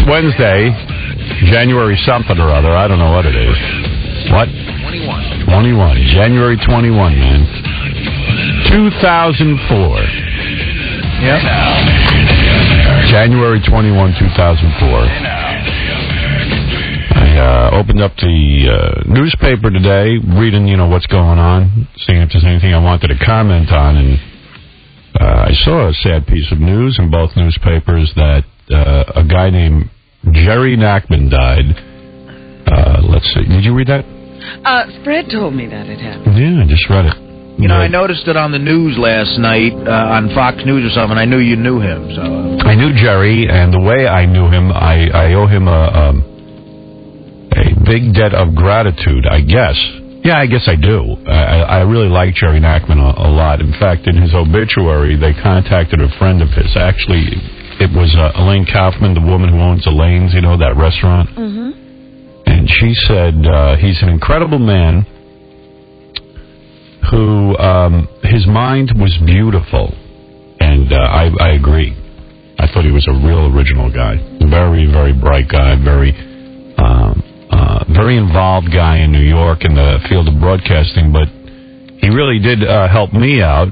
Wednesday, January something or other. I don't know what it is. What? 21. January 21, man. 2004. Yep. January 21, 2004. I opened up the newspaper today, reading, what's going on, seeing if there's anything I wanted to comment on, and I saw a sad piece of news in both newspapers that a guy named Jerry Nachman died. Let's see. Did you read that? Fred told me that it happened. Yeah, I just read it. I noticed it on the news last night on Fox News or something. I knew you knew him. So I knew Jerry, and the way I knew him, I owe him a big debt of gratitude, I guess. Yeah, I guess I do. I really like Jerry Nachman a lot. In fact, in his obituary, they contacted a friend of his. Actually, it was Elaine Kaufman, the woman who owns Elaine's, that restaurant. Mm-hmm. And she said he's an incredible man who, his mind was beautiful. And I agree. I thought he was a real original guy. Very, very bright guy, very involved guy in New York in the field of broadcasting, but he really did help me out.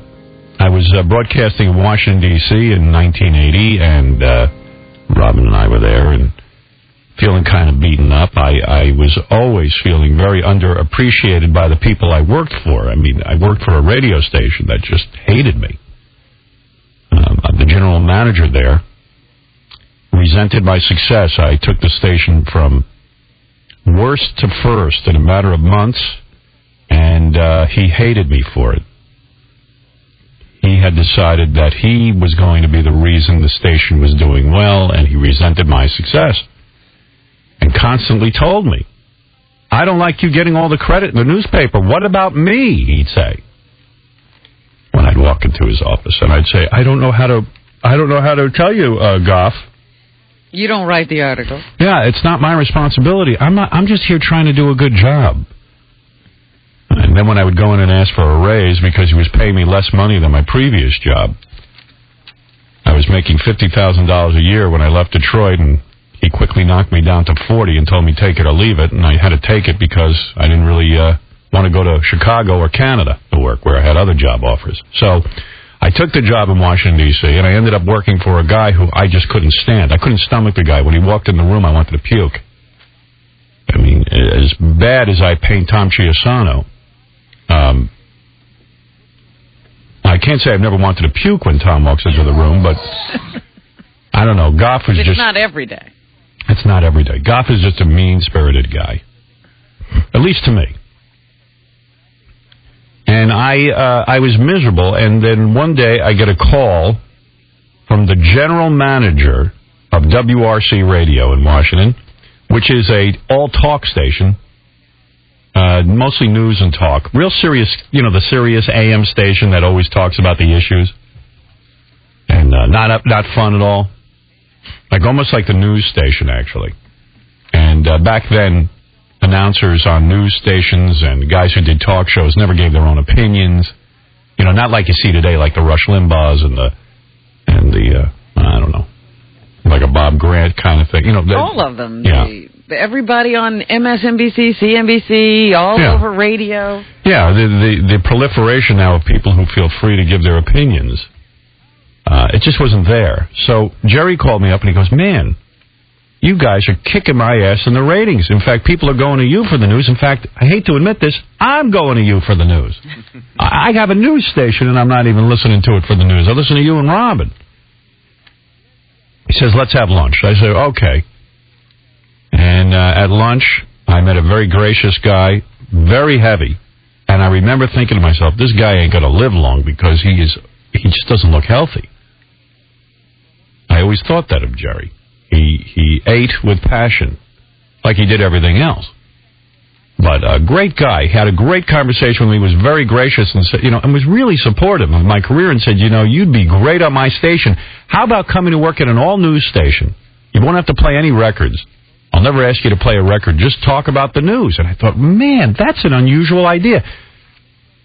I was broadcasting in Washington, D.C. in 1980, and Robin and I were there, and feeling kind of beaten up. I was always feeling very underappreciated by the people I worked for. I mean, I worked for a radio station that just hated me. The general manager there resented my success. I took the station from worst to first in a matter of months, and he hated me for it. He had decided that he was going to be the reason the station was doing well, and he resented my success. And constantly told me, I don't like you getting all the credit in the newspaper. What about me? He'd say. When I'd walk into his office, and I'd say, I don't know how to tell you, Goff. You don't write the article. Yeah, it's not my responsibility. I'm just here trying to do a good job. And then when I would go in and ask for a raise because he was paying me less money than my previous job, I was making $50,000 a year when I left Detroit, and he quickly knocked me down to 40 and told me take it or leave it, and I had to take it because I didn't really want to go to Chicago or Canada to work where I had other job offers. So I took the job in Washington, D.C., and I ended up working for a guy who I just couldn't stand. I couldn't stomach the guy. When he walked in the room, I wanted to puke. I mean, as bad as I paint Tom Chiusano, I can't say I've never wanted to puke when Tom walks into the room, but I don't know. Goff was It's not every day. It's not every day. Goff is just a mean-spirited guy, at least to me. And I was miserable, and then one day I get a call from the general manager of WRC Radio in Washington, which is a all-talk station, mostly news and talk. Real serious, the serious AM station that always talks about the issues, and not fun at all. Like almost like the news station, actually. And back then, announcers on news stations and guys who did talk shows never gave their own opinions. Not like you see today, like the Rush Limbaughs and the I don't know, like a Bob Grant kind of thing. All of them. Yeah. Everybody on MSNBC, CNBC, all over radio. Yeah, the proliferation now of people who feel free to give their opinions. It just wasn't there. So Jerry called me up and he goes, man, you guys are kicking my ass in the ratings. In fact, people are going to you for the news. In fact, I hate to admit this, I'm going to you for the news. I have a news station and I'm not even listening to it for the news. I listen to you and Robin. He says, let's have lunch. I say, okay. And at lunch, I met a very gracious guy, very heavy. And I remember thinking to myself, this guy ain't going to live long because he just doesn't look healthy. I always thought that of Jerry. He ate with passion, like he did everything else. But a great guy. He had a great conversation with me. He was very gracious and said, and was really supportive of my career and said, you'd be great on my station. How about coming to work at an all-news station? You won't have to play any records. I'll never ask you to play a record. Just talk about the news. And I thought, man, that's an unusual idea.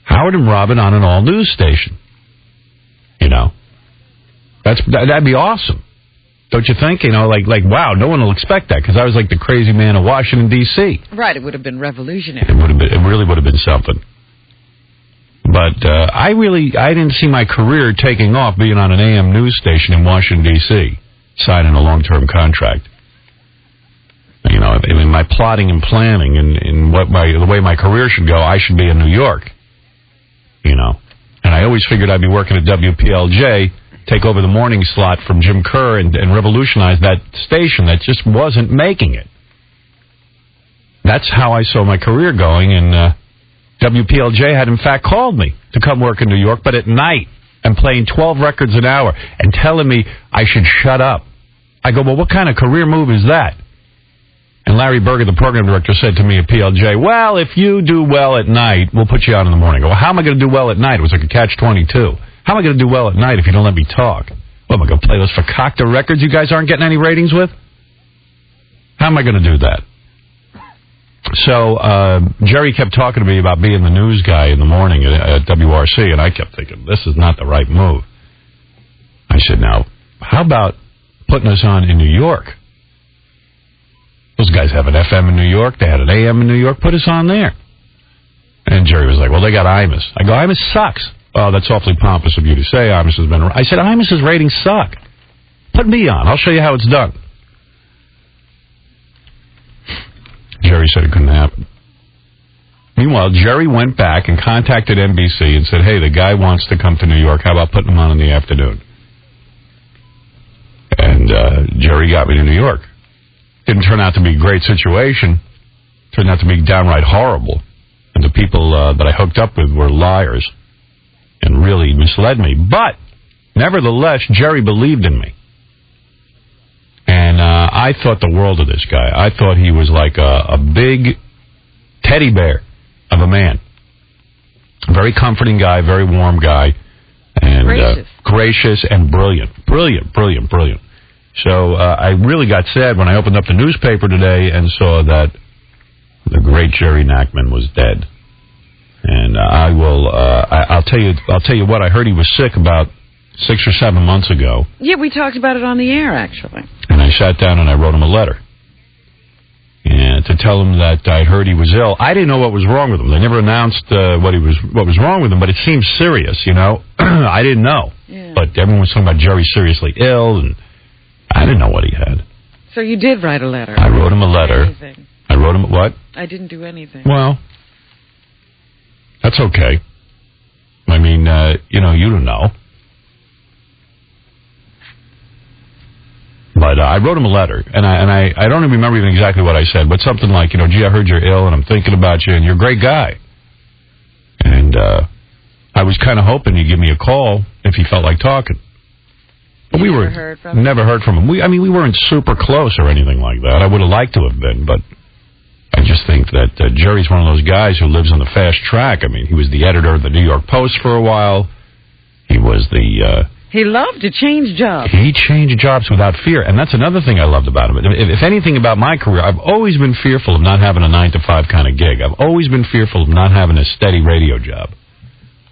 Howard and Robin on an all-news station. That'd be awesome. Don't you think? You know, like wow, no one will expect that because I was like the crazy man of Washington, D.C. Right, it would have been revolutionary. It really would have been something. But I didn't see my career taking off being on an AM news station in Washington, D.C., signing a long-term contract. You know, in my plotting and planning and the way my career should go, I should be in New York. You know, and I always figured I'd be working at WPLJ, take over the morning slot from Jim Kerr and revolutionize that station that just wasn't making it. That's how I saw my career going, and WPLJ had in fact called me to come work in New York, but at night, and playing 12 records an hour and telling me I should shut up. I go, well, what kind of career move is that? And Larry Berger, the program director, said to me at PLJ, well, if you do well at night, we'll put you on in the morning. I go, well, how am I going to do well at night? It was like a catch-22. How am I going to do well at night if you don't let me talk? What, am I going to play those Fakakta records you guys aren't getting any ratings with? How am I going to do that? So Jerry kept talking to me about being the news guy in the morning at WRC, and I kept thinking, this is not the right move. I said, now, how about putting us on in New York? Those guys have an FM in New York. They had an AM in New York. Put us on there. And Jerry was like, well, they got Imus. I go, Imus sucks. Oh, that's awfully pompous of you to say. Imus has been... I said, Imus's ratings suck. Put me on. I'll show you how it's done. Jerry said it couldn't happen. Meanwhile, Jerry went back and contacted NBC and said, hey, the guy wants to come to New York. How about putting him on in the afternoon? And Jerry got me to New York. Didn't turn out to be a great situation. Turned out to be downright horrible. And the people that I hooked up with were liars and really misled me. But, nevertheless, Jerry believed in me. And I thought the world of this guy. I thought he was like a big teddy bear of a man. Very comforting guy, very warm guy. And gracious and brilliant. Brilliant. So I really got sad when I opened up the newspaper today and saw that the great Jerry Nachman was dead. And I'll tell you what, I heard he was sick about 6 or 7 months ago. Yeah, we talked about it on the air, actually. And I sat down and I wrote him a letter. And to tell him that I heard he was ill. I didn't know what was wrong with him. They never announced what was wrong with him, but it seemed serious, you know. I didn't know. Yeah. But everyone was talking about Jerry seriously ill, and I didn't know what he had. So you did write a letter. I wrote him a letter. Anything. I wrote him what? I didn't do anything. Well, that's okay. I mean, you don't know. But I wrote him a letter, and I don't even remember even exactly what I said, but something like, gee, I heard you're ill, and I'm thinking about you, and you're a great guy. And I was kind of hoping you'd give me a call if he felt like talking. But we never heard from him. We weren't super close or anything like that. I would have liked to have been, but I just think that Jerry's one of those guys who lives on the fast track. I mean, he was the editor of the New York Post for a while. He was He loved to change jobs. He changed jobs without fear, and that's another thing I loved about him. If anything about my career, I've always been fearful of not having a 9-to-5 kind of gig. I've always been fearful of not having a steady radio job.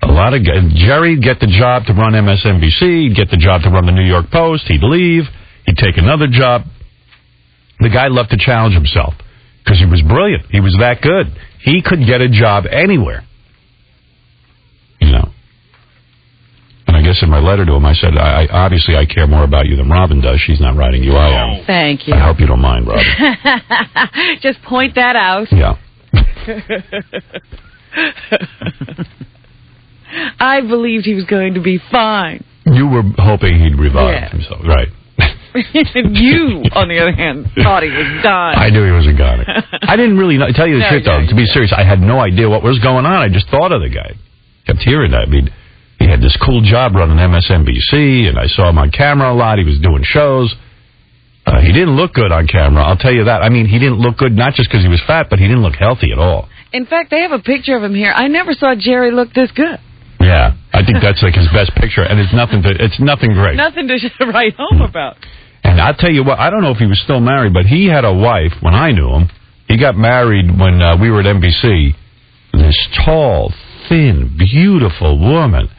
A lot of guys, Jerry'd get the job to run MSNBC, he'd get the job to run the New York Post, he'd leave, he'd take another job. The guy loved to challenge himself because he was brilliant. He was that good. He could get a job anywhere. And I guess in my letter to him, I said, obviously I care more about you than Robin does. She's not writing you. I am. Thank you. I hope you don't mind, Robin. Just point that out. Yeah. I believed he was going to be fine. You were hoping he'd revive himself. Right. You, on the other hand, thought he was done. I knew he was a goner. I didn't really know. To tell you the truth, though, to be serious, I had no idea what was going on. I just thought of the guy. Kept hearing that. I mean, he had this cool job running MSNBC, and I saw him on camera a lot. He was doing shows. He didn't look good on camera, I'll tell you that. I mean, he didn't look good not just because he was fat, but he didn't look healthy at all. In fact, they have a picture of him here. I never saw Jerry look this good. Yeah, I think that's like his best picture, and it's nothing great. Nothing to write home about. And I'll tell you what, I don't know if he was still married, but he had a wife when I knew him. He got married when we were at NBC. This tall, thin, beautiful woman.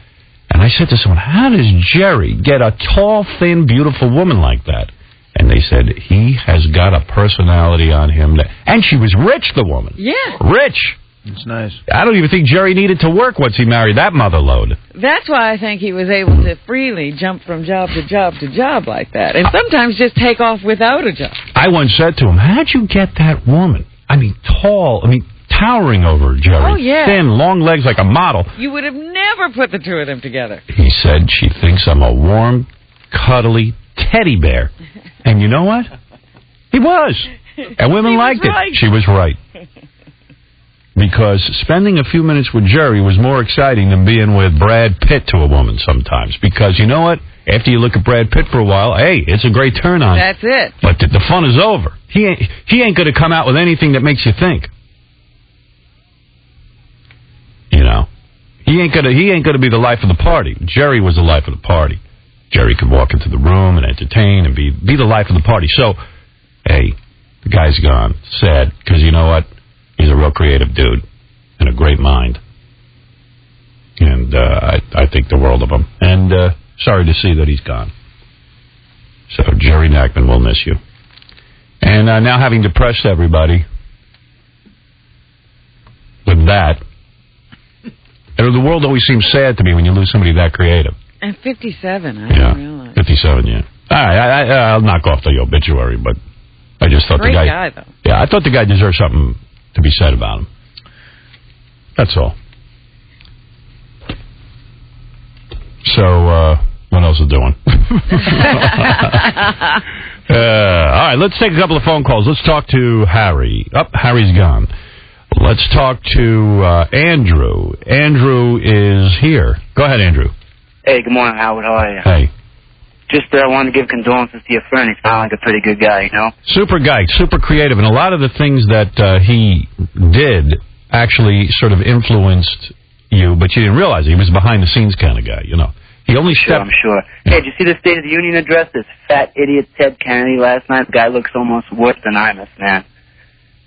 And I said to someone, how does Jerry get a tall, thin, beautiful woman like that? And they said, he has got a personality on him. And she was rich, the woman. Yeah. Rich. It's nice. I don't even think Jerry needed to work once he married that mother load. That's why I think he was able to freely jump from job to job to job like that. And sometimes just take off without a job. I once said to him, how'd you get that woman? I mean, tall. I mean, towering over Jerry. Oh, yeah. Thin, long legs like a model. You would have never put the two of them together. He said she thinks I'm a warm, cuddly teddy bear. And you know what? He was. And women liked it. She was right. Because spending a few minutes with Jerry was more exciting than being with Brad Pitt to a woman sometimes. Because you know what? After you look at Brad Pitt for a while, hey, it's a great turn on. That's it. But the fun is over. He ain't going to come out with anything that makes you think. You know, he ain't gonna be the life of the party. Jerry was the life of the party. Jerry could walk into the room and entertain and be the life of the party. So, hey, the guy's gone. Sad, because you know what? He's a real creative dude and a great mind. And I think the world of him. And sorry to see that he's gone. So Jerry Nachman will miss you. And now having depressed everybody with that. And the world always seems sad to me when you lose somebody that creative. And 57, I didn't realize. 57, yeah. All right, I'll knock off the obituary, but I just thought Great the guy, though. Yeah, I thought the guy deserved something to be said about him. That's all. So, what else is doing? All right, let's take a couple of phone calls. Let's talk to Harry. Harry's gone. Let's talk to Andrew. Andrew is here. Go ahead, Andrew. Hey, good morning, Howard. How are you? Hey. Just wanted to give condolences to your friend. He sounded like a pretty good guy, you know? Super guy, super creative. And a lot of the things that he did actually sort of influenced you, but you didn't realize it. He was a behind-the-scenes kind of guy, you know. He only stepped... I'm sure. Yeah. Hey, did you see the State of the Union address? This fat idiot Ted Kennedy last night? The guy looks almost worse than Imus, man.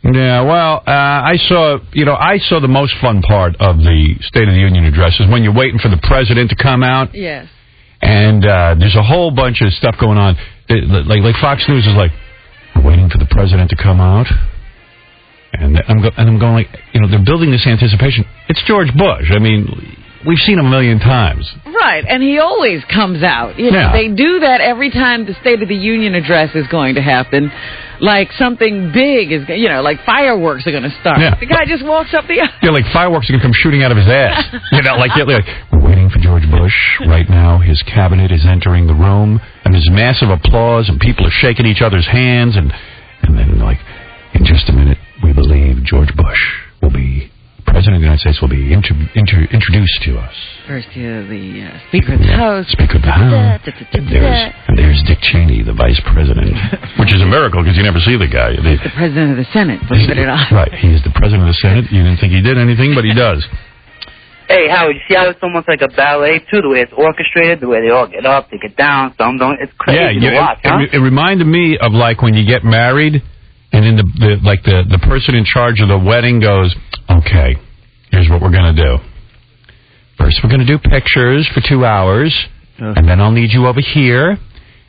Yeah, well, I saw the most fun part of the State of the Union address is when you're waiting for the president to come out. Yes. And there's a whole bunch of stuff going on. Like Fox News is like, we're waiting for the president to come out. And I'm going like, you know, they're building this anticipation. It's George Bush. I mean, we've seen him a million times. Right, and he always comes out. You know, they do that every time the State of the Union address is going to happen. Like something big is, you know, like fireworks are going to start. Yeah. The guy just walks up the aisle. Yeah, like fireworks are going to come shooting out of his ass. You know, like we're waiting for George Bush. Right now, his cabinet is entering the room, and there's massive applause, and people are shaking each other's hands, and then, like, in just a minute, we believe George Bush will be... President of the United States will be introduced to us. First, the Speaker of the House. Speaker of the House. And there's Dick Cheney, the Vice President, which is a miracle because you never see the guy. He's the President of the Senate, believe it or not. Right, he is the President of the Senate. You didn't think he did anything, but he does. Hey, Howard, you see how it's almost like a ballet, too? The way it's orchestrated, the way they all get up, they get down, some don't. It's crazy to watch, huh? It reminded me of like when you get married, and then the person in charge of the wedding goes, okay, here's what we're going to do. First, we're going to do pictures for 2 hours, and then I'll need you over here,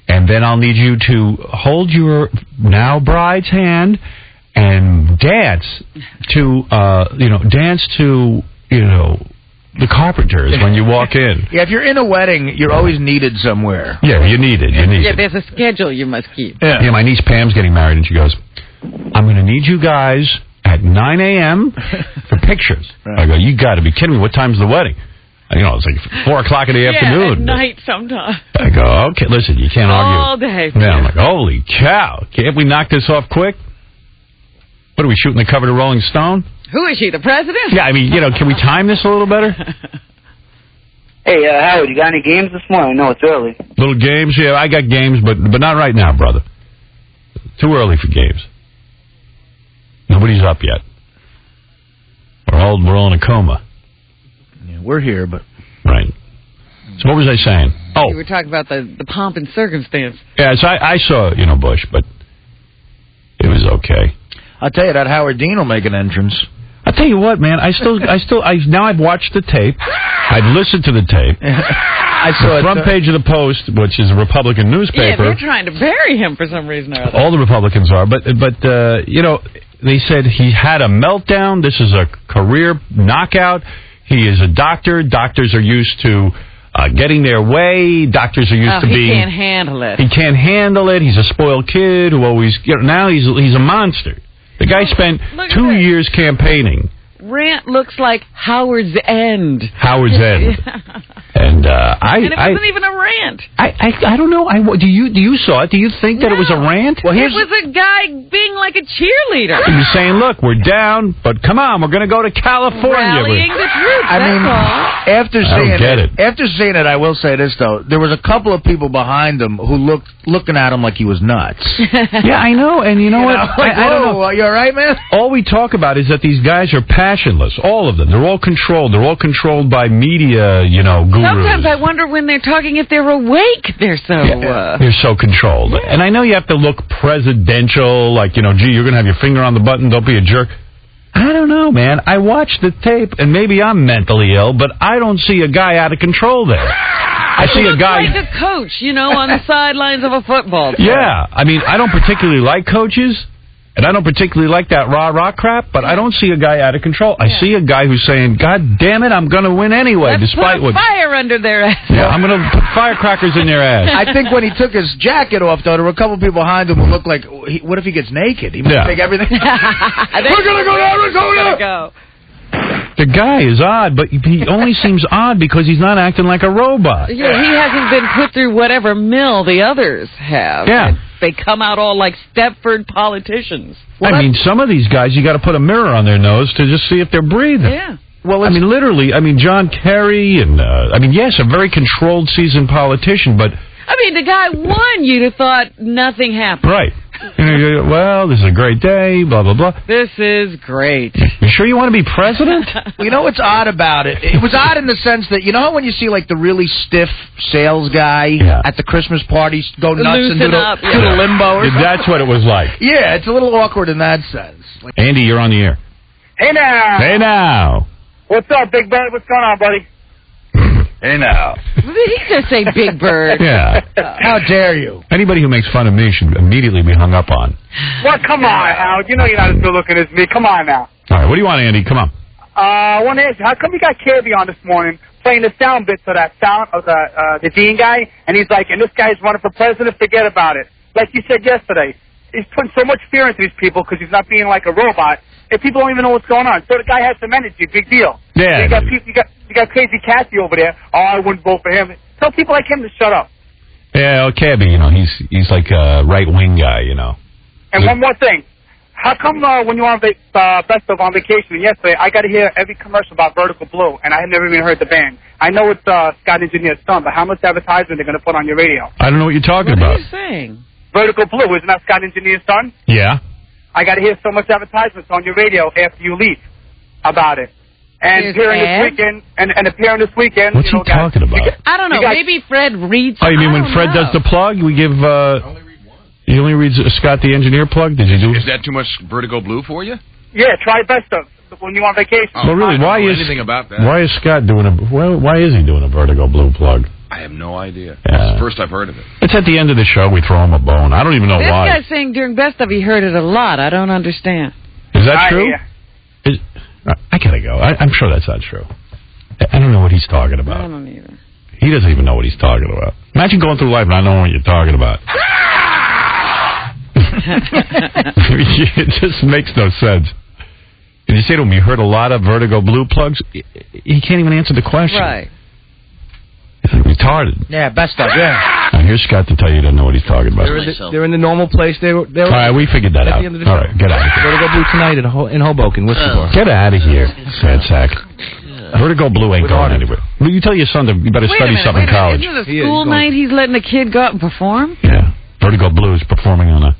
and then I'll need you to hold your now bride's hand and dance to the Carpenters when you walk in. Yeah, if you're in a wedding, you're always needed somewhere. Yeah, you need it. Yeah, there's a schedule you must keep. Yeah, my niece Pam's getting married, and she goes, I'm going to need you guys at 9 a.m. for pictures. Right. I go, you got to be kidding me. What time's the wedding? You know, it's like 4 o'clock in the afternoon. At night sometime. I go, okay, listen, you can't argue. All day. Yeah, I'm like, holy cow. Can't we knock this off quick? What are we, shooting the cover to Rolling Stone? Who is she, the president? Yeah, I mean, you know, can we time this a little better? Hey, Howard, you got any games this morning? No, it's early. Little games? Yeah, I got games, but not right now, brother. Too early for games. Nobody's up yet. We're all in a coma. Yeah, we're here, but... Right. So what was I saying? Oh. You were talking about the pomp and circumstance. Yeah, so I saw, Bush, but it was okay. I'll tell you that Howard Dean will make an entrance. I'll tell you what, man. Now I've watched the tape. I've listened to the tape. I saw the front page of the Post, which is a Republican newspaper. Yeah, they're trying to bury him for some reason or other. All the Republicans are, but you know, they said he had a meltdown. This is a career knockout. He is a doctor. Doctors are used to getting their way. Doctors are used to being... He can't handle it. He can't handle it. He's a spoiled kid who always... You know, now he's a monster. The guy spent 2 years campaiigning. Rant looks like Howard's End. Howard's End. And and it wasn't even a rant. I don't know. Do you saw it? Do you think that it was a rant? Well, it was a guy being like a cheerleader. He was saying, "Look, we're down, but come on, we're going to go to California." Rallying the troops. After seeing it, I will say this though: there was a couple of people behind him who looking at him like he was nuts. Yeah, I know, and you know what? Like, I don't know. You all right, man? All we talk about is that these guys are passionless. All of them. They're all controlled. They're all controlled by media, gurus. Sometimes I wonder when they're talking if they're awake. They're so... they're so controlled. Yeah. And I know you have to look presidential, like, gee, you're going to have your finger on the button, don't be a jerk. I don't know, man. I watched the tape, and maybe I'm mentally ill, but I don't see a guy out of control there. I see a guy... like a coach, on the sidelines of a football team. Yeah. I mean, I don't particularly like coaches. And I don't particularly like that rah-rah crap, but I don't see a guy out of control. I see a guy who's saying, God damn it, I'm going to win anyway, despite what... fire under their ass. Yeah, I'm going to put firecrackers in their ass. I think when he took his jacket off, though, there were a couple people behind him who looked like, what if he gets naked? He might take everything... We're going to go to Arizona! The guy is odd, but he only seems odd because he's not acting like a robot. Yeah, he hasn't been put through whatever mill the others have. Yeah. They come out all like Stepford politicians. Well, I mean, some of these guys, you got to put a mirror on their nose to just see if they're breathing. Yeah. Well, I mean, literally, John Kerry and, yes, a very controlled, seasoned politician, but... I mean, the guy won. You'd have thought nothing happened. Right. Well, this is a great day, blah, blah, blah. This is great. You sure you want to be president? Well, you know what's odd about it? It was odd in the sense that, how when you see, like, the really stiff sales guy at the Christmas parties go nuts and do the limbo or something? That's what it was like. Yeah, it's a little awkward in that sense. Andy, you're on the air. Hey, now. Hey, now. What's up, Big Bird? What's going on, buddy? Hey, now. Did he just say Big Bird? Yeah. How dare you? Anybody who makes fun of me should immediately be hung up on. Well, come on, Howard. You know you're not as good looking as me. Come on now. All right, what do you want, Andy? Come on. I want to ask you, how come you got Kirby on this morning playing the sound bits of that sound of the Dean guy, and he's like, and this guy's running for president, forget about it. Like you said yesterday, he's putting so much fear into these people because he's not being like a robot. And people don't even know what's going on. So the guy has some energy, big deal. Yeah. You got crazy Cassie over there. Oh, I wouldn't vote for him. Tell people like him to shut up. Yeah, okay, but he's like a right-wing guy, And one more thing. How come when you're on Best of on vacation yesterday, I got to hear every commercial about Vertical Blue, and I had never even heard the band. I know it's Scott Engineer's son, but how much advertisement they're going to put on your radio? I don't know what you're talking about. What are you saying? Vertical Blue, isn't that Scott Engineer's son? Yeah. I got to hear so much advertisements on your radio after you leave about it. And appearing this weekend. What's he talking about? I don't know. Maybe Fred reads. Oh, you mean when Fred does the plug, we give... I only read one. You only read Scott the Engineer plug? Did you do? Is that too much Vertigo Blue for you? Yeah, try Best of when you're on vacation. Well, really, why is anything about that? Why is Scott doing why is he doing a Vertigo Blue plug? I have no idea. Yeah. It's the first I've heard of it. It's at the end of the show. We throw him a bone. I don't even know why. This guy's saying during Best of he heard it a lot. I don't understand. Is that true? I gotta go. I'm sure that's not true. I don't know what he's talking about. I don't either. He doesn't even know what he's talking about. Imagine going through life and not knowing what you're talking about. It just makes no sense. And you say to him, you heard a lot of Vertigo Blue plugs? He can't even answer the question. Right. It's like retarded. Yeah, Best of, yeah. Now, here's Scott to tell you he doesn't know what he's talking about. They're in the normal place. All right, we figured that out. All right, get out of here. Vertigo Blue tonight in Hoboken, Whiskey Bar. Get out of here, sad sack. Vertigo Blue ain't going anywhere. Well, you tell your son you better study something in college. Isn't it a school night he's letting the kid go out and perform? Yeah. Vertigo Blue is performing on a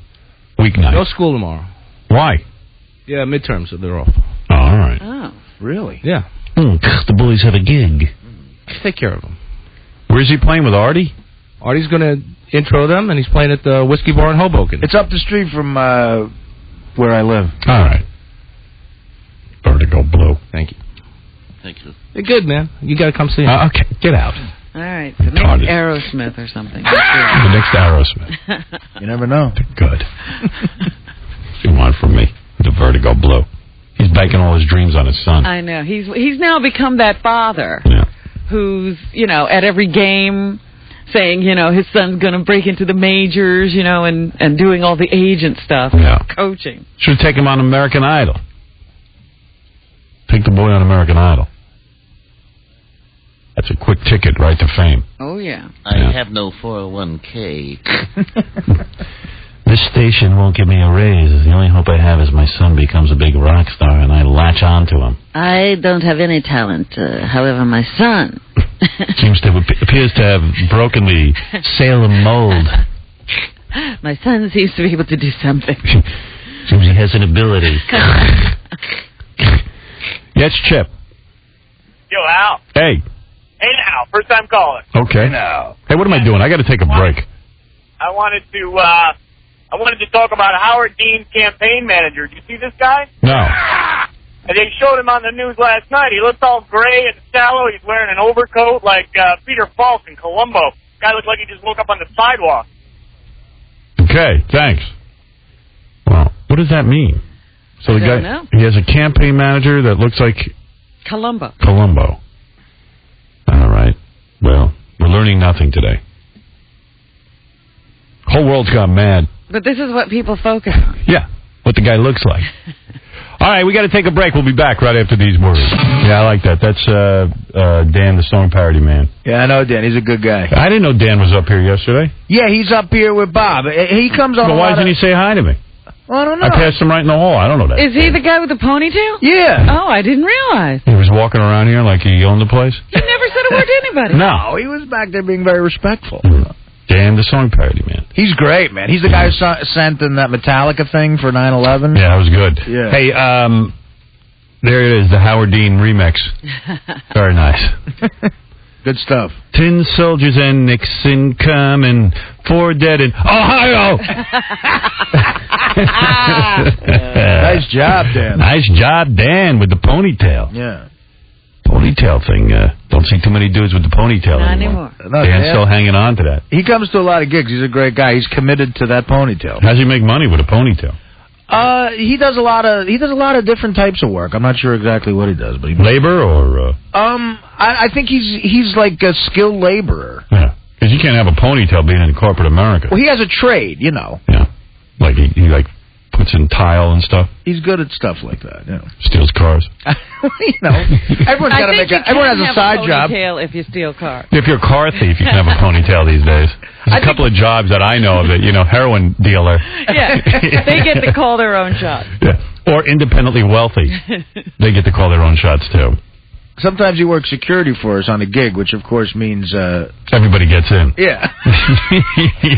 weeknight. No school tomorrow. Why? Yeah, midterms, so they're off. Oh, all right. Oh. Really? Yeah. The boys have a gig. Take care of them. Where's he playing with Artie? Artie's going to intro them, and he's playing at the Whiskey Bar in Hoboken. It's up the street from where I live. All right. Vertigo Blue. Thank you. Thank you. They're good, man. You got to come see them. Okay, get out. All right, the next Aerosmith or something. The next Aerosmith. You never know. Good. What do you want from me? The Vertigo Blue. He's banking all his dreams on his son. I know. He's now become that father who's, at every game saying, his son's going to break into the majors, and doing all the agent stuff, coaching. Should take him on American Idol. Take the boy on American Idol. That's a quick ticket right to fame. Oh, yeah. I have no 401k. This station won't give me a raise. The only hope I have is my son becomes a big rock star and I latch on to him. I don't have any talent. However, my son... appears to have broken the Salem mold. My son seems to be able to do something. Seems he has an ability. Yes, Chip. Yo, Al. Hey. Hey, now. First time calling. Okay. Hey, what am I doing? I got to take a break. I wanted to talk about Howard Dean's campaign manager. Did you see this guy? No. And they showed him on the news last night. He looks all gray and sallow. He's wearing an overcoat like Peter Falk in Columbo. Guy looked like he just woke up on the sidewalk. Okay, thanks. Well, what does that mean? So the guy, he has a campaign manager that looks like Columbo. All right. Well, we're learning nothing today. Whole world's gone mad. But this is what people focus on. Yeah, what the guy looks like. All right, we got to take a break. We'll be back right after these words. Yeah, I like that. That's Dan, the song parody man. Yeah, I know Dan. He's a good guy. I didn't know Dan was up here yesterday. Yeah, he's up here with Bob. He comes on. But why didn't he say hi to me? Well, I don't know. I passed him right in the hall. I don't know that. Is he the guy with the ponytail? Yeah. Oh, I didn't realize. He was walking around here like he owned the place? He never said a word to anybody. No. He was back there being very respectful. Dan, the song parody man. He's great, man. He's the guy who sent in that Metallica thing for 9/11. Yeah, that was good. Yeah. Hey, there it is, the Howard Dean remix. Very nice. Good stuff. Tin soldiers and Nixon coming, 4 dead in Ohio. Nice job, Dan. Nice job, Dan, with the ponytail. Yeah. Ponytail thing. Don't see too many dudes with the ponytail Not anymore. anymore. Dan's still hanging on to that. He comes to a lot of gigs. He's a great guy. He's committed to that ponytail. How's he make money with a ponytail? He does a lot of different types of work. I'm not sure exactly what he does, but labor or I think he's like a skilled laborer. Yeah, because you can't have a ponytail being in corporate America. Well, he has a trade, Yeah, like he like puts in tile and stuff. He's good at stuff like that. Steals cars. Everyone's got to make. Everyone has a side job. If you steal cars. If you're a car thief, you can have a ponytail these days. There's a couple of jobs that I know of that, heroin dealer. Yeah, they get to call their own shots. Yeah, or independently wealthy, they get to call their own shots too. Sometimes you work security for us on a gig, which of course means everybody gets in. Yeah,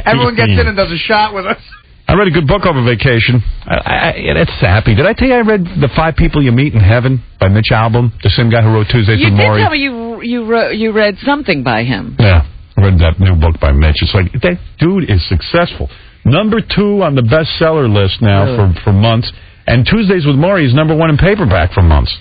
everyone gets in and does a shot with us. I read a good book over vacation. That's sappy. Did I tell you I read The 5 People You Meet in Heaven by Mitch Albom, the same guy who wrote Tuesdays with Morrie? You did tell me you read something by him. Yeah, I read that new book by Mitch. It's like, that dude is successful. Number 2 on the bestseller list now for months. And Tuesdays with Morrie is number 1 in paperback for months.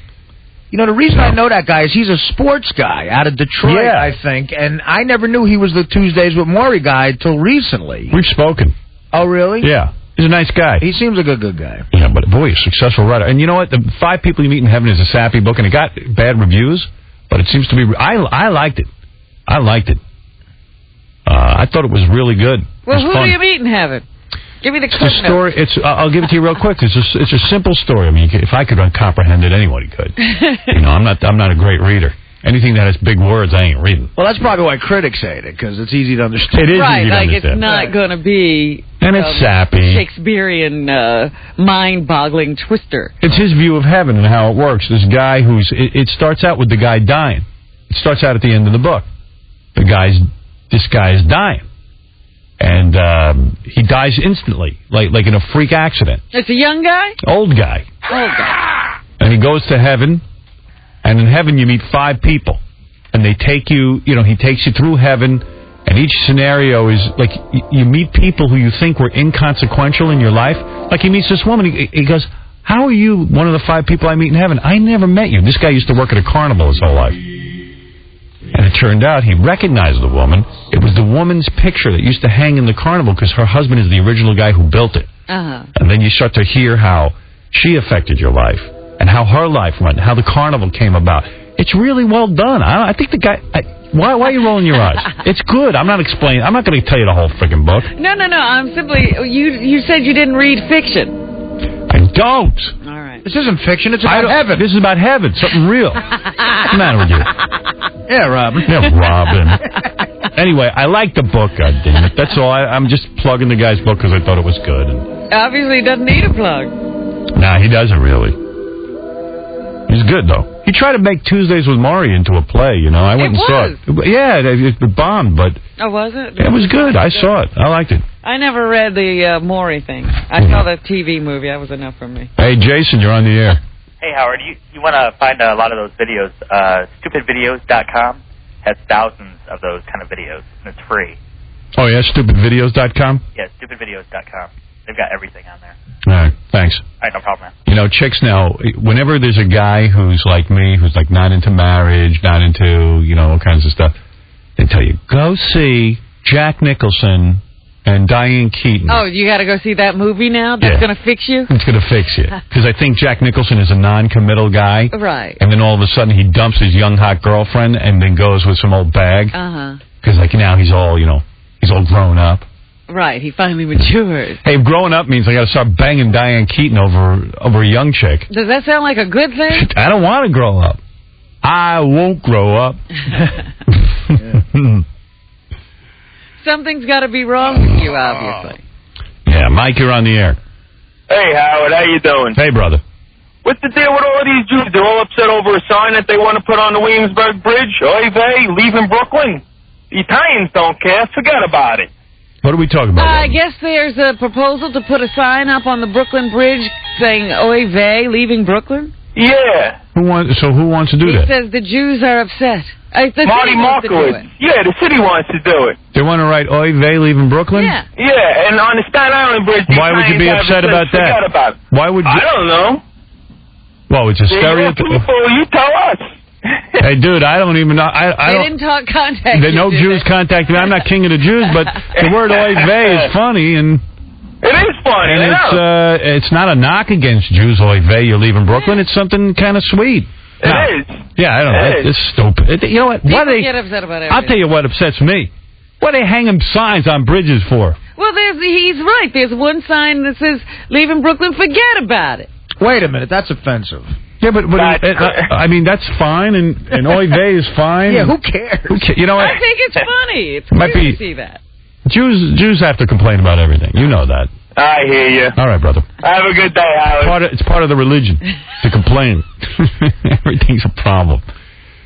The reason I know that guy is he's a sports guy out of Detroit, I think. And I never knew he was the Tuesdays with Morrie guy till recently. We've spoken. Oh, really? Yeah. He's a nice guy. He seems like a good guy. Yeah, but boy, he's a successful writer. And you know what? The 5 People You Meet in Heaven is a sappy book, and it got bad reviews, but it seems to be... I liked it. I thought it was really good. Well, who do you meet in heaven? Give me the story. I'll give it to you real quick. It's a simple story. I mean, if I could comprehend it, anybody could. I'm not a great reader. Anything that has big words, I ain't reading. Well, that's probably why critics hate it, because it's easy to understand. It is easy to understand. It's not going to be... And it's sappy. Shakespearean, mind-boggling twister. It's his view of heaven and how it works. This guy it starts out with the guy dying. It starts out at the end of the book. This guy is dying. And he dies instantly, like in a freak accident. It's a young guy? Old guy. Old guy. And he goes to heaven. And in heaven, you meet 5 people. And they take you, he takes you through heaven. And each scenario is, like, you meet people who you think were inconsequential in your life. Like, he meets this woman. He goes, how are you one of the 5 people I meet in heaven? I never met you. This guy used to work at a carnival his whole life. And it turned out he recognized the woman. It was the woman's picture that used to hang in the carnival because her husband is the original guy who built it. And then you start to hear how she affected your life and how her life went, how the carnival came about. It's really well done. I think the guy... Why are you rolling your eyes? It's good. I'm not explaining. I'm not going to tell you the whole freaking book. No. I'm simply... You said you didn't read fiction. I don't. All right. This isn't fiction. It's about heaven. This is about heaven. Something real. What's the matter with you? Yeah, Robin. Yeah, Robin. Anyway, I like the book, goddammit. That's all. I'm just plugging the guy's book because I thought it was good. Obviously, he doesn't need a plug. Nah, he doesn't really. He's good, though. He tried to make Tuesdays with Maury into a play, you know. I went and saw it. Yeah, it bombed, but... Oh, was it? It was good. I saw it. I liked it. I never read the Maury thing. I saw the TV movie. That was enough for me. Hey, Jason, you're on the air. Hey, Howard, you want to find a lot of those videos. Stupidvideos.com has thousands of those kind of videos, and it's free. Oh, yeah, stupidvideos.com? Yeah, stupidvideos.com. They've got everything on there. All right, thanks. All right, no problem, man. You know, chicks now, whenever there's a guy who's like me, who's like not into marriage, not into, you know, all kinds of stuff, they tell you, go see Jack Nicholson and Diane Keaton. Oh, you got to go see that movie now? That's going to fix you? It's going to fix you. Because I think Jack Nicholson is a non-committal guy. Right. And then all of a sudden he dumps his young, hot girlfriend and then goes with some old bag. Because, like, now he's all, you know, he's all grown up. Right, he finally matured. Hey, growing up means I got to start banging Diane Keaton over a young chick. Does that sound like a good thing? I don't want to grow up. I won't grow up. Something's got to be wrong with you, obviously. Yeah, Mike, you're on the air. Hey, Howard, how you doing? Hey, brother. What's the deal with all of these Jews? They're all upset over a sign that they want to put on the Williamsburg Bridge. Oy vey, leaving Brooklyn. The Italians don't care. Forget about it. What are we talking about? I guess there's a proposal to put a sign up on the Brooklyn Bridge saying, oy vey, leaving Brooklyn? Yeah. Who wants to do that? He says the Jews are upset. Marty Markowitz. Yeah, the city wants to do it. They want to write oy vey, leaving Brooklyn? Yeah, and on the Staten Island Bridge... Why would you be upset about that? Forget about it. Why would you... I don't know. Well, it's a stereotype. You tell us. Hey, dude, I don't even know. They didn't contact you. No Jews contacted me. I'm not king of the Jews, but the word oy vey is funny, and... It is funny, and it's not a knock against Jews, oy vey, you're leaving Brooklyn. It's something kind of sweet. It is. Yeah, I don't know. It's stupid. You know what? People get upset about everything. I'll tell you what upsets me. What are they hanging signs on bridges for? Well, he's right. There's one sign that says, leaving Brooklyn, forget about it. Wait a minute, that's offensive. Yeah, but I mean, that's fine, and oy vey is fine. Yeah, who cares? You know what? I think it's funny. It's weird to see that. Jews have to complain about everything. You know that. I hear you. All right, brother. Have a good day, Howard. It's part of the religion to complain. Everything's a problem.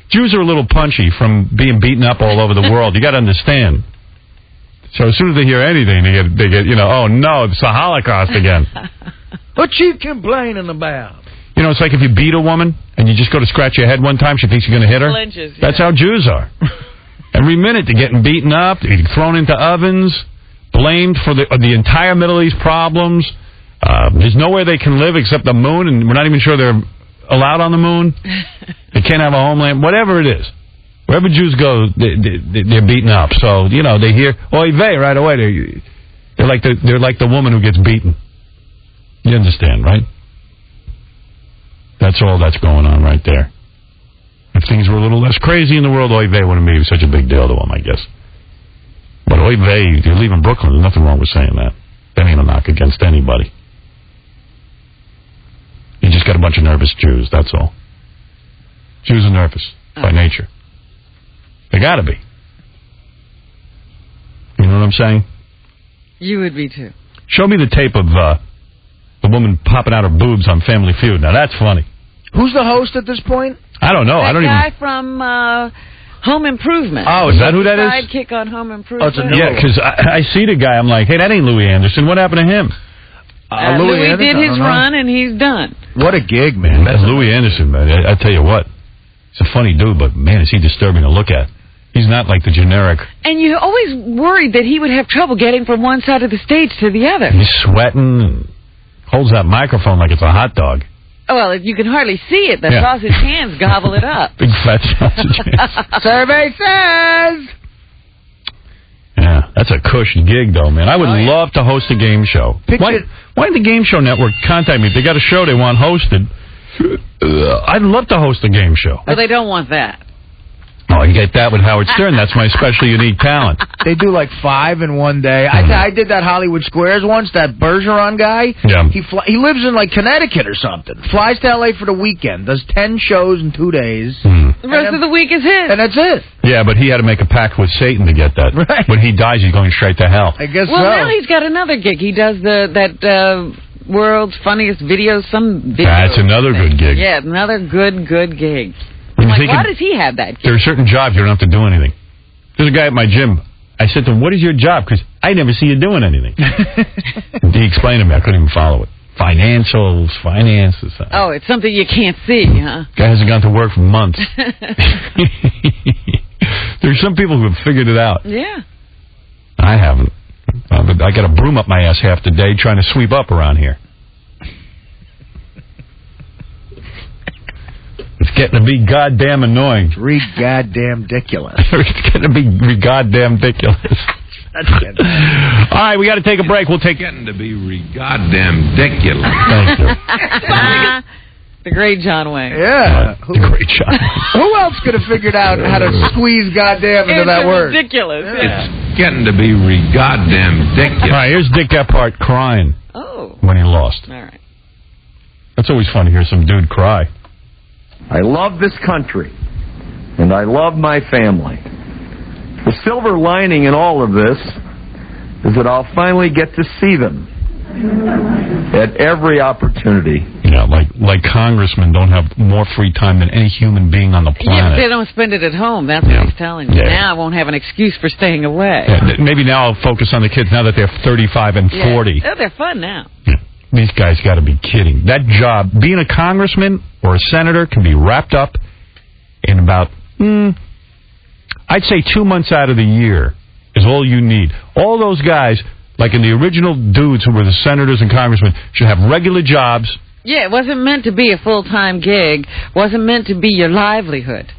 Jews are a little punchy from being beaten up all over the world. You got to understand. So as soon as they hear anything, they get you know, oh no, it's the Holocaust again. What you complaining about? You know, it's like if you beat a woman and you just go to scratch your head one time, she thinks you're going to hit her. Flinches, That's how Jews are. Every minute they're getting beaten up, they're getting thrown into ovens, blamed for the entire Middle East problems. There's nowhere they can live except the moon, and we're not even sure they're allowed on the moon. They can't have a homeland. Whatever it is. Wherever Jews go, they're beaten up. So, you know, they hear, oy vey, right away. They're like the woman who gets beaten. You understand, right? That's all that's going on right there. If things were a little less crazy in the world, oy vey wouldn't be such a big deal to them, I guess. But oy vey, you're leaving Brooklyn. There's nothing wrong with saying that. That ain't a knock against anybody. You just got a bunch of nervous Jews, that's all. Jews are nervous by nature. They gotta be. You know what I'm saying? You would be too. Show me the tape of the woman popping out her boobs on Family Feud. Now that's funny. Who's the host at this point? I don't know. That guy from Home Improvement. Oh, is that who that is? Sidekick on Home Improvement. Yeah, because I see the guy. I'm like, hey, that ain't Louis Anderson. What happened to him? Louis did his run, and he's done. What a gig, man. That's Louis Anderson, man. I tell you what. He's a funny dude, but, man, is he disturbing to look at. He's not like the generic. And you're always worried that he would have trouble getting from one side of the stage to the other. He's sweating and holds that microphone like it's a hot dog. Well, you can hardly see it. The sausage hands gobble it up. Big fat sausage hands. Survey says. Yeah, that's a cushy gig, though, man. I would love to host a game show. Why didn't the Game Show Network contact me? If they got a show they want hosted, I'd love to host a game show. Well, they don't want that. Oh, you get that with Howard Stern. That's my special unique talent. They do like 5 in one day. I did that Hollywood Squares once, that Bergeron guy. Yeah. He lives in like Connecticut or something. Flies to L.A. for the weekend. Does 10 shows in 2 days. The rest of the week is his. And that's it. Yeah, but he had to make a pact with Satan to get that. Right. When he dies, he's going straight to hell. I guess well, now he's got another gig. He does that World's Funniest Videos, some video. That's another good gig. Yeah, another good gig. When I'm like, why does he have that gig? There are certain jobs you don't have to do anything. There's a guy at my gym. I said to him, what is your job? Because I never see you doing anything. He explained to me. I couldn't even follow it. Finances. Oh, it's something you can't see, huh? Guy hasn't gone to work for months. There's some people who have figured it out. Yeah. I haven't. I got a broom up my ass half the day trying to sweep up around here. It's getting to be goddamn annoying. It's goddamn ridiculous. It's getting to be goddamn ridiculous. All right, we got to take a break. We'll take getting to be goddamn ridiculous. Thank you. The great John Wayne. Yeah. The great John Wayne. Who else could have figured out how to squeeze goddamn into that word? Ridiculous. Yeah. It's getting to be goddamn ridiculous. All right, here's Dick Gephardt crying when he lost. All right. That's always fun to hear some dude cry. I love this country, and I love my family. The silver lining in all of this is that I'll finally get to see them at every opportunity. Yeah, like congressmen don't have more free time than any human being on the planet. Yeah, but they don't spend it at home. That's what he's telling you. Yeah. Now I won't have an excuse for staying away. Yeah, maybe now I'll focus on the kids now that they're 35 and 40. Oh, they're fun now. Yeah. These guys got to be kidding. That job, being a congressman or a senator, can be wrapped up in about, I'd say 2 months out of the year is all you need. All those guys, like in the original dudes who were the senators and congressmen, should have regular jobs. Yeah, it wasn't meant to be a full-time gig. Wasn't meant to be your livelihood.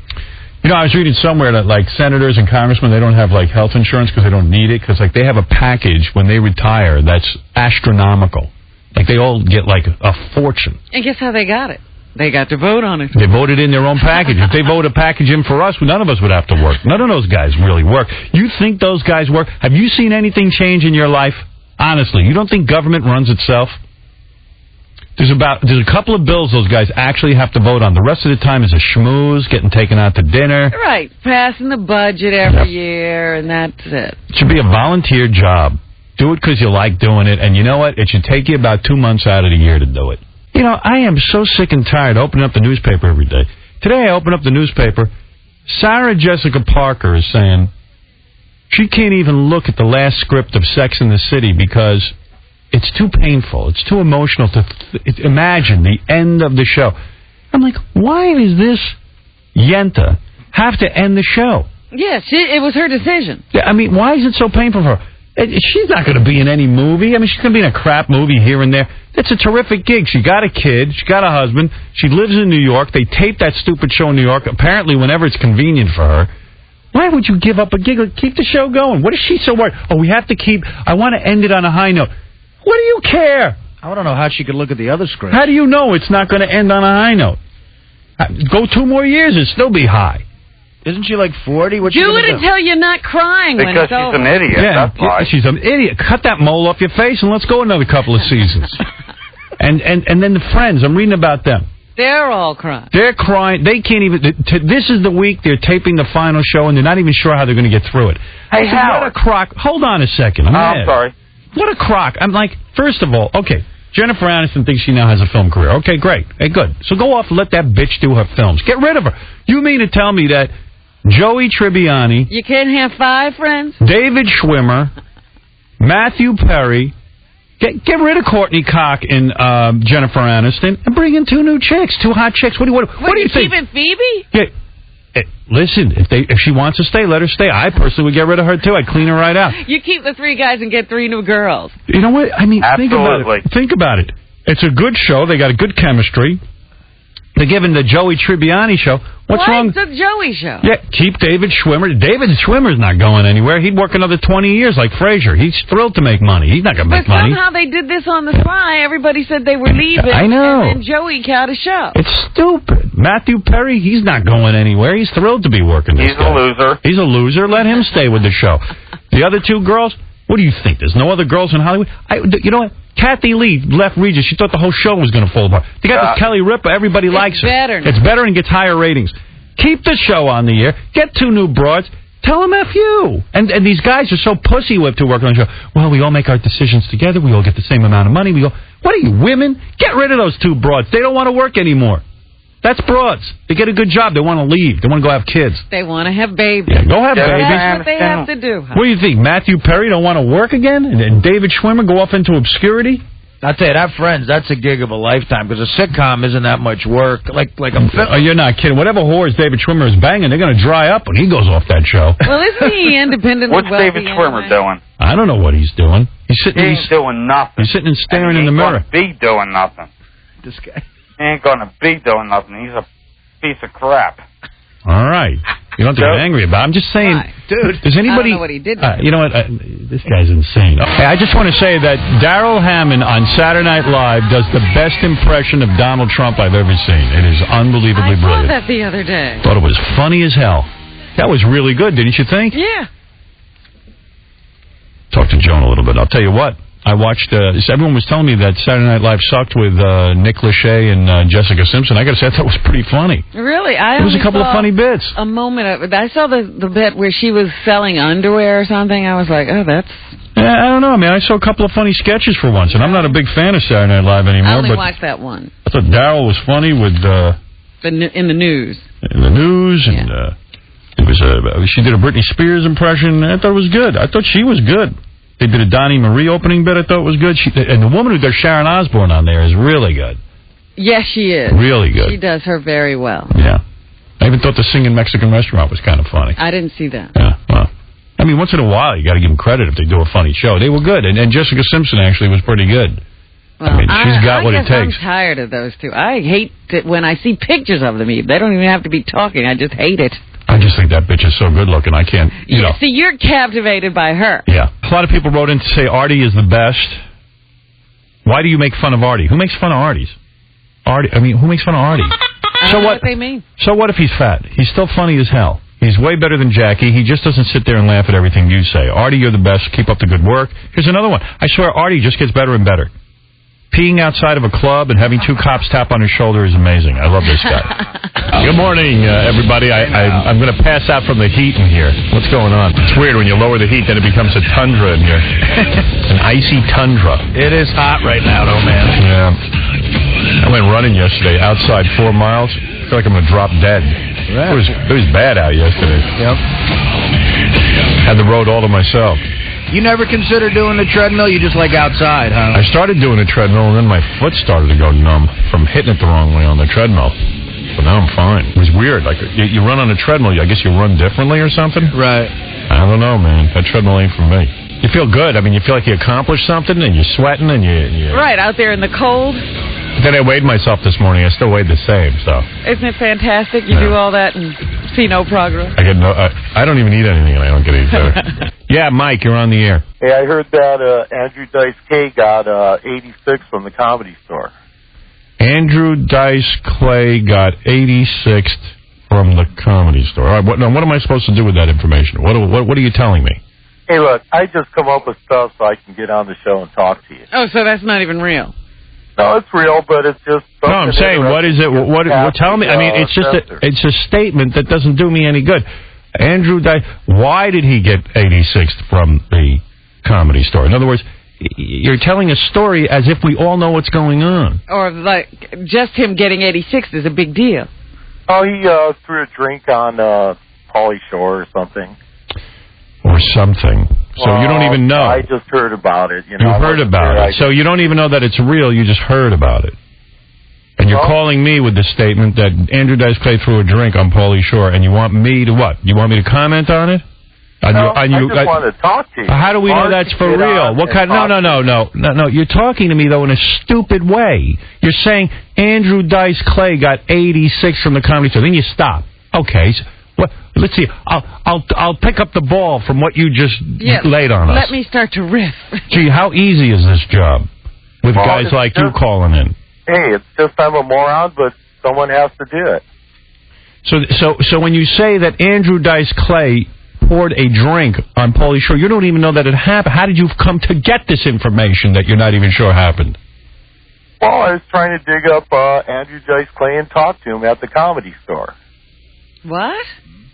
You know, I was reading somewhere that, like, senators and congressmen, they don't have, like, health insurance because they don't need it, because, like, they have a package when they retire that's astronomical. Like, they all get, like, a fortune. And guess how they got it? They got to vote on it. They voted in their own package. If they vote a package in for us, none of us would have to work. None of those guys really work. You think those guys work? Have you seen anything change in your life? Honestly, you don't think government runs itself? There's a couple of bills those guys actually have to vote on. The rest of the time is a schmooze, getting taken out to dinner. Right, passing the budget every year, and that's it. It should be a volunteer job. Do it because you like doing it, and you know what? It should take you about 2 months out of the year to do it. You know, I am so sick and tired of opening up the newspaper every day. Today I opened up the newspaper. Sarah Jessica Parker is saying she can't even look at the last script of Sex and the City because it's too painful. It's too emotional to imagine the end of the show. I'm like, why does this Yenta have to end the show? Yes, it was her decision. I mean, why is it so painful for her? She's not going to be in any movie. I mean, she's going to be in a crap movie here and there. It's a terrific gig. She got a kid. She got a husband. She lives in New York. They tape that stupid show in New York, apparently whenever it's convenient for her. Why would you give up a gig? Keep the show going. What is she so worried? Oh, we have to I want to end it on a high note. What do you care? I don't know how she could look at the other script. How do you know it's not going to end on a high note? Go 2 more years and still be high. Isn't she like 40? What do it until you're not crying when it's over. Because she's an idiot. Yeah, that's why. She's an idiot. Cut that mole off your face and let's go another couple of seasons. and then the Friends, I'm reading about them. They're all crying. They're crying. They can't even. This is the week they're taping the final show, and they're not even sure how they're going to get through it. Hey, Howard. What a crock. Hold on a second. I'm sorry. What a crock. I'm like, first of all, okay, Jennifer Aniston thinks she now has a film career. Okay, great. Hey, good. So go off and let that bitch do her films. Get rid of her. You mean to tell me that Joey Tribbiani... You can't have 5 friends? David Schwimmer, Matthew Perry... Get rid of Courtney Cox and Jennifer Aniston and bring in 2 new chicks, 2 hot chicks. What do you think? Keeping Phoebe? Yeah. Listen, if she wants to stay, let her stay. I personally would get rid of her too. I'd clean her right out. You keep the 3 guys and get 3 new girls. You know what? I mean, Absolutely. Think about it. It's a good show. They got a good chemistry. They're giving the Joey Tribbiani show. What's wrong? It's the Joey show. Yeah, keep David Schwimmer. David Schwimmer's not going anywhere. He'd work another 20 years like Frazier. He's thrilled to make money. He's not going to make money. But somehow they did this on the sly. Everybody said they were leaving. I know. And then Joey got a show. It's stupid. Matthew Perry, he's not going anywhere. He's thrilled to be working this guy. He's a loser. He's a loser. Let him stay with the show. The other two girls, what do you think? There's no other girls in Hollywood? You know what? Kathy Lee left Regis. She thought the whole show was going to fall apart. They got this Kelly Ripa. Everybody likes her. It's better and gets higher ratings. Keep the show on the air. Get 2 new broads. Tell them F you. And these guys are so pussy-whipped to work on the show. Well, we all make our decisions together. We all get the same amount of money. We go, what are you, women? Get rid of those 2 broads. They don't want to work anymore. That's broads. They get a good job. They want to leave. They want to go have kids. They want to have babies. Yeah, go have babies. That's what they have to do. What do you think? Matthew Perry don't want to work again? And David Schwimmer go off into obscurity? I'll tell you, that Friends, that's a gig of a lifetime, because a sitcom isn't that much work. Like a Oh, you're not kidding. Whatever whores David Schwimmer is banging, they're going to dry up when he goes off that show. Well, isn't he independent? What's David Schwimmer doing? I don't know what he's doing. He's sitting. He's doing nothing. He's sitting and staring in the mirror. He ain't gonna be doing nothing. This guy. He ain't going to be doing nothing. He's a piece of crap. All right. You don't have to get angry about it. I'm just saying, dude. Does anybody? I don't know what he did. You know what? This guy's insane. Hey, I just want to say that Darrell Hammond on Saturday Night Live does the best impression of Donald Trump I've ever seen. It is unbelievably brilliant. I saw that the other day. Thought it was funny as hell. That was really good, didn't you think? Yeah. Talk to Joan a little bit. I'll tell you what. I watched, everyone was telling me that Saturday Night Live sucked with Nick Lachey and Jessica Simpson. I got to say, I thought it was pretty funny. Really? There was a couple of funny bits. A moment of it. I saw the bit where she was selling underwear or something. I was like, oh, that's... Yeah, I don't know, man. I saw a couple of funny sketches for once, and I'm not a big fan of Saturday Night Live anymore. I only but watched that one. I thought Darrell was funny with... in the news. In the news, and it was she did a Britney Spears impression. I thought it was good. I thought she was good. They did a Donnie Marie opening bit. I thought it was good. And the woman who does Sharon Osbourne on there is really good. Yes, she is. Really good. She does her very well. Yeah. I even thought the singing Mexican restaurant was kind of funny. I didn't see that. Yeah, well. I mean, once in a while, you got to give them credit if they do a funny show. They were good. And Jessica Simpson actually was pretty good. Well, I mean, she's got what it takes. I'm tired of those two. I hate it when I see pictures of them. They don't even have to be talking. I just hate it. I just think that bitch is so good looking. I can't, you know. See, you're captivated by her. Yeah. A lot of people wrote in to say Artie is the best. Why do you make fun of Artie? Who makes fun of Artie's? I mean, who makes fun of Artie? I don't know what they mean. So what if he's fat? He's still funny as hell. He's way better than Jackie. He just doesn't sit there and laugh at everything you say. Artie, you're the best. Keep up the good work. Here's another one. I swear Artie just gets better and better. Peeing outside of a club and having 2 cops tap on his shoulder is amazing. I love this guy. Good morning, everybody. I'm going to pass out from the heat in here. What's going on? It's weird when you lower the heat, then it becomes a tundra in here. An icy tundra. It is hot right now, though, man. Yeah. I went running yesterday outside 4 miles. I feel like I'm going to drop dead. Right. It was bad out yesterday. Yep. Had the road all to myself. You never consider doing the treadmill? You just like outside, huh? I started doing a treadmill, and then my foot started to go numb from hitting it the wrong way on the treadmill. But now I'm fine. It was weird. Like, you run on a treadmill, I guess you run differently or something? Right. I don't know, man. That treadmill ain't for me. You feel good. I mean, you feel like you accomplished something, and you're sweating, and you... Right, out there in the cold. Then I weighed myself this morning. I still weighed the same, so... Isn't it fantastic? You do all that and see no progress. I don't even eat anything, and I don't get any better. Yeah, Mike, you're on the air. Hey, I heard that Andrew Dice Clay got 86 from the Comedy Store. Andrew Dice Clay got 86th from the Comedy Store. All right, what am I supposed to do with that information? What are you telling me? Hey, look, I just come up with stuff so I can get on the show and talk to you. Oh, so that's not even real. No, it's real, but it's just... No, I'm saying, what is it? What tell me. I mean, it's just it's a statement that doesn't do me any good. Andrew Dice, why did he get 86th from the Comedy Store? In other words, you're telling a story as if we all know what's going on. Or like just him getting 86th is a big deal. Oh, he threw a drink on Pauly Shore or something. Or something. So you don't even know. I just heard about it. You heard about it. So you don't even know that it's real. You just heard about it. And you're calling me with the statement that Andrew Dice Clay threw a drink on Pauly Shore, and you want me to what? You want me to comment on it? I just wanted to talk to you. How do we know that's for real? What kind? No. You're talking to me though in a stupid way. You're saying Andrew Dice Clay got 86 from the Comedy Store. Then you stop. Okay. So, let's see. I'll pick up the ball from what you just laid on us. Let me start to riff. Gee, how easy is this job with guys like you calling in? Hey, it's just I'm a moron, but someone has to do it. So when you say that Andrew Dice Clay poured a drink on Pauly Shore, you don't even know that it happened. How did you come to get this information that you're not even sure happened? Well, I was trying to dig up Andrew Dice Clay and talk to him at the Comedy Store. What?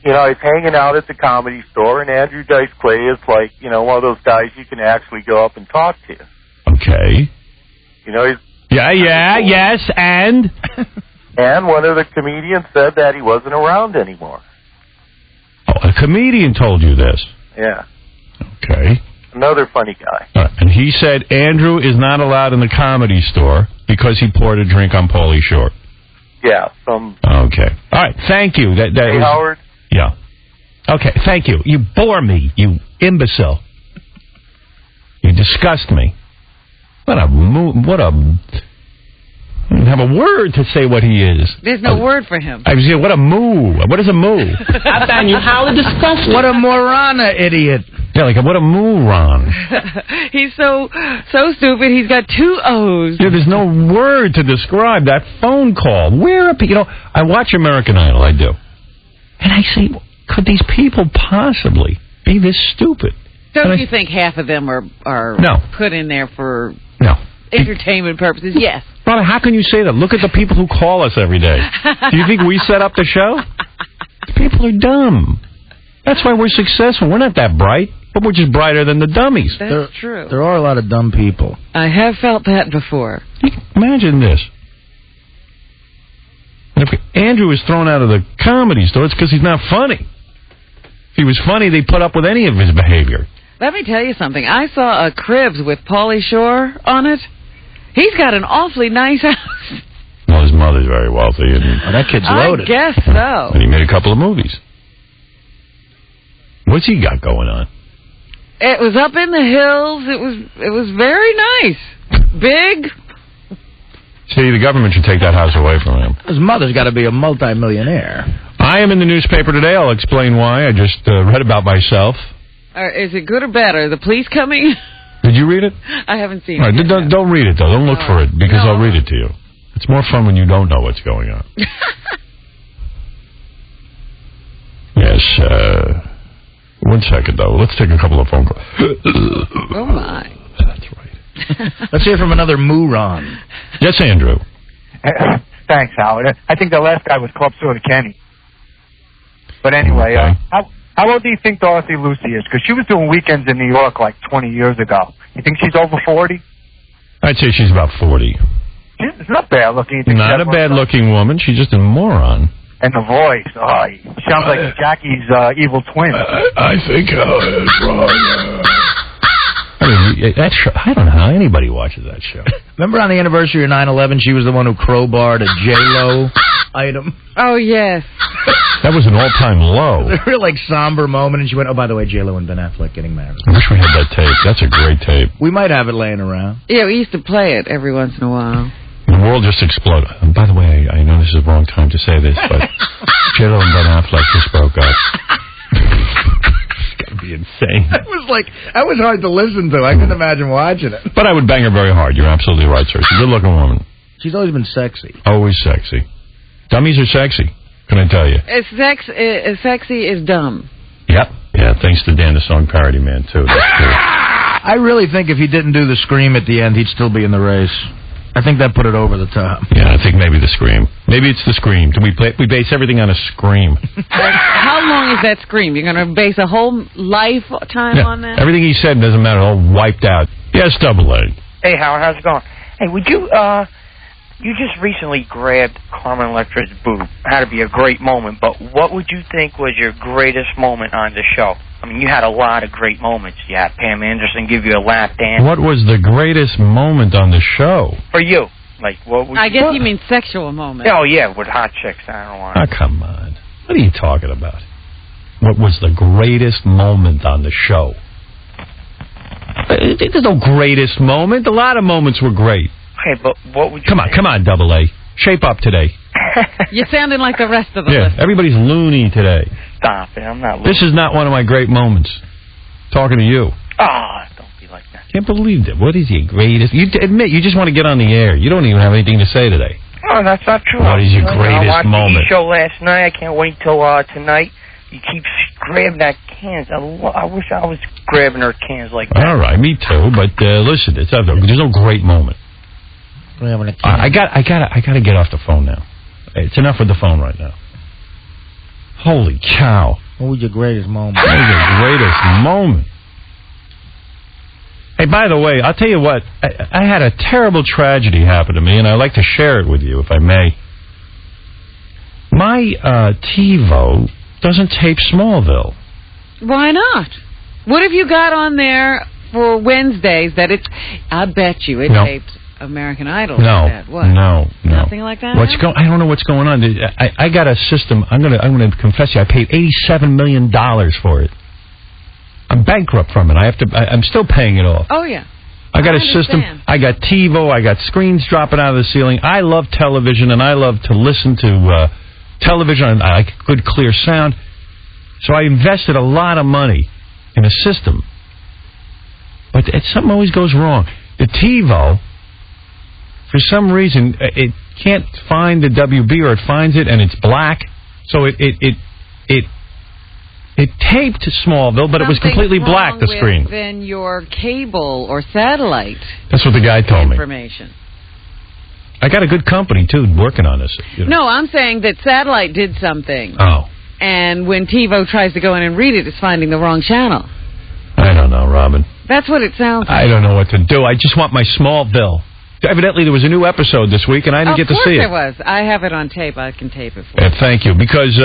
You know, he's hanging out at the Comedy Store, and Andrew Dice Clay is like, you know, one of those guys you can actually go up and talk to. Okay. You know, he's... Yes, and? And one of the comedians said that he wasn't around anymore. Oh, a comedian told you this? Yeah. Okay. Another funny guy. And he said Andrew is not allowed in the Comedy Store because he poured a drink on Pauly Shore. Yeah. Okay. All right. Thank you. Hey, Howard. Yeah. Okay. Thank you. You bore me, you imbecile. You disgust me. I don't have a word to say what he is. There's no word for him. I was saying, what a moo. What is a moo? I find you highly disgusting. What a morana, idiot. Yeah, like what a moo-ron. He's so stupid, he's got 2 O's. Yeah, there's no word to describe that phone call. I watch American Idol, I do. And I say, could these people possibly be this stupid? Don't you think half of them are put in there for entertainment purposes? Yes. Robert, how can you say that? Look at the people who call us every day. Do you think we set up the show? People are dumb. That's why we're successful. We're not that bright, but we're just brighter than the dummies. That's true. There are a lot of dumb people. I have felt that before. Imagine this. If Andrew is thrown out of the Comedy Store, it's because he's not funny. If he was funny, they'd put up with any of his behavior. Let me tell you something. I saw a Cribs with Pauly Shore on it. He's got an awfully nice house. Well, his mother's very wealthy. And that kid's loaded. I guess so. And he made a couple of movies. What's he got going on? It was up in the hills. It was very nice. Big. See, the government should take that house away from him. His mother's got to be a multimillionaire. I am in the newspaper today. I'll explain why. I just read about myself. Is it good or bad? Are the police coming? Did you read it? I haven't seen it. Don't read it, though. Don't look for it, because I'll read it to you. It's more fun when you don't know what's going on. Yes. 1 second, though. Let's take a couple of phone calls. Oh, my. That's right. Let's hear from another Mooron. Yes, Andrew. Thanks, Howard. I think the last guy was Club Soda Kenny. But anyway, how old do you think Dorothy Lucy is? Because she was doing weekends in New York like 20 years ago. You think she's over 40? I'd say she's about 40. She's not bad looking. Not a bad-looking woman. She's just a moron. And the voice. Oh, sounds like Jackie's evil twin. I think Howard's wrong. I mean, I don't know how anybody watches that show. Remember on the anniversary of 9/11, she was the one who crowbarred a J-Lo item? Oh, yes. That was an all-time low. A real, somber moment, and she went, oh, by the way, J-Lo and Ben Affleck getting married. I wish we had that tape. That's a great tape. We might have it laying around. Yeah, we used to play it every once in a while. The world just exploded. And by the way, I know this is the wrong time to say this, but J-Lo and Ben Affleck just broke up. It's got to be insane. That was hard to listen to. I couldn't imagine watching it. But I would bang her very hard. You're absolutely right, sir. She's a good-looking woman. She's always been sexy. Always sexy. Dummies are sexy, can I tell you? Sexy is dumb. Yep. Yeah, thanks to Dan the Song Parody Man, too. That's cool. I really think if he didn't do the scream at the end, he'd still be in the race. I think that put it over the top. Yeah, I think maybe the scream. Maybe it's the scream. We base everything on a scream. How long is that scream? You're going to base a whole lifetime on that? Everything he said doesn't matter. All wiped out. Yes, Double A. Hey, Howard, how's it going? Hey, would you, you just recently grabbed Carmen Electra's boob. Had to be a great moment, but what would you think was your greatest moment on the show? I mean, you had a lot of great moments. You had Pam Anderson give you a lap dance. What was the greatest moment on the show? For you. What would I guess you mean sexual moment. Oh, yeah, with hot chicks. I don't want Oh, come on. What are you talking about? what was the greatest moment on the show. There's no greatest moment. A lot of moments were great. Okay, but what would you Come on, Double A. Shape up today. You're sounding like the rest of the Yeah, list. everybody's loony today. Stop it, I'm not This is not one of my great moments. Talking to you. Ah, don't be like that. Can't believe that. What is your greatest? You admit, you just want to get on the air. You don't even have anything to say today. Oh, that's not true. What is your I greatest watched moment? the show last night. I can't wait till tonight. You keep grabbing that cans. I wish I was grabbing her cans like that. All right, me too. But listen, there's no great moment. I gotta get off the phone now. It's enough with the phone right now. Holy cow! What was your greatest moment? What was your greatest moment? Hey, by the way, I'll tell you what. I had a terrible tragedy happen to me, and I'd like to share it with you, if I may. My TiVo doesn't tape Smallville. Why not? What have you got on there for Wednesdays that it's... I bet you it tapes American Idol. No, like that. What? no. Nothing like that? I don't know what's going on. I got a system. I'm gonna confess to you. I paid $87 million for it. I'm bankrupt from it. I'm still paying it off. Oh, yeah. I got a system. I got TiVo. I got screens dropping out of the ceiling. I love television, and I love to listen to television. I like good, clear sound. So I invested a lot of money in a system. But something always goes wrong. The TiVo, for some reason, it can't find the WB, or it finds it and it's black. So it taped Smallville, but it was completely black, the screen. Then your cable or satellite. That's what the guy told me. Information. I got a good company, too, working on this. You know. No, I'm saying that satellite did something. Oh. And when TiVo tries to go in and read it, it's finding the wrong channel. I don't know, Robin. That's what it sounds like. I don't know what to do. I just want my Smallville. Evidently, there was a new episode this week, and I didn't get to see it. Of course there was. I have it on tape. I can tape it for you. Thank you. Because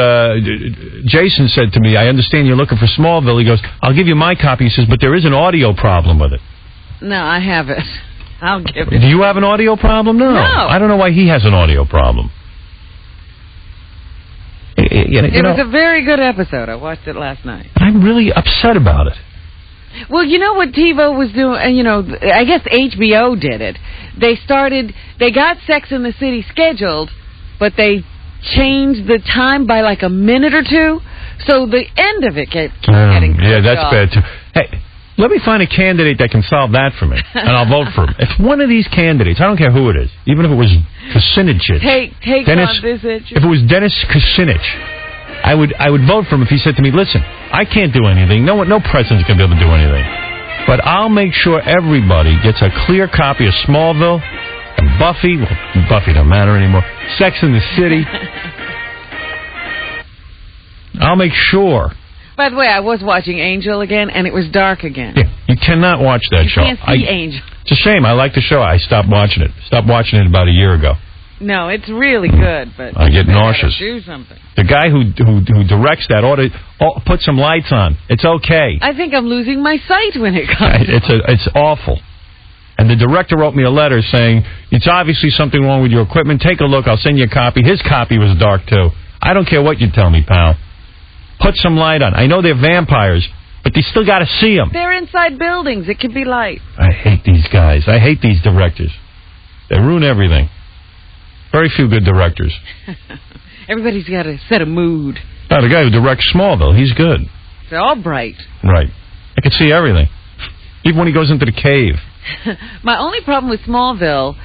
Jason said to me, I understand you're looking for Smallville. He goes, I'll give you my copy. He says, but there is an audio problem with it. No, I have it. I'll give it. Do you have an audio problem? No. I don't know why he has an audio problem. It was a very good episode. I watched it last night. I'm really upset about it. Well, you know what TiVo was doing? I guess HBO did it. They got Sex and the City scheduled, but they changed the time by like a minute or two, so the end of it kept getting yeah, that's off. bad, too. Hey, let me find a candidate that can solve that for me, and I'll vote for him. If one of these candidates, I don't care who it is, even if it was Kucinich. Take on this issue. If it was Dennis Kucinich, I would vote for him if he said to me, listen, I can't do anything. No president's going to be able to do anything. But I'll make sure everybody gets a clear copy of Smallville and Buffy. Well, Buffy don't matter anymore. Sex and the City. I'll make sure. By the way, I was watching Angel again, and it was dark again. Yeah, you cannot watch that show. You can't see Angel. It's a shame. I like the show. I stopped watching it. Stopped watching it about a year ago. No, it's really good, but I get nauseous. Do something. The guy who directs that ought to put some lights on. It's okay. I think I'm losing my sight when it comes. It's awful. And the director wrote me a letter saying, it's obviously something wrong with your equipment. Take a look. I'll send you a copy. His copy was dark, too. I don't care what you tell me, pal. Put some light on. I know they're vampires, but they still got to see them. They're inside buildings. It could be light. I hate these guys. I hate these directors. They ruin everything. Very few good directors. Everybody's got to set a mood. Oh, the guy who directs Smallville, he's good. They're all bright. Right. I can see everything. Even when he goes into the cave. My only problem with Smallville,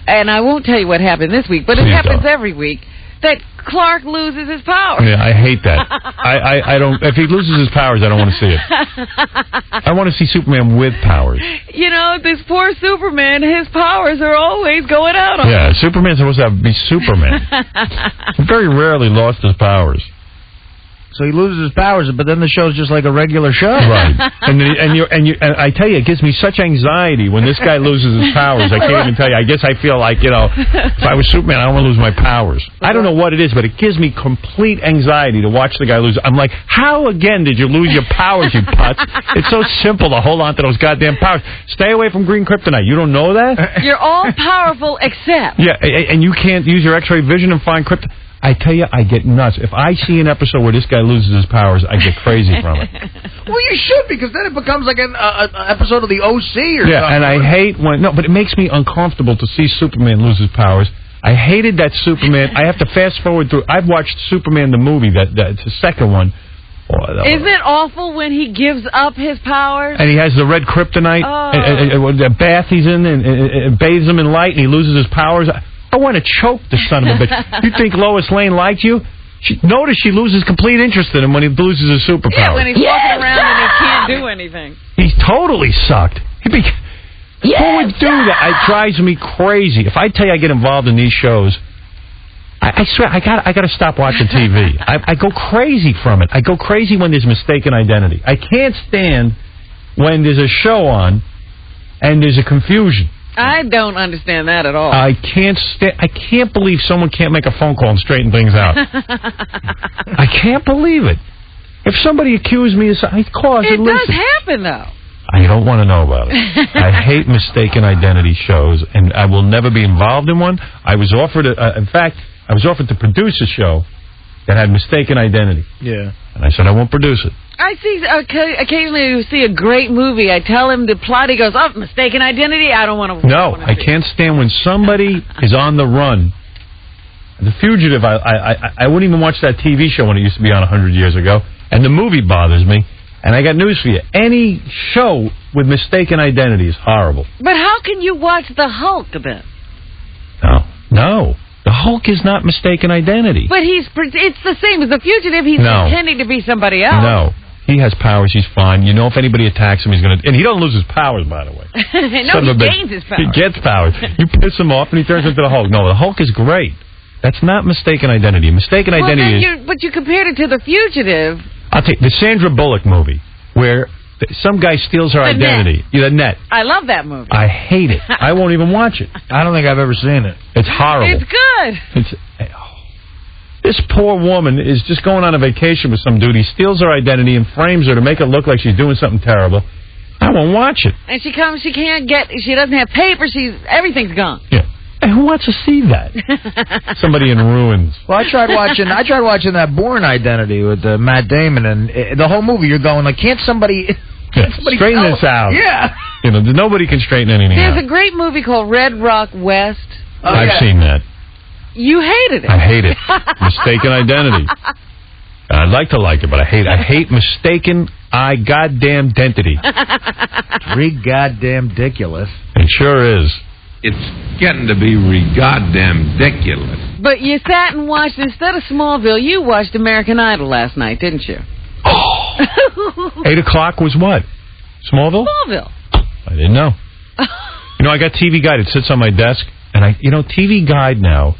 and I won't tell you what happened this week, but it Please happens don't. every week, that Clark loses his powers. Yeah, I hate that. I don't. If he loses his powers, I don't want to see it. I want to see Superman with powers. You know, this poor Superman, his powers are always going out on him. Yeah, Superman's supposed to be Superman. He very rarely lost his powers. So he loses his powers, but then the show's just like a regular show. Right. And I tell you, it gives me such anxiety when this guy loses his powers. I can't even tell you. I guess I feel like, if I was Superman, I don't want to lose my powers. I don't know what it is, but it gives me complete anxiety to watch the guy lose. I'm like, how again did you lose your powers, you putz? It's so simple to hold on to those goddamn powers. Stay away from green kryptonite. You don't know that? You're all powerful except. Yeah, and you can't use your X-ray vision and find kryptonite. I tell you, I get nuts. If I see an episode where this guy loses his powers, I get crazy from it. Well, you should, because then it becomes like an episode of the OC or something. Yeah, and I hate when... No, but it makes me uncomfortable to see Superman lose his powers. I hated that Superman. I have to fast forward through... I've watched Superman the movie, it's the second one. Isn't it awful when he gives up his powers? And he has the red kryptonite, the bath he's in, and bathes him in light, and he loses his powers. I want to choke the son of a bitch. You think Lois Lane liked you? Notice she loses complete interest in him when he loses his superpowers. Yeah, when he's walking around and he can't do anything. He totally sucked. Who would do that? It drives me crazy. If I tell you I get involved in these shows, I swear I got to stop watching TV. I go crazy from it. I go crazy when there's mistaken identity. I can't stand when there's a show on and there's a confusion. I don't understand that at all. I can't believe someone can't make a phone call and straighten things out. I can't believe it. If somebody accused me of something, I'd call. It does happen, though. I don't want to know about it. I hate mistaken identity shows, and I will never be involved in one. I was offered, in fact, I was offered to produce a show that had mistaken identity. Yeah. And I said, I won't produce it. I see, occasionally you see a great movie. I tell him the plot. He goes, oh, mistaken identity? I don't want to. No, I can't stand when somebody is on the run. The Fugitive, I wouldn't even watch that TV show when it used to be on 100 years ago. And the movie bothers me. And I got news for you. Any show with mistaken identity is horrible. But how can you watch The Hulk then? No. The Hulk is not mistaken identity. But it's the same as The Fugitive. He's pretending to be somebody else. No. He has powers. He's fine. You know, if anybody attacks him, he's going to... And he don't lose his powers, by the way. No, he gains his powers. He gets powers. You piss him off, and he turns into the Hulk. No, the Hulk is great. That's not mistaken identity. Mistaken identity is... But you compared it to The Fugitive. I'll take the Sandra Bullock movie, where some guy steals her identity. The Net. I love that movie. I hate it. I won't even watch it. I don't think I've ever seen it. It's horrible. It's good. This poor woman is just going on a vacation with some dude. He steals her identity and frames her to make it look like she's doing something terrible. I won't watch it. And she doesn't have paper. Everything's gone. Yeah. And who wants to see that? Somebody in ruins. Well, I tried watching that Bourne Identity with Matt Damon, and the whole movie you're going like, can't somebody straighten this out? Yeah. You know, nobody can straighten anything out. There's a great movie called Red Rock West. I've seen that. You hated it. I hate it. Mistaken identity. I'd like to like it, but I hate mistaken goddamn identity. Goddamn ridiculous. It sure is. It's getting to be goddamn ridiculous. But you sat and watched, instead of Smallville, you watched American Idol last night, didn't you? Oh. 8 o'clock was what? Smallville? Smallville. I didn't know. You know, I got TV Guide. It sits on my desk. And TV Guide now,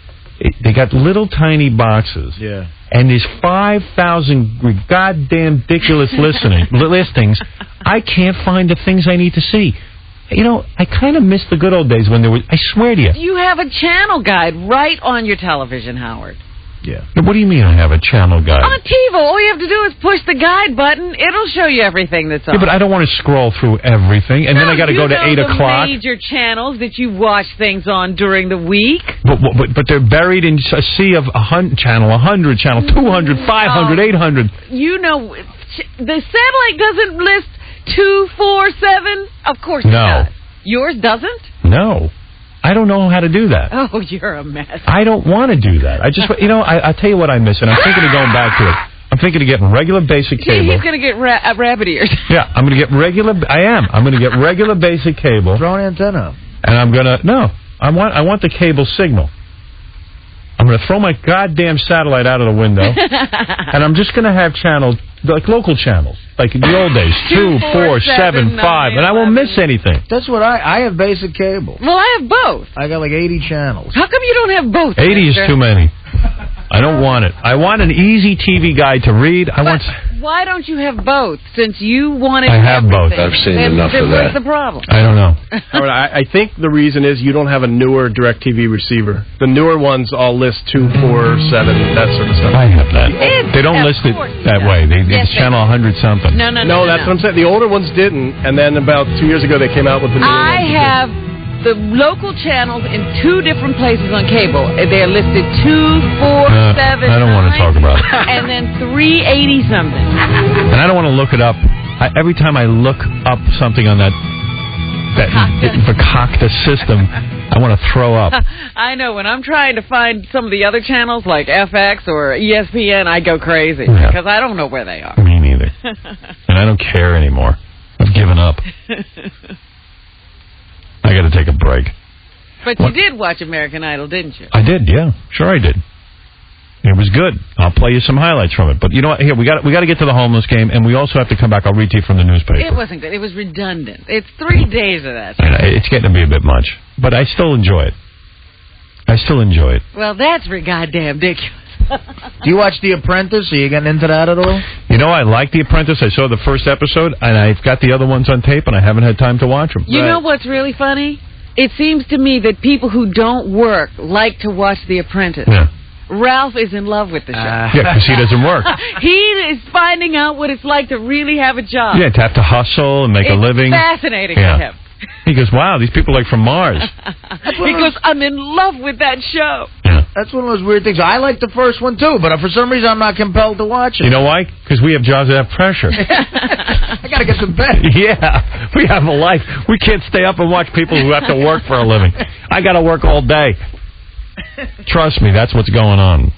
they got little tiny boxes. Yeah. And there's 5,000 goddamn ridiculous listings. I can't find the things I need to see. You know, I kind of miss the good old days when there was... I swear to you. You have a channel guide right on your television, Howard. Yeah. Now, what do you mean I have a channel guide? On TiVo, all you have to do is push the guide button. It'll show you everything that's on. Yeah, but I don't want to scroll through everything, and then I got to go to 8 o'clock. The major channels that you watch things on during the week. But they're buried in a sea of channel 100, channel 200, 500, 800. You know, the satellite doesn't list 2, 4, 7. Of course it does. Yours doesn't? No. I don't know how to do that. Oh, you're a mess. I don't want to do that. I just, I'll tell you what I miss, and I'm thinking of going back to it. I'm thinking of getting regular basic cable. He's going to get rabbit ears. Yeah, I'm going to get regular, I'm going to get regular basic cable. Throw an antenna. And I'm going to, I want the cable signal. I'm going to throw my goddamn satellite out of the window, and I'm just going to have channels, like local channels, like in the old days, 2, 4, 7, 5, and I won't miss anything. That's what I have basic cable. Well, I have both. I got like 80 channels. How come you don't have both? 80 is too many. I don't want it. I want an easy TV guide to read. Why don't you have both? Since you wanted I have everything, both. I've seen enough of that. What's the problem? I don't know. I think the reason is you don't have a newer DirecTV receiver. The newer ones all list 2, 4, 7, that sort of stuff. I have that. They don't list it that way. It's channel 100 something. No, that's what I'm saying. The older ones didn't, and then about 2 years ago they came out with the newer ones. I have the local channels in 2 different places on cable. They're listed 2, 4, 7. I don't want to talk about it. And then 380 something. And I don't want to look it up. Every time I look up something on that Fakakta system, I want to throw up. I know. When I'm trying to find some of the other channels like FX or ESPN, I go crazy because I don't know where they are. Me neither. And I don't care anymore. I've given up. I got to take a break. But you did watch American Idol, didn't you? I did, yeah. Sure I did. It was good. I'll play you some highlights from it. But you know what? Here, we got to get to the homeless game, and we also have to come back. I'll read to you from the newspaper. It wasn't good. It was redundant. It's 3 days of that. I know, it's getting to be a bit much. But I still enjoy it. Well, that's goddamn ridiculous. Do you watch The Apprentice? Are you getting into that at all? You know, I like The Apprentice. I saw the first episode, and I've got the other ones on tape, and I haven't had time to watch them. You know what's really funny? It seems to me that people who don't work like to watch The Apprentice. Yeah. Ralph is in love with the show. Yeah, because he doesn't work. He is finding out what it's like to really have a job. Yeah, to have to hustle and make a living. It's fascinating to him. He goes, wow, these people are like from Mars. He goes, I'm in love with that show. Yeah. That's one of those weird things. I like the first one, too, but for some reason I'm not compelled to watch it. You know why? Because we have jobs that have pressure. I got to get some bed. Yeah, we have a life. We can't stay up and watch people who have to work for a living. I got to work all day. Trust me, that's what's going on.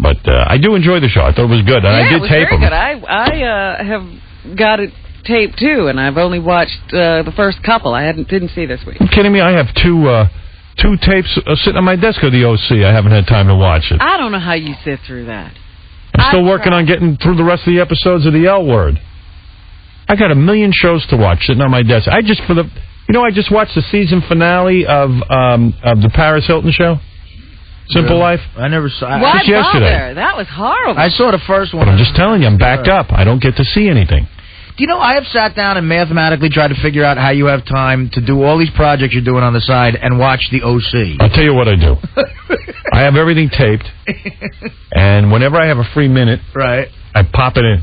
But I do enjoy the show. I thought it was good. And I did tape them. Good. I have got it taped, too, and I've only watched the first couple. I didn't see this week. Are you kidding me? I have two tapes sitting on my desk of the OC. I haven't had time to watch it. I don't know how you sit through that. I'm still working on getting through the rest of the episodes of the L Word. I got 1 million shows to watch sitting on my desk. I just watched the season finale of the Paris Hilton show, Simple Life. I never saw it. Why just yesterday. bother? That was horrible. I saw the first one. But I'm just telling you, I'm backed up. I don't get to see anything. Do you know, I have sat down and mathematically tried to figure out how you have time to do all these projects you're doing on the side and watch the OC. I'll tell you what I do. I have everything taped, and whenever I have a free minute, I pop it in.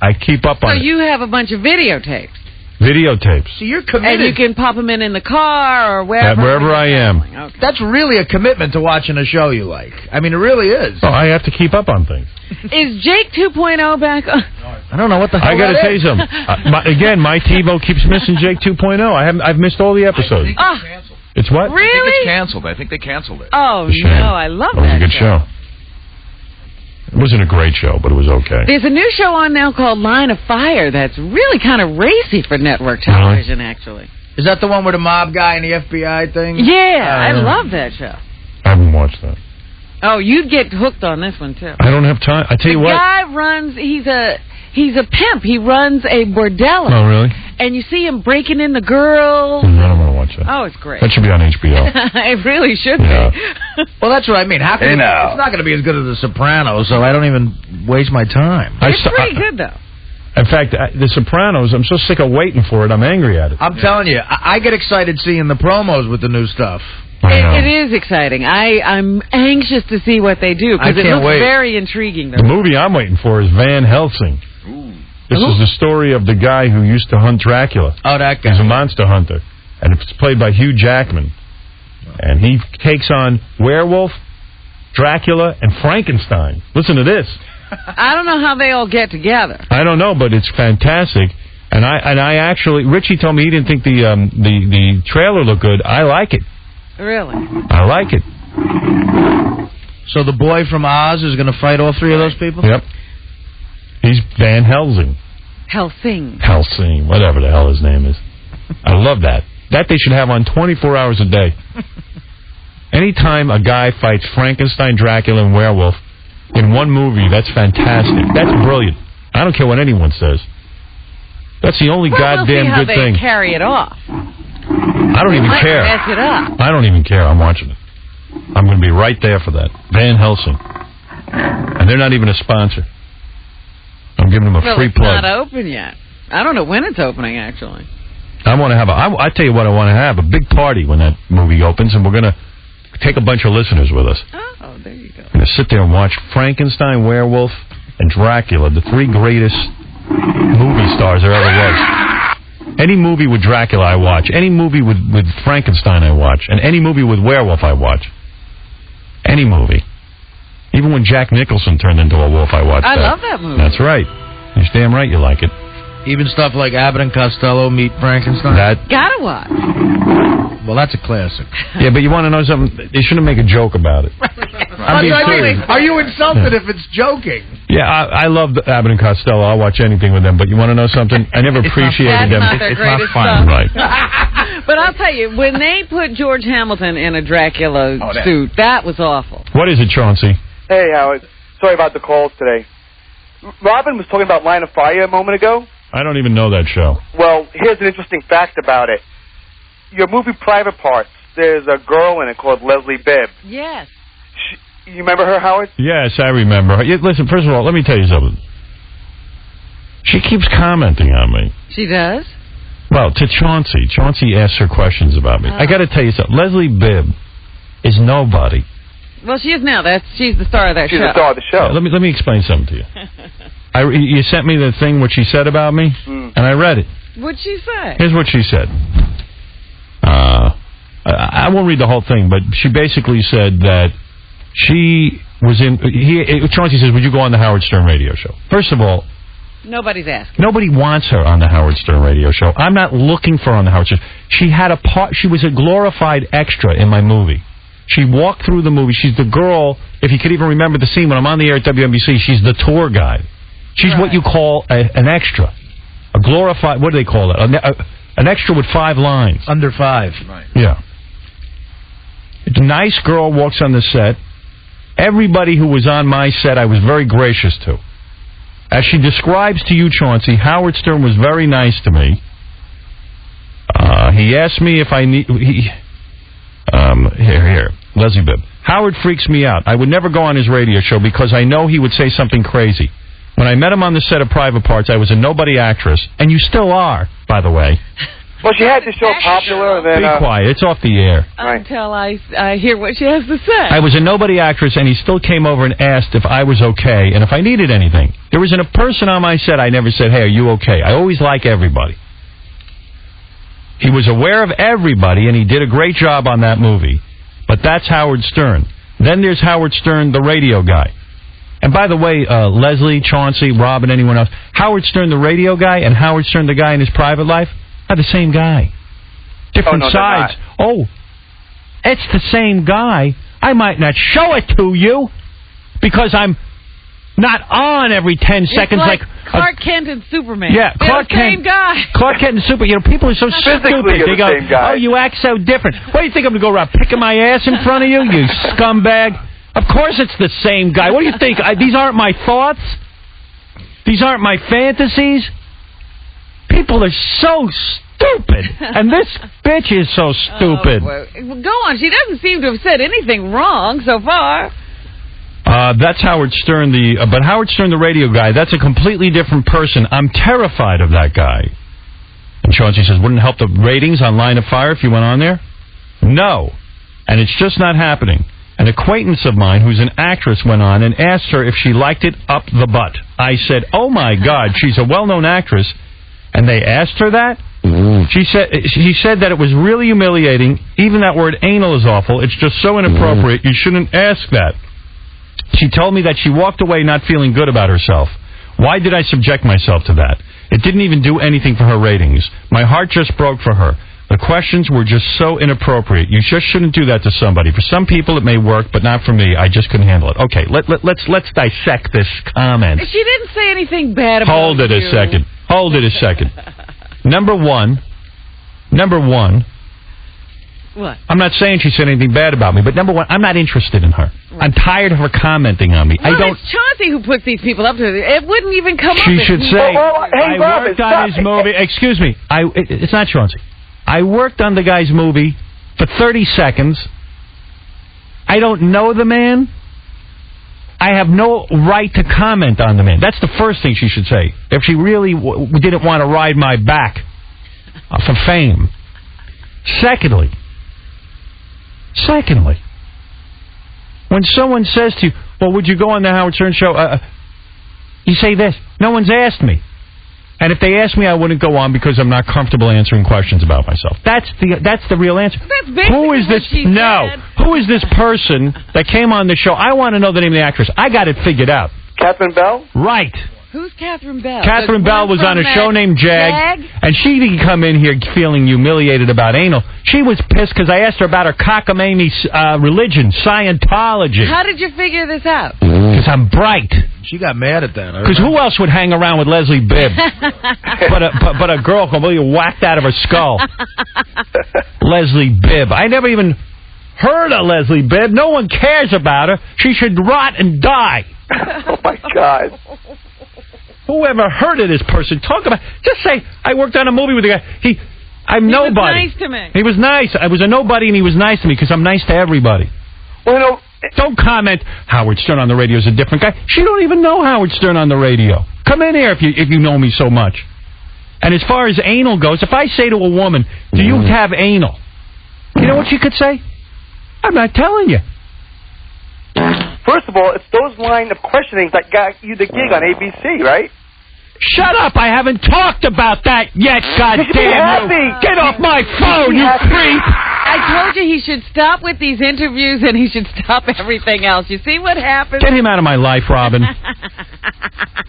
I keep up on it. So you have a bunch of videotapes. Videotapes. So you're committed. And you can pop them in the car or wherever. Wherever I am. Okay. That's really a commitment to watching a show you like. I mean, it really is. Oh, I have to keep up on things. Is Jake 2.0 back on? I don't know what the hell I got to tell you something. My TiVo keeps missing Jake 2.0. I've missed all the episodes. It's what? Really? I think it's canceled. I think they canceled it. Oh, no. I love that. It was a good show. It wasn't a great show, but it was okay. There's a new show on now called Line of Fire that's really kind of racy for network television, actually. Is that the one with the mob guy and the FBI thing? Yeah, I love that show. I haven't watched that. Oh, you'd get hooked on this one, too. I don't have time. I tell you what. The guy runs, he's a pimp. He runs a bordello. Oh, really? And you see him breaking in the girls. I don't want to watch that. Oh, it's great. That should be on HBO. It really should be. Well, that's what I mean. How can it's not going to be as good as The Sopranos, so I don't even waste my time. It's pretty good, though. In fact, The Sopranos, I'm so sick of waiting for it, I'm angry at it. I'm telling you, I get excited seeing the promos with the new stuff. It is exciting. I'm anxious to see what they do, because it looks very intriguing. The movie I'm waiting for is Van Helsing. This is the story of the guy who used to hunt Dracula. Oh, that guy. He's a monster hunter. And it's played by Hugh Jackman. And he takes on Werewolf, Dracula, and Frankenstein. Listen to this. I don't know how they all get together. I don't know, but it's fantastic. And I actually, Richie told me he didn't think the trailer looked good. I like it. Really? I like it. So the boy from Oz is going to fight all three of those people? Yep. He's Van Helsing. Helsing, whatever the hell his name is. I love that. That they should have on 24 hours a day. Anytime a guy fights Frankenstein, Dracula, and Werewolf in one movie, that's fantastic. That's brilliant. I don't care what anyone says. That's the only goddamn good thing. We'll see how they carry it off. I don't even care. Mess it up. I don't even care. I'm watching it. I'm going to be right there for that. Van Helsing. And they're not even a sponsor. I'm giving them a free plug. It's not open yet. I don't know when it's opening, actually. I want to have I tell you what I want to have, a big party when that movie opens, and we're going to take a bunch of listeners with us. Oh, there you go. We're going to sit there and watch Frankenstein, Werewolf, and Dracula, the three greatest movie stars there ever was. Any movie with Dracula, I watch. Any movie with Frankenstein, I watch. And any movie with werewolf, I watch. Any movie. Even when Jack Nicholson turned into a wolf, I watched that. I love that movie. That's right. You're damn right you like it. Even stuff like Abbott and Costello meet Frankenstein? Gotta watch. Well, that's a classic. Yeah, but you want to know something? They shouldn't make a joke about it. I'm being serious. Are you insulted if it's joking? Yeah, I love Abbott and Costello. I'll watch anything with them. But you want to know something? I never appreciated them. It's not greatest fun. stuff. Right. But I'll tell you, when they put George Hamilton in a Dracula suit, that was awful. What is it, Chauncey? Hey, Howard. Sorry about the calls today. Robin was talking about Line of Fire a moment ago. I don't even know that show. Well, here's an interesting fact about it. Your movie Private Parts, there's a girl in it called Leslie Bibb. Yes. You remember her, Howard? Yes, I remember her. Listen, first of all, let me tell you something. She keeps commenting on me. She does? Well, to Chauncey. Chauncey asks her questions about me. I got to tell you something. Leslie Bibb is nobody. Well, she is now. She's the star of that show. She's the star of the show. Yeah, let me explain something to you. You sent me the thing, what she said about me, and I read it. What'd she say? Here's what she said. I won't read the whole thing, but she basically said that she was in... Chauncey says, would you go on the Howard Stern radio show? First of all... Nobody's asking. Nobody wants her on the Howard Stern radio show. I'm not looking for her on the Howard Stern. She had a part... She was a glorified extra in my movie. She walked through the movie. She's the girl, if you could even remember the scene when I'm on the air at WNBC, she's the tour guide. She's what you call an extra. A glorified... What do they call it? An extra with 5 lines. Under 5. Right. Yeah. A nice girl walks on the set. Everybody who was on my set, I was very gracious to. As she describes to you, Chauncey, Howard Stern was very nice to me. He asked me if I need... Here. Leslie Bibb. Howard freaks me out. I would never go on his radio show because I know he would say something crazy. When I met him on the set of Private Parts, I was a nobody actress. And you still are, by the way. Well, she had the show popular, and then... Be quiet. It's off the air. Until I hear what she has to say. I was a nobody actress, and he still came over and asked if I was okay and if I needed anything. There wasn't a person on my set I never said, hey, are you okay? I always like everybody. He was aware of everybody, and he did a great job on that movie. But that's Howard Stern. Then there's Howard Stern, the radio guy. And by the way, Leslie, Chauncey, Robin, anyone else, Howard Stern, the radio guy, and Howard Stern, the guy in his private life, are the same guy. Different sides. Oh, it's the same guy. I might not show it to you because I'm not on every 10 seconds. Like Clark Kent and Superman. Yeah, Clark Kent. Same guy. Clark Kent and Superman. You know, people are so stupid. They go, oh, you act so different. What do you think I'm going to go around picking my ass in front of you, you scumbag? Of course it's the same guy. What do you think? These aren't my thoughts? These aren't my fantasies? People are so stupid. And this bitch is so stupid. Well, go on. She doesn't seem to have said anything wrong so far. That's Howard Stern, but Howard Stern, the radio guy, that's a completely different person. I'm terrified of that guy. And Chauncey says, wouldn't it help the ratings on Line of Fire if you went on there? No. And it's just not happening. An acquaintance of mine who's an actress went on and asked her if she liked it up the butt. I said, oh my God, she's a well-known actress. And they asked her that? She said that it was really humiliating. Even that word anal is awful. It's just so inappropriate. You shouldn't ask that. She told me that she walked away not feeling good about herself. Why did I subject myself to that? It didn't even do anything for her ratings. My heart just broke for her. The questions were just so inappropriate. You just shouldn't do that to somebody. For some people it may work, but not for me. I just couldn't handle it. Okay, let's dissect this comment. She didn't say anything bad about Hold it a second. Number one. What? I'm not saying she said anything bad about me, but number one, I'm not interested in her. Right. I'm tired of her commenting on me. Well, it's Chauncey who puts these people up to it. It wouldn't even come up. She should say, I worked on his movie. Excuse me. It's not Chauncey. I worked on the guy's movie for 30 seconds. I don't know the man. I have no right to comment on the man. That's the first thing she should say. If she really didn't want to ride my back for fame. Secondly, when someone says to you, well, would you go on the Howard Stern show? You say this, no one's asked me. And if they asked me, I wouldn't go on because I'm not comfortable answering questions about myself. That's the real answer. That's basically Who is this? what she No. said. Who is this person that came on the show? I want to know the name of the actress. I got it figured out. Catherine Bell? Right. Who's Catherine Bell? Catherine Bell was on a show named Jag, and she didn't come in here feeling humiliated about anal. She was pissed because I asked her about her cockamamie religion, Scientology. How did you figure this out? Because I'm bright. She got mad at that. Because who else would hang around with Leslie Bibb? but a girl completely whacked out of her skull. Leslie Bibb. I never even heard of Leslie Bibb. No one cares about her. She should rot and die. Oh, my God. Whoever heard of this person? Talk about... Just say, I worked on a movie with a guy. I'm nobody. He was nice to me. He was nice. I was a nobody, and he was nice to me because I'm nice to everybody. Well, you know... Don't comment, Howard Stern on the radio is a different guy. She don't even know Howard Stern on the radio. Come in here if you know me so much. And as far as anal goes, if I say to a woman, do you have anal? You know what she could say? I'm not telling you. First of all, it's those line of questionings that got you the gig on ABC, right? Shut up! I haven't talked about that yet, goddamn you! Get off my phone, you creep! I told you he should stop with these interviews and he should stop everything else. You see what happens? Get him out of my life, Robin.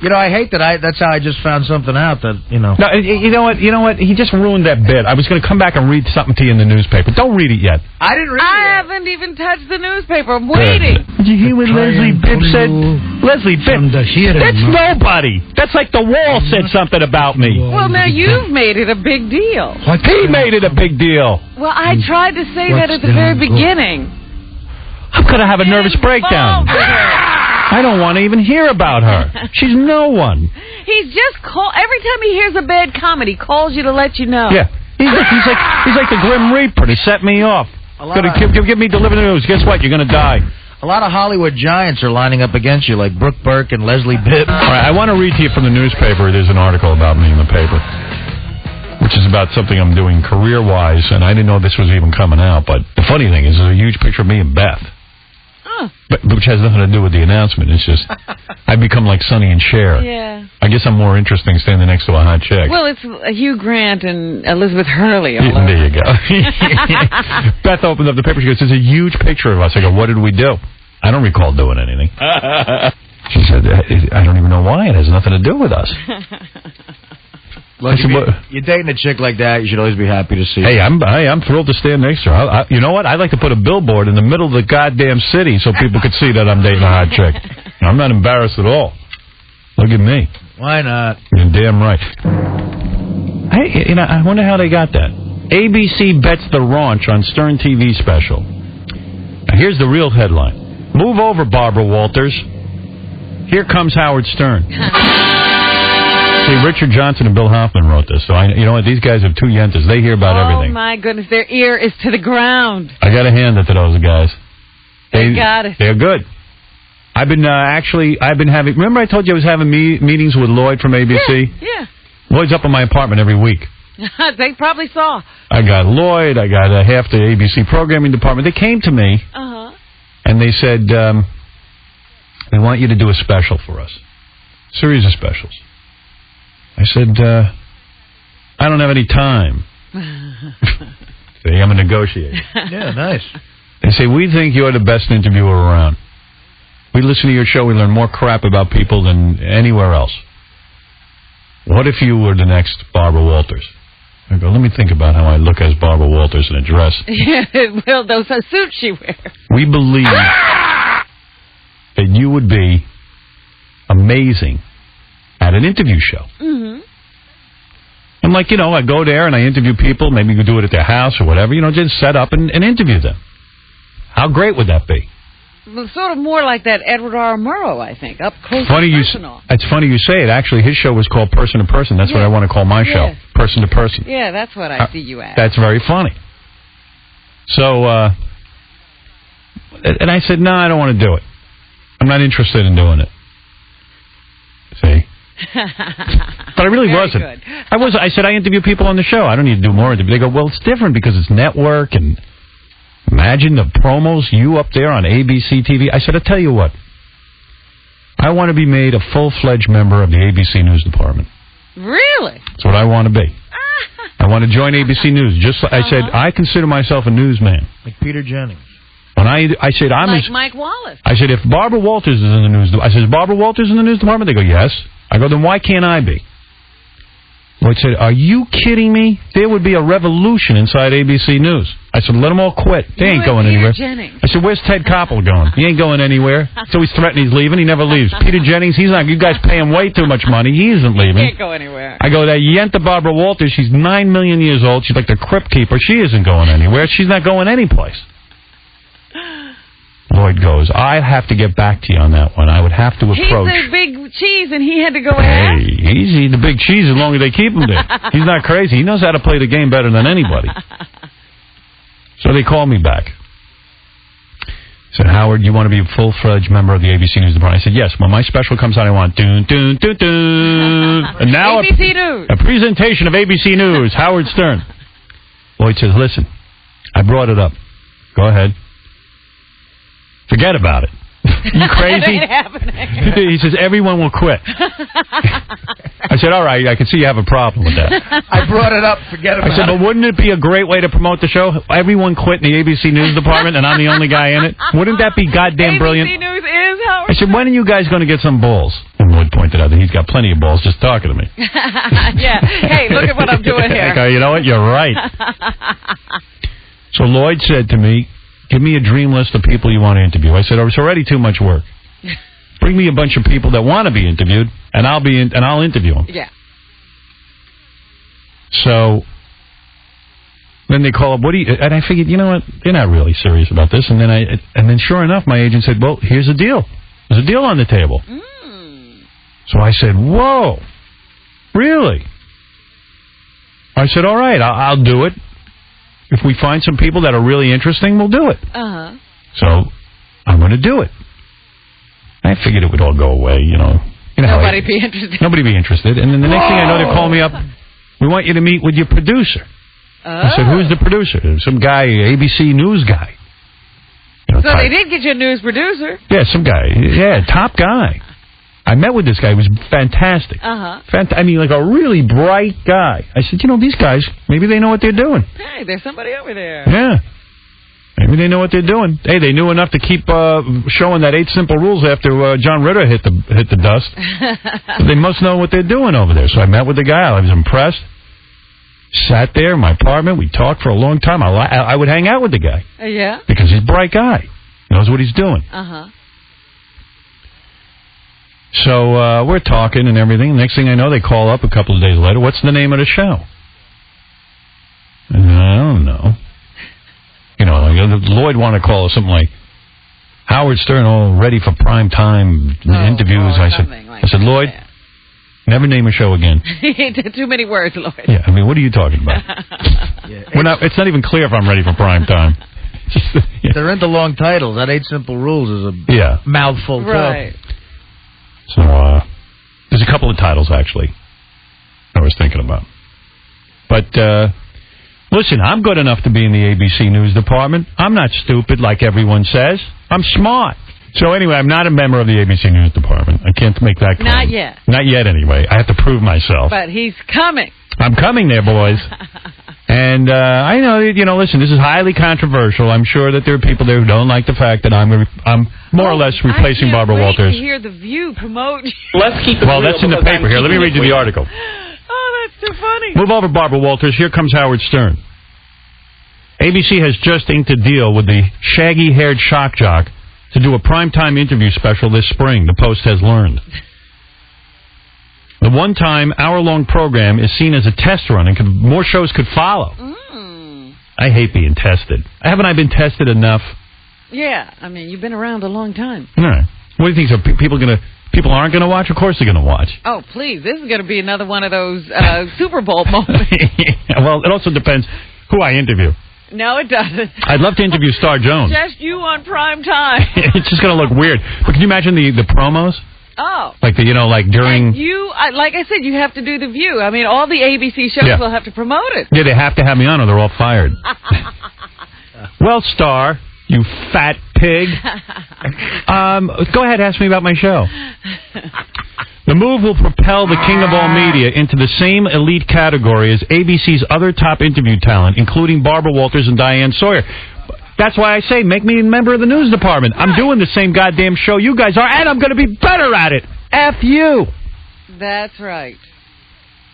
You know, I hate that that's how I just found something out that, you know. No, you know what? He just ruined that bit. I was going to come back and read something to you in the newspaper. Don't read it yet. I didn't read it. I haven't even touched the newspaper. I'm waiting. Did you hear what Leslie Bibb said? Leslie Bibb. That's nobody. That's like the wall said something about me. Well, now you've made it a big deal. He made it a big deal. Well, I tried to say that at the very beginning. I'm going to have a nervous breakdown. I don't want to even hear about her. She's no one. He's just every time he hears a bad comment, he calls you to let you know. Yeah. He's like the Grim Reaper to set me off. Give me deliver the news. Guess what? You're going to die. A lot of Hollywood giants are lining up against you, like Brooke Burke and Leslie Bibb. All right, I want to read to you from the newspaper. There's an article about me in the paper, which is about something I'm doing career-wise, and I didn't know this was even coming out. But the funny thing is, there's a huge picture of me and Beth, which has nothing to do with the announcement. It's just I've become like Sonny and Cher. Yeah. I guess I'm more interesting standing next to a hot chick. Well, it's Hugh Grant and Elizabeth Hurley. There you go. Beth opened up the paper. She goes, "There's a huge picture of us." I go, "What did we do?" I don't recall doing anything. She said, "I don't even know why. It has nothing to do with us." Look, you're dating a chick like that, you should always be happy to see her. Hey, I'm thrilled to stand next to her. You know what? I'd like to put a billboard in the middle of the goddamn city so people could see that I'm dating a hot chick. I'm not embarrassed at all. Look at me. Why not? You're damn right. Hey, I wonder how they got that. ABC bets the raunch on Stern TV special. Now, here's the real headline. Move over, Barbara Walters. Here comes Howard Stern. See, Richard Johnson and Bill Hoffman wrote this, so you know what? These guys have two yentas. They hear about everything. Oh, my goodness. Their ear is to the ground. I got to hand it to those guys. They got it. They're good. I've been having... Remember I told you I was having meetings with Lloyd from ABC? Yeah. Lloyd's up in my apartment every week. They probably saw. I got Lloyd. I got half the ABC programming department. They came to me, and they said, they want you to do a special for us. Series of specials. I said, I don't have any time. See, I'm a negotiator. Yeah, nice. They say, we think you're the best interviewer around. We listen to your show, we learn more crap about people than anywhere else. What if you were the next Barbara Walters? I go, let me think about how I look as Barbara Walters in a dress. Well, those are suits she wears. We believe that you would be amazing at an interview show. Mm-hmm. I'm like, I go there and I interview people. Maybe you could do it at their house or whatever. Just set up and interview them. How great would that be? Well, sort of more like that Edward R. Murrow, I think, up close and personal. It's funny you say it. Actually, his show was called Person to Person. That's what I want to call my show, Person to Person. Yeah, that's what I see you at. That's very funny. So, and I said, no, I don't want to do it. I'm not interested in doing it. See? But I really wasn't. Good. I said, I interview people on the show. I don't need to do more interviews. They go, well, it's different because it's network and... Imagine the promos, you up there on ABC TV. I said, I'll tell you what. I want to be made a full-fledged member of the ABC News Department. Really? That's what I want to be. I want to join ABC News. Just like I said, I consider myself a newsman. Like Peter Jennings. When I said I'm like Mike Wallace. I said if Barbara Walters is in the news, I said is Barbara Walters in the news department? They go yes. I go then why can't I be? Lloyd said, are you kidding me? There would be a revolution inside ABC News. I said, let them all quit. They ain't going anywhere. Jennings. I said, where's Ted Koppel going? He ain't going anywhere. So he's threatening he's leaving. He never leaves. Peter Jennings, he's not. You guys pay him way too much money. He isn't leaving. He can't go anywhere. I go, that Yenta Barbara Walters, she's 9 million years old. She's like the crypt keeper. She isn't going anywhere. She's not going anyplace. Lloyd goes, I have to get back to you on that one. I would have to approach. He's the big cheese, and he had to go ahead. Hey, he's the big cheese as long as they keep him there. He's not crazy. He knows how to play the game better than anybody. So they call me back. Said, Howard, you want to be a full-fledged member of the ABC News department? I said, yes. When my special comes out, I want doon, doon, doon, doon. And now ABC News. A presentation of ABC News, Howard Stern. Lloyd says, listen, I brought it up. Go ahead. Forget about it. You crazy? It ain't happening. He says, everyone will quit. I said, all right, I can see you have a problem with that. I brought it up. Forget about it. I said, but wouldn't it be a great way to promote the show? Everyone quit in the ABC News department, and I'm the only guy in it. Wouldn't that be goddamn brilliant? ABC News is Howard. I said, when are you guys going to get some balls? And Lloyd pointed out that he's got plenty of balls just talking to me. Yeah. Hey, look at what I'm doing here. I go, you know what? You're right. So Lloyd said to me, give me a dream list of people you want to interview. I said, oh, it's already too much work. Bring me a bunch of people that want to be interviewed, and I'll interview them. Yeah. So then they call up. What do you? And I figured, you know what? They're not really serious about this. And then sure enough, my agent said, well, here's a deal. There's a deal on the table. So I said, whoa, really? I said, all right, I'll do it. If we find some people that are really interesting, we'll do it. Uh-huh. So I'm going to do it. I figured it would all go away, you know. Nobody be interested. Nobody be interested. And then the next thing I know, they call me up. We want you to meet with your producer. I said, who's the producer? Some guy, ABC News guy. You know, so they did get you a news producer. Yeah, some guy. Yeah, top guy. I met with this guy. He was fantastic. I mean, like a really bright guy. I said, you know, these guys, maybe they know what they're doing. Hey, there's somebody over there. Yeah. Maybe they know what they're doing. Hey, they knew enough to keep showing that 8 Simple Rules after John Ritter hit the dust. So they must know what they're doing over there. So I met with the guy. I was impressed. Sat there in my apartment. We talked for a long time. I would hang out with the guy. Yeah? Because he's a bright guy. He knows what he's doing. So we're talking and everything. Next thing I know, they call up a couple of days later. What's the name of the show? I don't know. You know, Lloyd wanted to call us something like Howard Stern, all ready for prime time interviews. I said, Lloyd, never name a show again. Too many words, Lloyd. Yeah, I mean, what are you talking about? It's not even clear if I'm ready for prime time. They're into long titles. That 8 Simple Rules is a mouthful, right. So there's a couple of titles, actually, I was thinking about. But listen, I'm good enough to be in the ABC News department. I'm not stupid like everyone says. I'm smart. So anyway, I'm not a member of the ABC News department. I can't make that claim. Not yet. Not yet, anyway. I have to prove myself. But he's coming. I'm coming there, boys. And I know, you know, listen, this is highly controversial. I'm sure that there are people there who don't like the fact that I'm more or less replacing Barbara Walters. I hear The View promote. Let's keep it real. That's in the paper here. Let me read you the article. Oh, that's too funny. Move over, Barbara Walters. Here comes Howard Stern. ABC has just inked a deal with the shaggy-haired shock jock to do a primetime interview special this spring, the Post has learned. The one-time, hour-long program is seen as a test run, and more shows could follow. I hate being tested. Haven't I been tested enough? Yeah, I mean, you've been around a long time. All right. What do you think? So people aren't going to watch? Of course they're going to watch. Oh, please. This is going to be another one of those Super Bowl moments. Well, it also depends who I interview. No, it doesn't. I'd love to interview Star Jones. Just you on prime time. It's just going to look weird. But can you imagine the promos? Oh. Like like during... And like I said, you have to do The View. I mean, all the ABC shows will have to promote it. Yeah, they have to have me on or they're all fired. Well, Star, you fat pig. Go ahead, ask me about my show. The move will propel the king of all media into the same elite category as ABC's other top interview talent, including Barbara Walters and Diane Sawyer. That's why I say, make me a member of the news department. I'm doing the same goddamn show you guys are, and I'm going to be better at it. F you. That's right.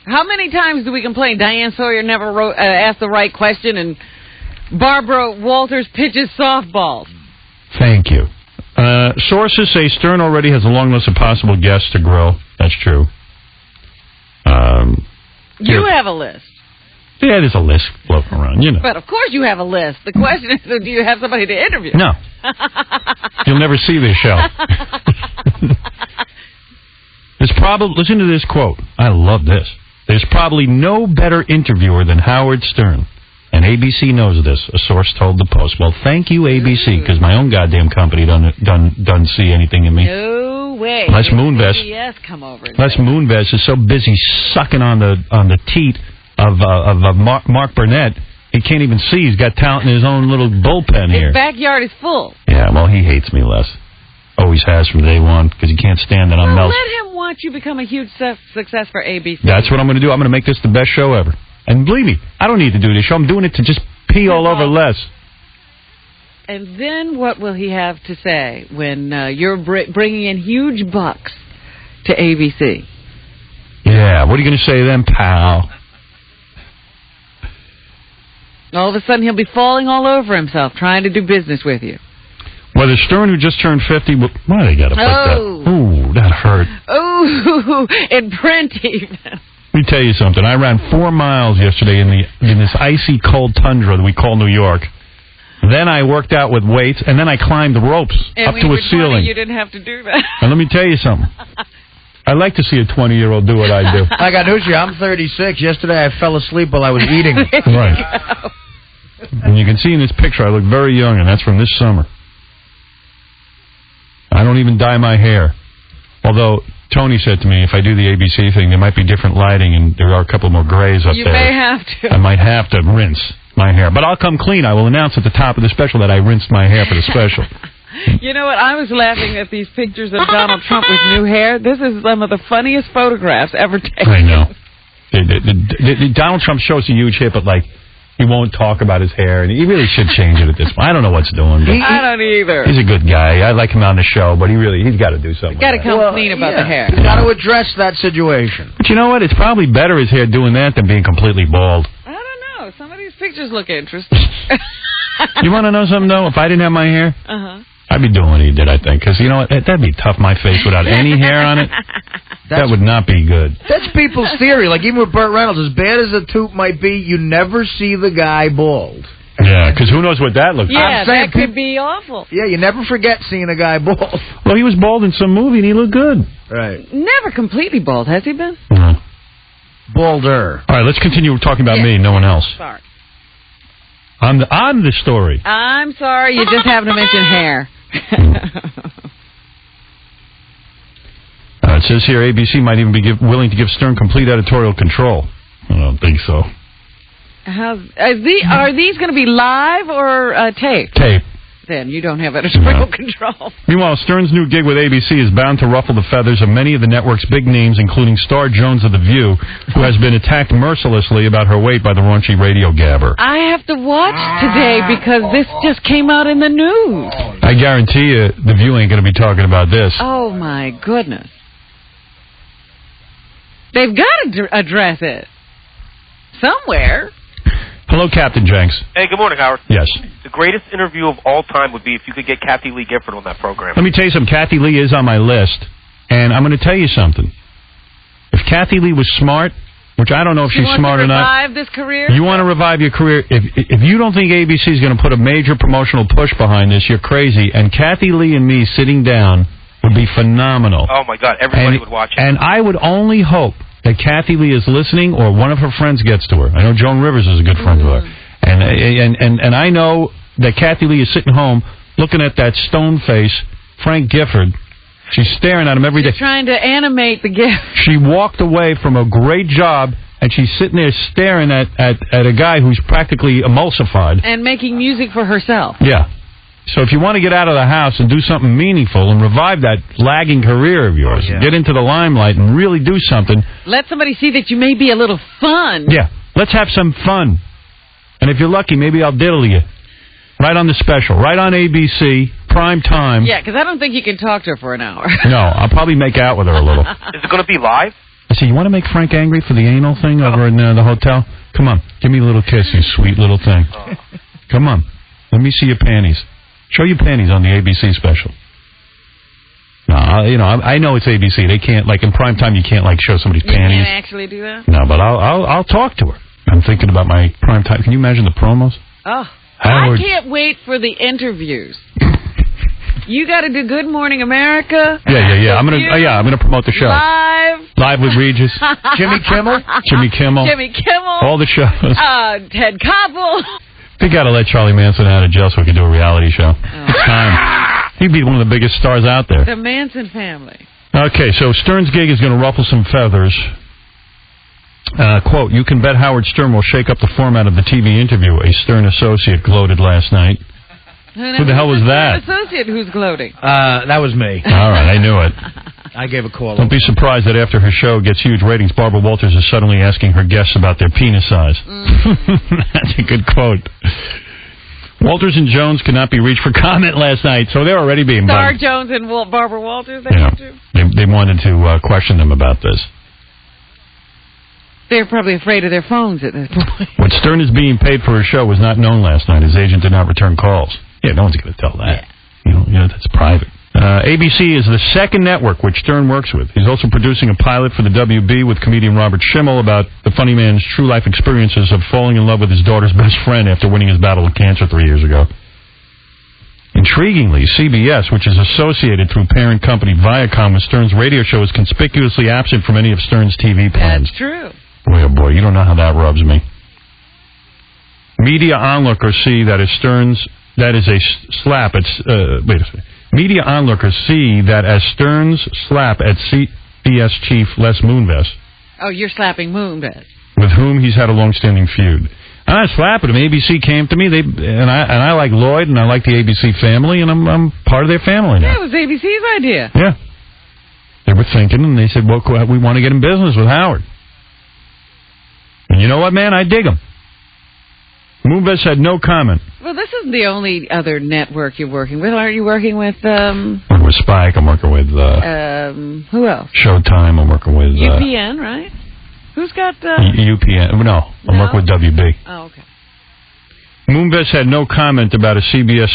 How many times do we complain Diane Sawyer never asked the right question and Barbara Walters pitches softballs? Thank you. Sources say Stern already has a long list of possible guests to grill. That's true. You have a list. Yeah, there's a list floating around, you know. But of course you have a list. The question is, do you have somebody to interview? No. You'll never see this show. Listen to this quote. I love this. There's probably no better interviewer than Howard Stern. And ABC knows this, a source told the Post. Well, thank you, ABC, because my own goddamn company doesn't see anything in me. No way. Les Moonves. CBS come over. Les Moonves is so busy sucking on the teat of Mark Burnett, he can't even see. He's got talent in his own little bullpen here. His backyard is full. Yeah, well, he hates me, Les. Always has from day one, because he can't stand that I'm Let him watch you become a huge success for ABC. That's what I'm going to do. I'm going to make this the best show ever. And believe me, I don't need to do this show. I'm doing it to just pee all over Les. And then what will he have to say when you're bringing in huge bucks to ABC? Yeah, what are you going to say then, pal? All of a sudden he'll be falling all over himself trying to do business with you. Whether Stern, who just turned 50, why they got to put that? Ooh, that hurt. Ooh, in print even. Let me tell you something. I ran 4 miles yesterday in this icy cold tundra that we call New York. Then I worked out with weights, and then I climbed the ropes up to a ceiling. You didn't have to do that. And let me tell you something. I'd like to see a 20-year-old do what I do. I got news for you. I'm 36. Yesterday I fell asleep while I was eating. Right. And you can see in this picture I look very young, and that's from this summer. I don't even dye my hair. Although Tony said to me, if I do the ABC thing, there might be different lighting, and there are a couple more grays up there. You may have to. I might have to rinse my hair. But I'll come clean. I will announce at the top of the special that I rinsed my hair for the special. You know what? I was laughing at these pictures of Donald Trump with new hair. This is some of the funniest photographs ever taken. I know. Donald Trump shows a huge hip, but, like, he won't talk about his hair, and he really should change it at this point. I don't know what's doing. But I don't either. He's a good guy. I like him on the show, but he's got to do something. Got to come clean about the hair. Got to address that situation. But you know what? It's probably better his hair doing that than being completely bald. I don't know. Some of these pictures look interesting. You want to know something, though? If I didn't have my hair, I'd be doing what he did, I think. Because, you know what? That'd be tough, my face without any hair on it. That would not be good. That's people's theory. Like, even with Burt Reynolds, as bad as a toot might be, you never see the guy bald. Yeah, because who knows what that looks like. Yeah, that could be awful. Yeah, you never forget seeing a guy bald. Well, he was bald in some movie, and he looked good. Right. Never completely bald, has he been? No. Balder. All right, let's continue talking about me, no one else. Sorry. On the story. I'm sorry, you just happened to mention hair. It says here ABC might even be willing to give Stern complete editorial control. I don't think so. Are these going to be live or taped? Tape. Then you don't have editorial control. Meanwhile, Stern's new gig with ABC is bound to ruffle the feathers of many of the network's big names, including Star Jones of The View, who has been attacked mercilessly about her weight by the raunchy radio gabber. I have to watch today because this just came out in the news. I guarantee you The View ain't going to be talking about this. Oh, my goodness. They've got to address it somewhere. Hello, Captain Jenks. Hey, good morning, Howard. Yes. The greatest interview of all time would be if you could get Kathy Lee Gifford on that program. Let me tell you something. Kathy Lee is on my list, and I'm going to tell you something. If Kathy Lee was smart, which I don't know if she's smart or not. Revive this career? You want to revive your career. If you don't think ABC is going to put a major promotional push behind this, you're crazy. And Kathy Lee and me sitting down would be phenomenal. Oh, my God. Everybody would watch it. And I would only hope that Kathy Lee is listening or one of her friends gets to her. I know Joan Rivers is a good friend of her. And I know that Kathy Lee is sitting home looking at that stone face, Frank Gifford. She's staring at him every day. She's trying to animate the gift. She walked away from a great job, and she's sitting there staring at a guy who's practically emulsified. And making music for herself. Yeah. So if you want to get out of the house and do something meaningful and revive that lagging career of yours, get into the limelight and really do something. Let somebody see that you may be a little fun. Yeah, let's have some fun. And if you're lucky, maybe I'll diddle you. Right on the special, right on ABC, prime time. Yeah, because I don't think you can talk to her for an hour. No, I'll probably make out with her a little. Is it going to be live? I say, you want to make Frank angry for the anal thing over in the hotel? Come on, give me a little kiss, you sweet little thing. Come on, let me see your panties. Show your panties on the ABC special. No, I know it's ABC. They can't, like, in prime time, you can't, like, show somebody's panties. You can't actually do that? No, but I'll talk to her. I'm thinking about my prime time. Can you imagine the promos? Oh, Howard. I can't wait for the interviews. You got to do Good Morning America. Yeah. I'm gonna promote the show. Live with Regis. Jimmy Kimmel. Jimmy Kimmel. All the shows. Ted Koppel. They got to let Charlie Manson out of jail so we can do a reality show. It's time. He'd be one of the biggest stars out there. The Manson family. Okay, so Stern's gig is going to ruffle some feathers. Quote, you can bet Howard Stern will shake up the format of the TV interview, a Stern associate gloated last night. Who the hell was that? An associate who's gloating. That was me. All right, I knew it. I gave a call. Don't be surprised that after her show gets huge ratings, Barbara Walters is suddenly asking her guests about their penis size. That's a good quote. Walters and Jones could not be reached for comment last night, so they're already being Star bugged. Jones and Barbara Walters, They wanted to question them about this. They're probably afraid of their phones at this point. What Stern is being paid for her show was not known last night. His agent did not return calls. Yeah, no one's going to tell that. Yeah. That's private. ABC is the second network which Stern works with. He's also producing a pilot for the WB with comedian Robert Schimmel about the funny man's true life experiences of falling in love with his daughter's best friend after winning his battle with cancer 3 years ago. Intriguingly, CBS, which is associated through parent company Viacom with Stern's radio show, is conspicuously absent from any of Stern's TV plans. That's true. Boy, oh boy, you don't know how that rubs me. Media onlookers see that as Stern's... That is a slap at... wait a second. Media onlookers see that as Stern's slap at CBS chief Les Moonves. Oh, you're slapping Moonves. With whom he's had a long-standing feud. I'm not slapping him. ABC came to me, and I like Lloyd, and I like the ABC family, and I'm part of their family now. Yeah, it was ABC's idea. Yeah. They were thinking, and they said, well, we want to get in business with Howard. And you know what, man? I dig him. Moonves had no comment. Well, this isn't the only other network you're working with. Aren't you working with... I'm working with Spike. I'm working with... who else? Showtime. I'm working with... UPN, right? Who's got... UPN. No, I'm working with WB. Oh, okay. Moonves had no comment about a CBS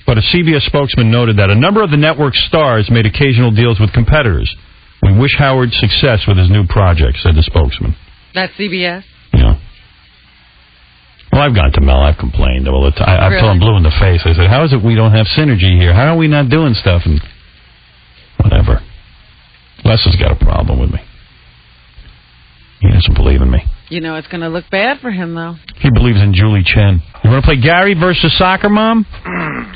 but a CBS spokesman noted that a number of the network's stars made occasional deals with competitors. We wish Howard success with his new project, said the spokesman. That's CBS? Yeah. Well, I've gone to Mel. I've complained all the time. I've told him blue in the face. I said, how is it we don't have synergy here? How are we not doing stuff? And whatever. Les has got a problem with me. He doesn't believe in me. You know, it's going to look bad for him, though. He believes in Julie Chen. You want to play Gary versus Soccer Mom?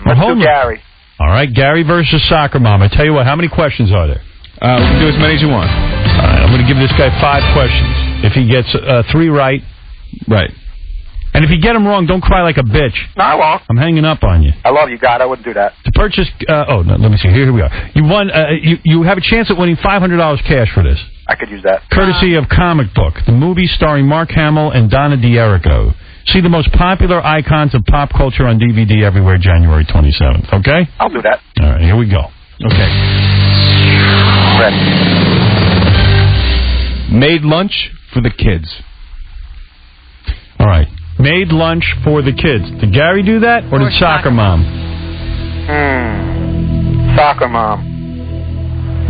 Let's do Gary. All right, Gary versus Soccer Mom. I tell you what, how many questions are there? We can do as many as you want. All right, I'm going to give this guy 5 questions. If he gets 3 right. Right. And if you get them wrong, don't cry like a bitch. No, I won't. I'm hanging up on you. I love you, God. I wouldn't do that. To purchase... no, let me see. Here we are. You won. You have a chance at winning $500 cash for this. I could use that. Courtesy of Comic Book, the movie starring Mark Hamill and Donna D'Errico. See the most popular icons of pop culture on DVD everywhere January 27th, okay? I'll do that. All right, here we go. Okay. Ready. Made lunch for the kids. All right. Made lunch for the kids. Did Gary do that, or did Soccer Mom? Soccer Mom.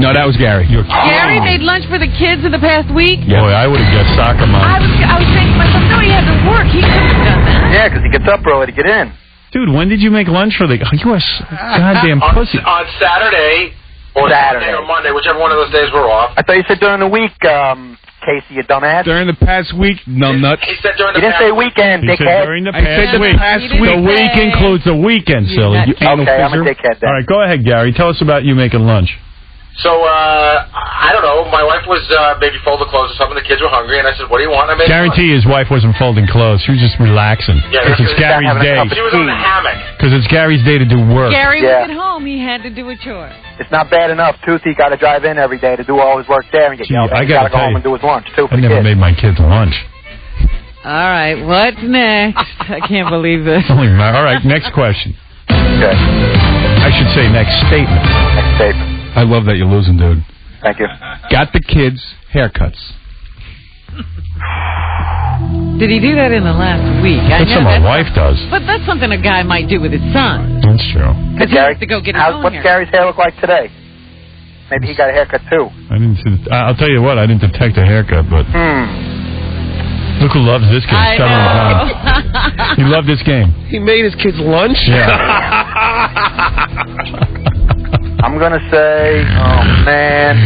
No, that was Gary. Gary made lunch for the kids in the past week? Yeah. Boy, I would have guessed Soccer Mom. I was thinking to myself, no, he had to work. He couldn't have done that. Yeah, because he gets up early to get in. Dude, when did you make lunch for the... You are goddamn pussy. On Saturday, or Saturday or Monday, whichever one of those days we're off. I thought you said during the week, Casey, you dumbass. During the past week, numbnuts. He said during the You didn't say weekend, He said dickhead. during the I said the past week. The week includes the weekend, silly. You anal Okay, I'm a fisser. dickhead then. All right, go ahead, Gary. Tell us about you making lunch. So, I don't know. My wife was maybe folding clothes or something. The kids were hungry, and I said, "What do you want?" I made Guarantee his wife wasn't folding clothes. She was just relaxing. Yeah, because it's Gary's day. She was on the hammock. Because it's Gary's day to do work. Gary was at home. He had to do a chore. It's not bad enough. Toothy got to drive in every day to do all his work there and get yelled at. I He's got to go tell home you, and do his lunch, too, for I the never kids. made my kids lunch. All right, what's next? I can't believe this. All right, next question. Okay. I should say next statement. Next statement. I love that you're losing, dude. Thank you. Got the kids haircuts. Did he do that in the last week? That's what my wife does. But that's something a guy might do with his son. That's true. Because he has to go get his own What's hair. Gary's hair look like today? Maybe he got a haircut, too. I didn't see. I'll tell you what. I didn't detect a haircut, but look who loves this game. I know. He loved this game. He made his kids lunch? Yeah. I'm going to say, oh, man.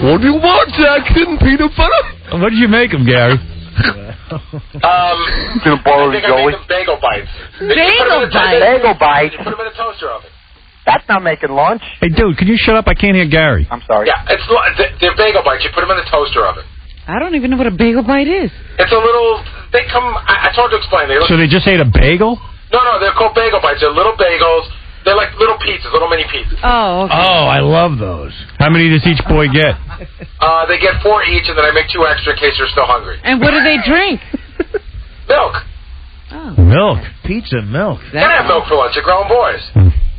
What do you want, Jackson? Peanut butter? What did you make him, Gary? Peanut butter, I think I made them bagel bites. Bagel bites? Bagel bites? You put them in a toaster oven. That's not making lunch. Hey, dude, can you shut up? I can't hear Gary. I'm sorry. Yeah, they're bagel bites. You put them in the toaster oven. I don't even know what a bagel bite is. It's a little. They come. It's hard to explain. They look. So they just ate a bagel? No, they're called bagel bites. They're little bagels. They're like little pizzas, little mini pizzas. Oh, okay. Oh, I love those. How many does each boy get? They get 4 each, and then I make 2 extra in case they're still hungry. And what do they drink? Milk. Oh. Milk. Pizza and milk. They can have milk for lunch. They're grown boys.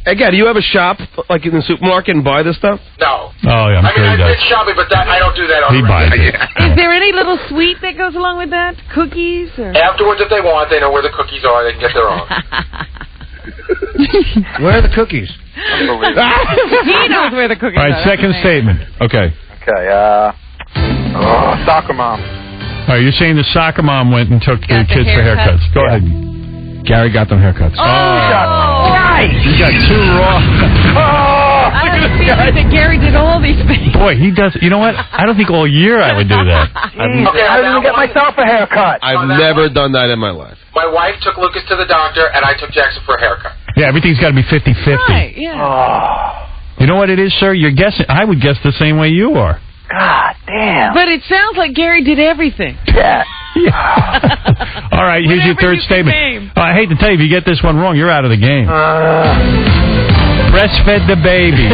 Hey, Gary, do you ever shop like in the supermarket and buy this stuff? No. Oh, yeah, I'm sure he I does. did shopping, but I don't do that on He the buys regular. it. Is there any little sweet that goes along with that? Cookies? Or? Afterwards, if they want, they know where the cookies are. They can get their own. Where are the cookies? He knows where the cookies All right, are. second statement. Okay. Okay, soccer mom. All right, you're saying the soccer mom went and took the kids for haircuts. Go ahead. Gary got them haircuts. Nice! You got 2 raw. I have a feeling that Gary did all these things. Boy, he does. You know what? I don't think all year I would do that. I didn't even get myself a haircut. I've never done that in my life. My wife took Lucas to the doctor, and I took Jackson for a haircut. Yeah, everything's got to be 50-50. Right, yeah. You know what it is, sir? You're guessing. I would guess the same way you are. God damn. But it sounds like Gary did everything. Yeah. All right, here's your third statement. I hate to tell you, if you get this one wrong, you're out of the game. Breastfed the babies.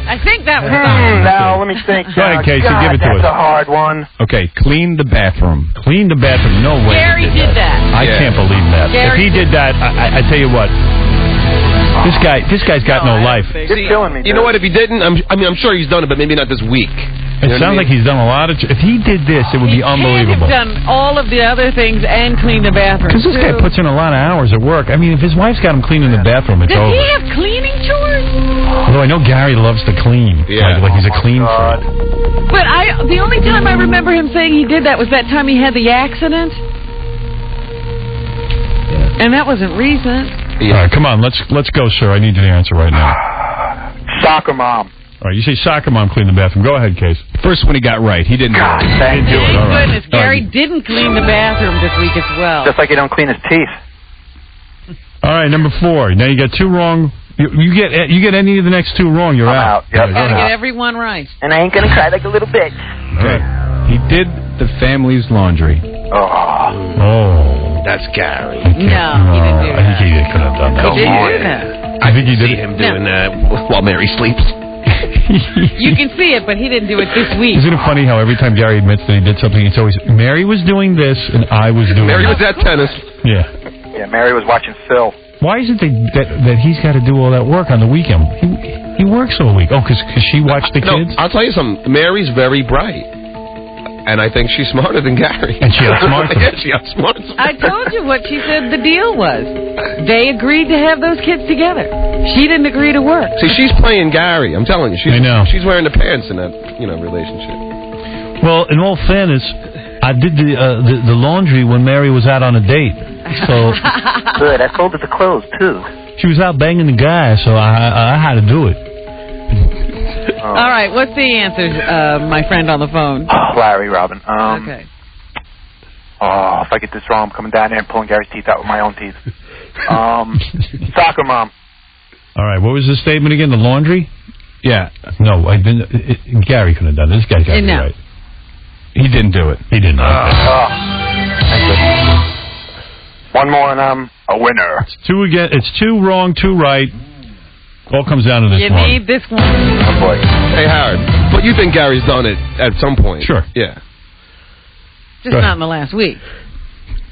I think that was Now, let me think. Go ahead, Casey, God, give it to us. That's a hard one. Okay, clean the bathroom. Clean the bathroom. No way. Gary he did that. I can't believe that. If he did that, I tell you what. This guy's got no life. You're killing me, You know what? If he didn't, I'm sure he's done it, but maybe not this week. It sounds like he's done a lot of... If he did this, it would be unbelievable. He's done all of the other things and cleaned the bathroom, Because this guy puts in a lot of hours at work. I mean, if his wife's got him cleaning the bathroom, it's Does over. he have cleaning chores? Although I know Gary loves to clean. Yeah. Like he's a clean freak. But the only time I remember him saying he did that was that time he had the accident. And that wasn't recent. All right, come on, let's go, sir. I need the answer right now. Soccer mom. All right, you say soccer mom cleaned the bathroom. Go ahead, Case. First one he got right. He didn't do it. Thank you. All right. Goodness, Gary didn't clean the bathroom this week as well. Just like he don't clean his teeth. All right, number 4. Now you got 2 wrong. You get any of the next 2 wrong, you're out. Yep. Go Gotta ahead. get everyone right. And I ain't gonna cry like a little bitch. Okay. He did the family's laundry. Oh. That's Gary. No, he didn't do I think he could have done that. He didn't do that. I think he did. See him doing that while Mary sleeps. You can see it, but he didn't do it this week. Isn't it funny how every time Gary admits that he did something, it's always, Mary was doing this and I was doing Mary that. was at tennis. Yeah. Yeah, Mary was watching Phil. Why is it that he's got to do all that work on the weekend? He works all week. Oh, because she watched the kids? No, I'll tell you something. Mary's very bright. And I think she's smarter than Gary. And she outsmarts him. Yeah, she outsmarts him. I told you what she said the deal was. They agreed to have those kids together. She didn't agree to work. See, she's playing Gary. I'm telling you. I know. She's wearing the pants in that, relationship. Well, in all fairness, I did the laundry when Mary was out on a date. So Good. I folded the clothes too. she was out banging the guy, so I had to do it. All right, what's the answer, my friend on the phone? Larry, Robin. Okay. Oh, if I get this wrong, I'm coming down there and pulling Gary's teeth out with my own teeth. Soccer mom. All right, what was the statement again? The laundry? Yeah. No, Gary couldn't have done it. This guy's got to be right. He didn't do it. He didn't. One more and I'm a winner. It's 2 again. It's 2 wrong, 2 right. All comes down to this one. You need this one. Oh, boy. Hey, Howard, but you think Gary's done it at some point? Sure. Yeah. Just not in the last week.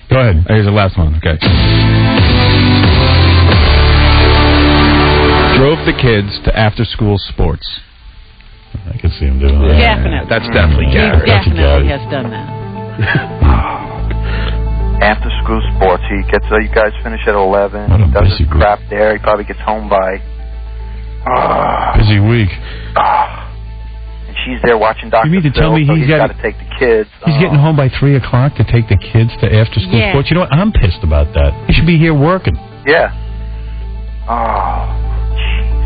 Go ahead. Here's the last one. Okay. Drove the kids to after-school sports. I can see him doing that. Definitely. That's definitely He Gary. definitely has done that. After school sports, he gets. You guys finish at 11. What a Does busy his crap there. He probably gets home by. Busy week. And she's there watching Dr. You mean to tell me so he's got to take the kids. He's getting home by 3 o'clock to take the kids to after-school Yeah. sports? You know what? I'm pissed about that. He should be here working. Yeah. Oh, Jesus.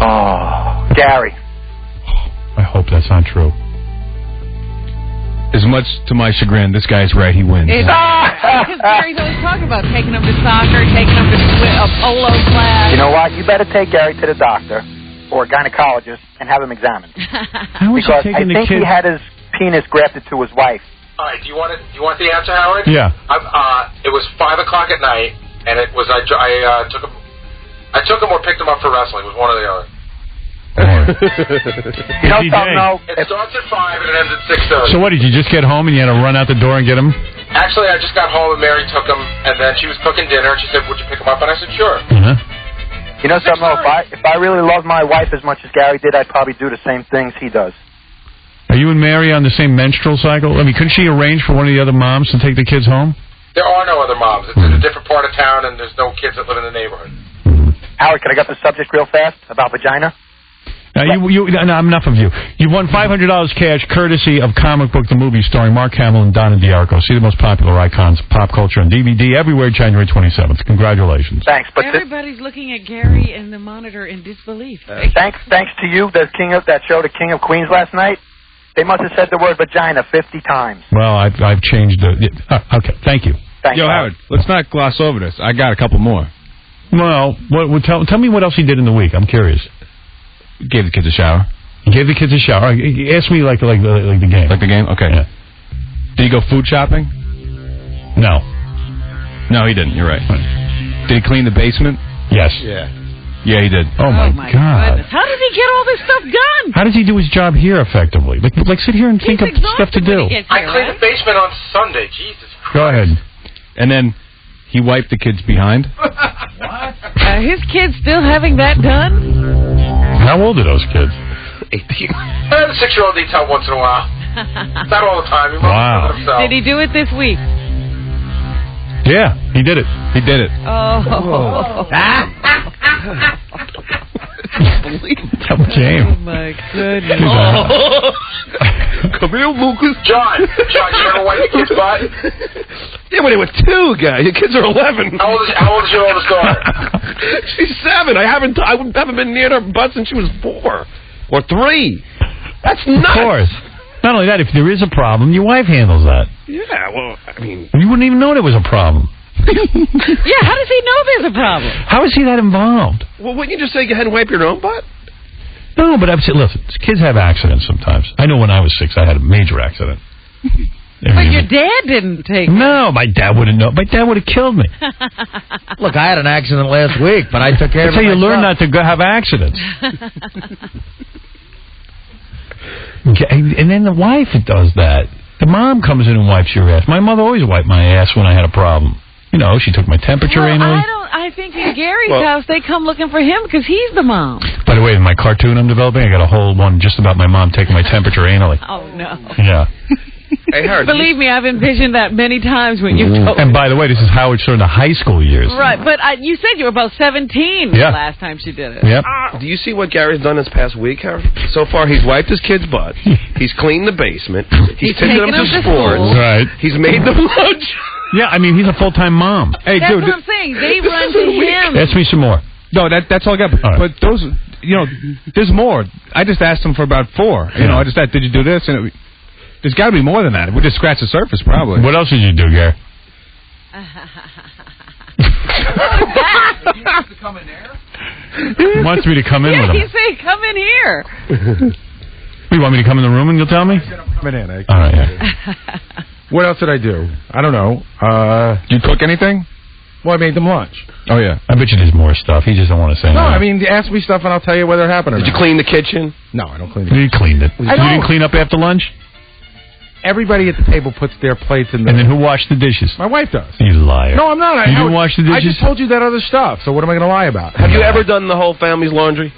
Oh, Gary. I hope that's not true. As much to my chagrin, this guy's right. He wins. Because Gary's always talking about taking him to soccer, taking him to a polo class. You know what? You better take Gary to the doctor or a gynecologist and have him examined. How is Because he I taking the think kids? he had his penis grafted to his wife. All right, do you want the answer, Howard? Yeah. It was 5 o'clock at night, and it was I took him or picked him up for wrestling. It was one or the other. You know something, though? It starts at 5 and it ends at 6:30. So what, did you just get home and you had to run out the door and get him? Actually, I just got home and Mary took him, and then she was cooking dinner, and she said, "Would you pick him up?" And I said, "Sure." You know something, though? If I really loved my wife as much as Gary did, I'd probably do the same things he does. Are you and Mary on the same menstrual cycle? I mean, couldn't she arrange for one of the other moms to take the kids home? There are no other moms. It's in a different part of town, and there's no kids that live in the neighborhood. Howard, can I get the subject real fast about vagina? Now, enough of you. You won $500 cash courtesy of Comic Book the Movie starring Mark Hamill and Donna D'Arco. See the most popular icons of pop culture on DVD everywhere January 27th. Congratulations. Thanks, but Everybody's looking at Gary and the monitor in disbelief. thanks to you, the king of that show, the King of Queens last night. They must have said the word vagina 50 times. Well, I've changed the... okay, thank you. Thanks, Yo, Howard, let's not gloss over this. I got a couple more. Well, tell me what else he did in the week. I'm curious. Gave the kids a shower. He gave the kids a shower. Ask me like the game. Like the game? Okay. Yeah. Did he go food shopping? No. No, he didn't. You're right. Did he clean the basement? Yes. Yeah. Yeah, he did. Oh, my God. Goodness. How does he get all this stuff done? How does he do his job here effectively? Like sit here and think of stuff to do. I cleaned the basement on Sunday. Jesus Christ. Go ahead. And then he wiped the kids behind. What? His kids still having that done? How old are those kids? 18. The 6-year-old needs help once in a while. Not all the time. Wow. Did he do it this week? Yeah, he did it. He did it. Oh. Double game. Oh, my goodness. Come here, Lucas. John, you ever wipe your kid's butt? Yeah, but they were 2, guys. Your kids are 11. How old is your oldest daughter? She's 7. I haven't been near her butt since she was 4 or 3. That's nuts. Of course. Not only that, if there is a problem, your wife handles that. Yeah, well, I mean... You wouldn't even know there was a problem. Yeah, how does he know there's a problem? How is he that involved? Well, wouldn't you just say go ahead and wipe your own butt? No, but I'm saying, listen, kids have accidents sometimes. I know when I was 6, I had a major accident. But your dad didn't take it. No, my dad wouldn't know. My dad would have killed me. Look, I had an accident last week, but I took care of it That's how you myself. learn not to have accidents. Okay, and then the wife does that. The mom comes in and wipes your ass. My mother always wiped my ass when I had a problem. You know, she took my temperature anally. I think in Gary's house, they come looking for him because he's the mom. By the way, in my cartoon I'm developing, I got a whole one just about my mom taking my temperature anally. Oh, no. Yeah. Hey, Howard, Believe me, I've envisioned that many times when you told And by the way, this is Howard Stern, the high school years. Right, but you said you were about 17 Yeah. the last time she did it. Yep. do you see what Gary's done this past week, Howard? So far, he's wiped his kid's butt. He's cleaned the basement. He's taken them to sports. Right. He's made them lunch. Yeah, I mean, he's a full-time mom. Hey, That's dude. what I'm saying. They run to him. Ask me some more. No, that's all I got. But those, there's more. I just asked him for about 4. You know, I just asked, did you do this? And there's got to be more than that. We just scratched the surface, probably. What else did you do, Gary? He wants me to come in with him. He said, come in here. You want me to come in the room and you'll tell me? Coming in. All right, yeah. What else did I do? I don't know. Did you cook anything? Well, I made them lunch. Oh, yeah. I bet you there's more stuff. He just don't want to say No, I mean, ask me stuff and I'll tell you whether it happened or not. Did you clean the kitchen? No, I don't clean the kitchen. You cleaned it. I You don't. didn't clean up after lunch? Everybody at the table puts their plates in the... And then who washed the dishes? My wife does. You liar. No, I'm not. You didn't wash the dishes? I just told you that other stuff, so what am I going to lie about? Have you ever done the whole family's laundry?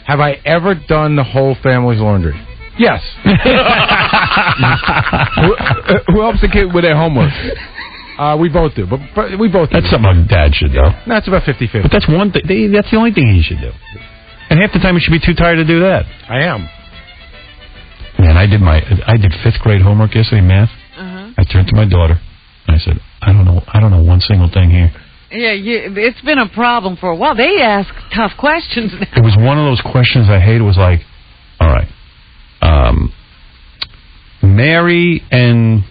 Have I ever done the whole family's laundry? Yes. Who helps the kid with their homework? We both do, but we both do. That's something Dad should do. No, it's about 50-50. But that's one thing. That's the only thing he should do. And half the time he should be too tired to do that. I am. Man, I did 5th grade homework yesterday, math. I turned to my daughter and I said, I don't know one single thing here. Yeah, it's been a problem for a while. They ask tough questions now. It was one of those questions I hate. It was like, all right, Mary and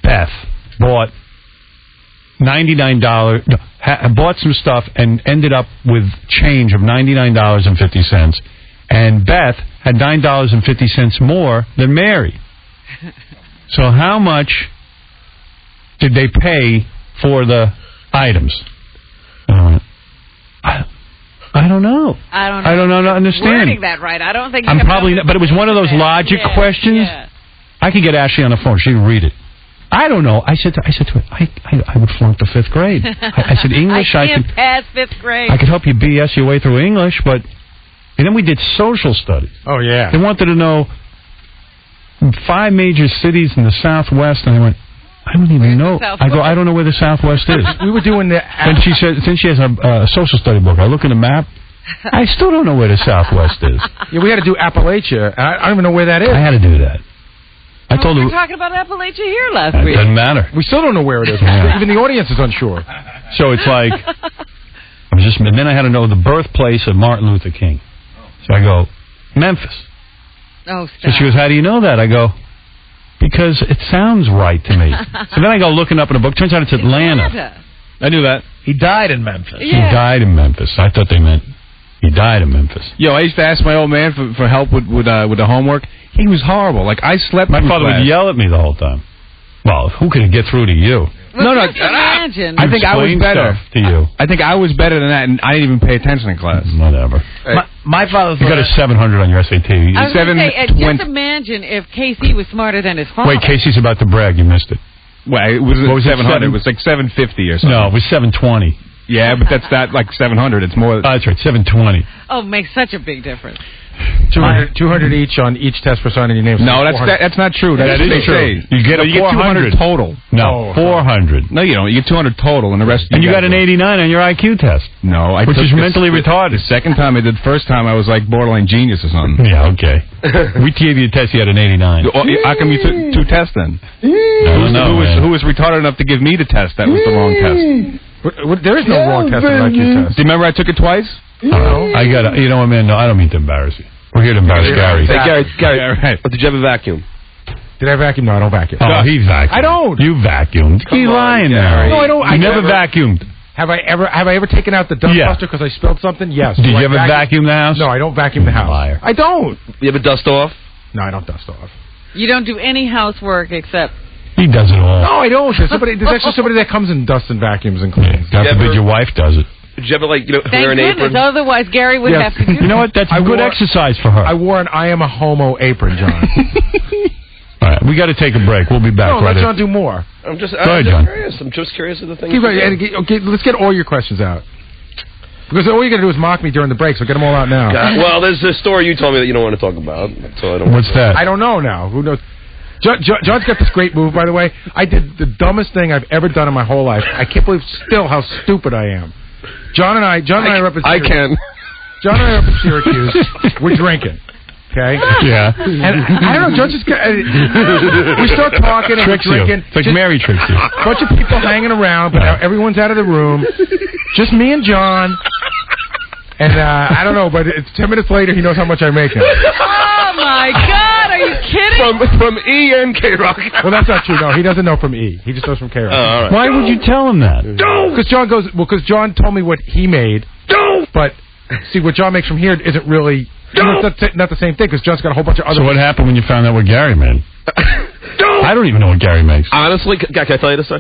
Beth bought $99. Bought some stuff and ended up with change of $99.50, and Beth had $9.50 more than Mary. So how much did they pay for the items? I don't know. I don't understand. Wording that right. I don't think I'm probably not, but it was one of those logic questions. Yeah. I could get Ashley on the phone. She'd read it. I don't know. I said to her, I would flunk the 5th grade. I said English. I can't pass 5th grade. I could help you BS your way through English, but and then we did social studies. Oh yeah. They wanted to know 5 major cities in the Southwest, and I went, I don't even know. I go, I don't know where the Southwest is. We were doing the... And she said, since she has a social study book, I look at the map, I still don't know where the Southwest is. Yeah, we had to do Appalachia. I don't even know where that is. I had to do that. I told her... We were talking about Appalachia here last week. It doesn't matter. We still don't know where it is. Yeah. Even the audience is unsure. So it's like... and then I had to know the birthplace of Martin Luther King. So I go, Memphis. Oh, stop. So she goes, how do you know that? I go, because it sounds right to me. So then I go looking up in a book. Turns out it's Atlanta. I knew that. He died in Memphis. Yeah. He died in Memphis. I thought they meant he died in Memphis. Yo, I used to ask my old man for help with the homework. He was horrible. Like, I slept. My father would yell at me the whole time. Well, who could get through to you? Well, no. Imagine. I think I was better to you. I think I was better than that, and I didn't even pay attention in class. Whatever. My father. You got a 700 on your SAT. I was going to say, just imagine if Casey was smarter than his father. Wait, Casey's about to brag. You missed it. Well, it was 700. It was like 750 or something. No, it was 720. Yeah, but that's not like 700. It's more. That's right, 720. Oh, makes such a big difference. 200 each on each test for signing your name. No, that's not true. That is true. You get 200 total. No, 400. No, you don't. You get 200 total, and the rest. And you got an 89 on your IQ test. No, which is mentally retarded. The second time I did, the first time I was like borderline genius or something. Yeah, okay. We gave you a test. You had an 89. How come you took 2 tests then? I don't know, who was retarded enough to give me the test? That was the wrong test. There is no wrong test on IQ test. Do you remember I took it twice? I got to, you know what, man? No, I don't mean to embarrass you. We're here to embarrass Gary. Hey, Gary, did you ever vacuum? Did I vacuum? No, I don't vacuum. Oh, he vacuumed. I don't. You vacuumed. He's lying now. No, I don't. You never vacuumed. Have I ever taken out the dust buster because I spilled something? Yes. Did you ever vacuum the house? No, I don't vacuum the house. Liar. I don't. You ever dust off? No, I don't dust off. You don't do any housework except... He does it all. No, I don't. There's actually somebody that comes and dusts and vacuums and cleans. God forbid your wife does it. Did you ever, wear Thank an goodness, apron? otherwise Gary would have to do You know what? That's a good exercise for her. I wore an I am a homo apron, John. All right, we got to take a break. We'll be back. No, let John do more. I'm just John. curious. I'm just curious of the things. Okay, let's get all your questions out. Because all you got to do is mock me during the break, so get them all out now. Well, there's a story you told me that you don't want to talk about. So I don't. What's that? I don't know now. Who knows? John's got this great move, by the way. I did the dumbest thing I've ever done in my whole life. I can't believe still how stupid I am. John and I are up in Syracuse. I can. John and I are up in Syracuse. We're drinking. Okay? Yeah. And I don't know, John just we start talking and tricks we're drinking. You. It's like Mary tricks you. Bunch of people hanging around, but now everyone's out of the room. Just me and John. And I don't know, but it's 10 minutes later, he knows how much I make him. Oh, my God. Are you kidding? From E and K-Rock. Well, that's not true. No, he doesn't know from E. He just knows from K-Rock. All right. Why would you tell him that? Because John goes. Well, because John told me what he made. But see, what John makes from here isn't really. It's not the same thing because John's got a whole bunch of other. So what happened when you found out what Gary made? I don't even know what Gary makes. Honestly, can I tell you this?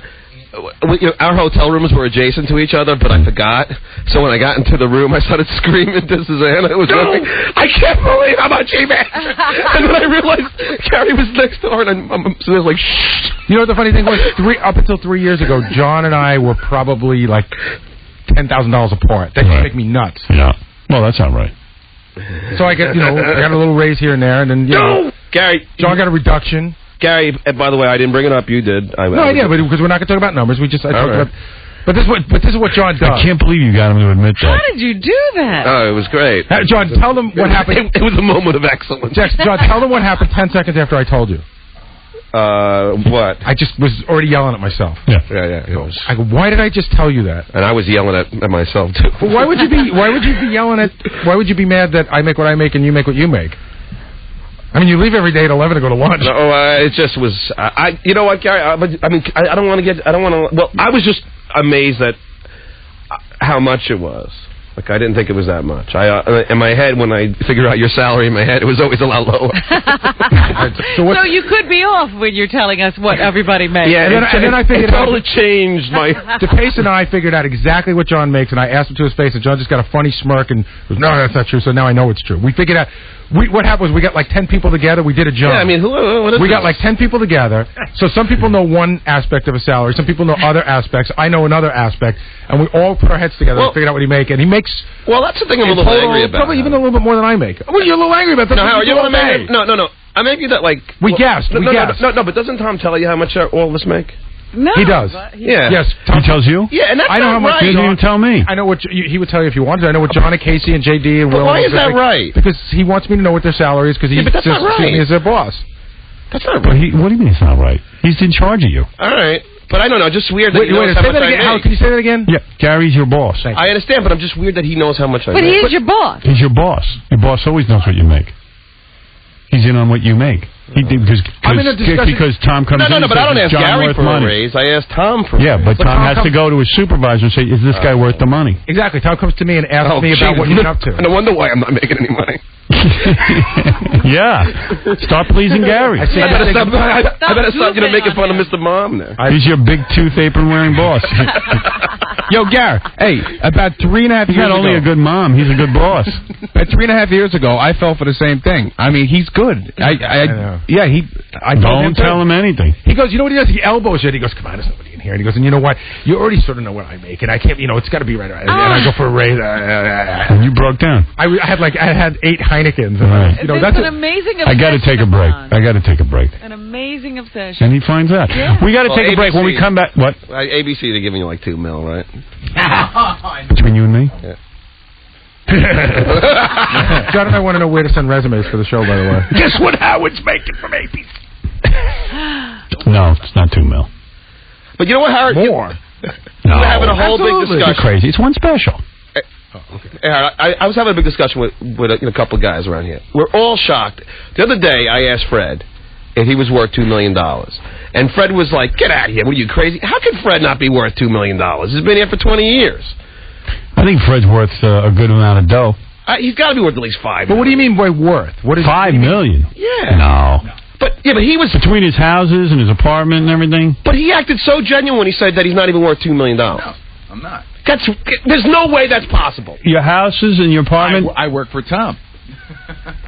Our hotel rooms were adjacent to each other, but I forgot. So when I got into the room, I started screaming to Susanna. It was like, I can't believe how much he made. And then I realized Gary was next door, and so I was like, shh. You know what the funny thing was? Up until 3 years ago, John and I were probably like $10,000 apart. That used to make me nuts. Yeah. Well, that's not right. So I got a little raise here and there, and then Gary, John got a reduction. Gary, by the way, I didn't bring it up. You did. I did, because we're not going to talk about numbers. Talked about. But this is what John does. I can't believe you got him to admit that. How did you do that? Oh, it was great. John, tell them what happened. It was a moment of excellence. John, tell them what happened 10 seconds after I told you. What? I just was already yelling at myself. Yeah. It was. I go, why did I just tell you that? And I was yelling at myself too. Well, why would you be yelling at? Why would you be mad that I make what I make and you make what you make? I mean, you leave every day at 11 to go to lunch. No, it just was. You know what, Gary? I don't want to. Well, I was just amazed at how much it was. Like, I didn't think it was that much. In my head, when I figured out your salary in my head, it was always a lot lower. So you could be off when you're telling us what everybody makes. Yeah, and then I figured out. It changed my... DePace and I figured out exactly what John makes, and I asked him to his face, and John just got a funny smirk and goes, no, that's not true, so now I know it's true. We figured out... what happened was we got like 10 people together. We did a John. Yeah, I mean, we got like 10 people together. So some people know one aspect of a salary. Some people know other aspects. I know another aspect. And we all put our heads together and figured out what he makes. And he makes... Well, that's the thing I'm a little angry about. Probably even a little bit more than I make. Well, you're a little angry about that. No, Howard, you want to make... No. I'm angry that, like... We guessed. No, but doesn't Tom tell you how much all of us make? No. He does. Yeah. Yes. He tells you? Yeah, and that's I know how much He didn't even tell me. I know what he would tell you if you wanted. I know what John and Casey and JD and Will. But why is that right? Because he wants me to know what their salary is because he but that's not right. me as their boss. That's not right. What do you mean it's not right? He's in charge of you. All right. But I don't know, just weird that he knows how much I make. Howard, can you say that again? Yeah, Gary's your boss. I understand, but I'm just weird that he knows how much I make. But he is your boss. He's your boss. Your boss always knows what you make. He's in on what you make. Because Tom comes in and but I don't ask Gary for money. a raise. I ask Tom for a raise. Yeah, but Tom has to go to his supervisor and say, is this guy worth the money? Exactly. Tom comes to me and asks me about what he's up to. No wonder why I'm not making any money. Yeah. Start pleasing Gary. I better stop making fun of Mr. Mom there. He's your big tooth apron wearing boss. Yo, Gary, hey, about 3.5 years ago... He's not only a good mom, he's a good boss. About 3.5 years ago, I fell for the same thing. I mean, he's good. I know. Yeah, I don't tell him anything. He goes, you know what he does? He elbows you. He goes, come on, there's nobody in here. And he goes, and you know what? You already sort of know what I make, and I can't, it's got to be right. And I go for a raise. And you broke down. I had 8 Heinekens. Right. That's an amazing obsession. I got to take a break. An amazing obsession. And he finds out. Yeah. We got to take a break. When we come back, what? ABC, they're giving you like $2 million, right? Between you and me? Yeah. John and I want to know where to send resumes for the show, by the way. Guess what Howard's making from ABC? No, it's not $2 million. But you know what, Howard? More. No. We're having a whole big discussion. You're crazy. It's one special. I was having a big discussion with a couple of guys around here. We're all shocked. The other day, I asked Fred if he was worth $2 million. And Fred was like, get out of here. What are you, crazy? How can Fred not be worth $2 million? He's been here for 20 years. I think Fred's worth a good amount of dough. He's got to be worth at least $5 million. But what do you mean by worth? What is $5 million? Yeah. No. But he was... Between his houses and his apartment and everything? But he acted so genuine when he said that he's not even worth $2 million. No, I'm not. There's no way that's possible. Your houses and your apartment? I work for Tom.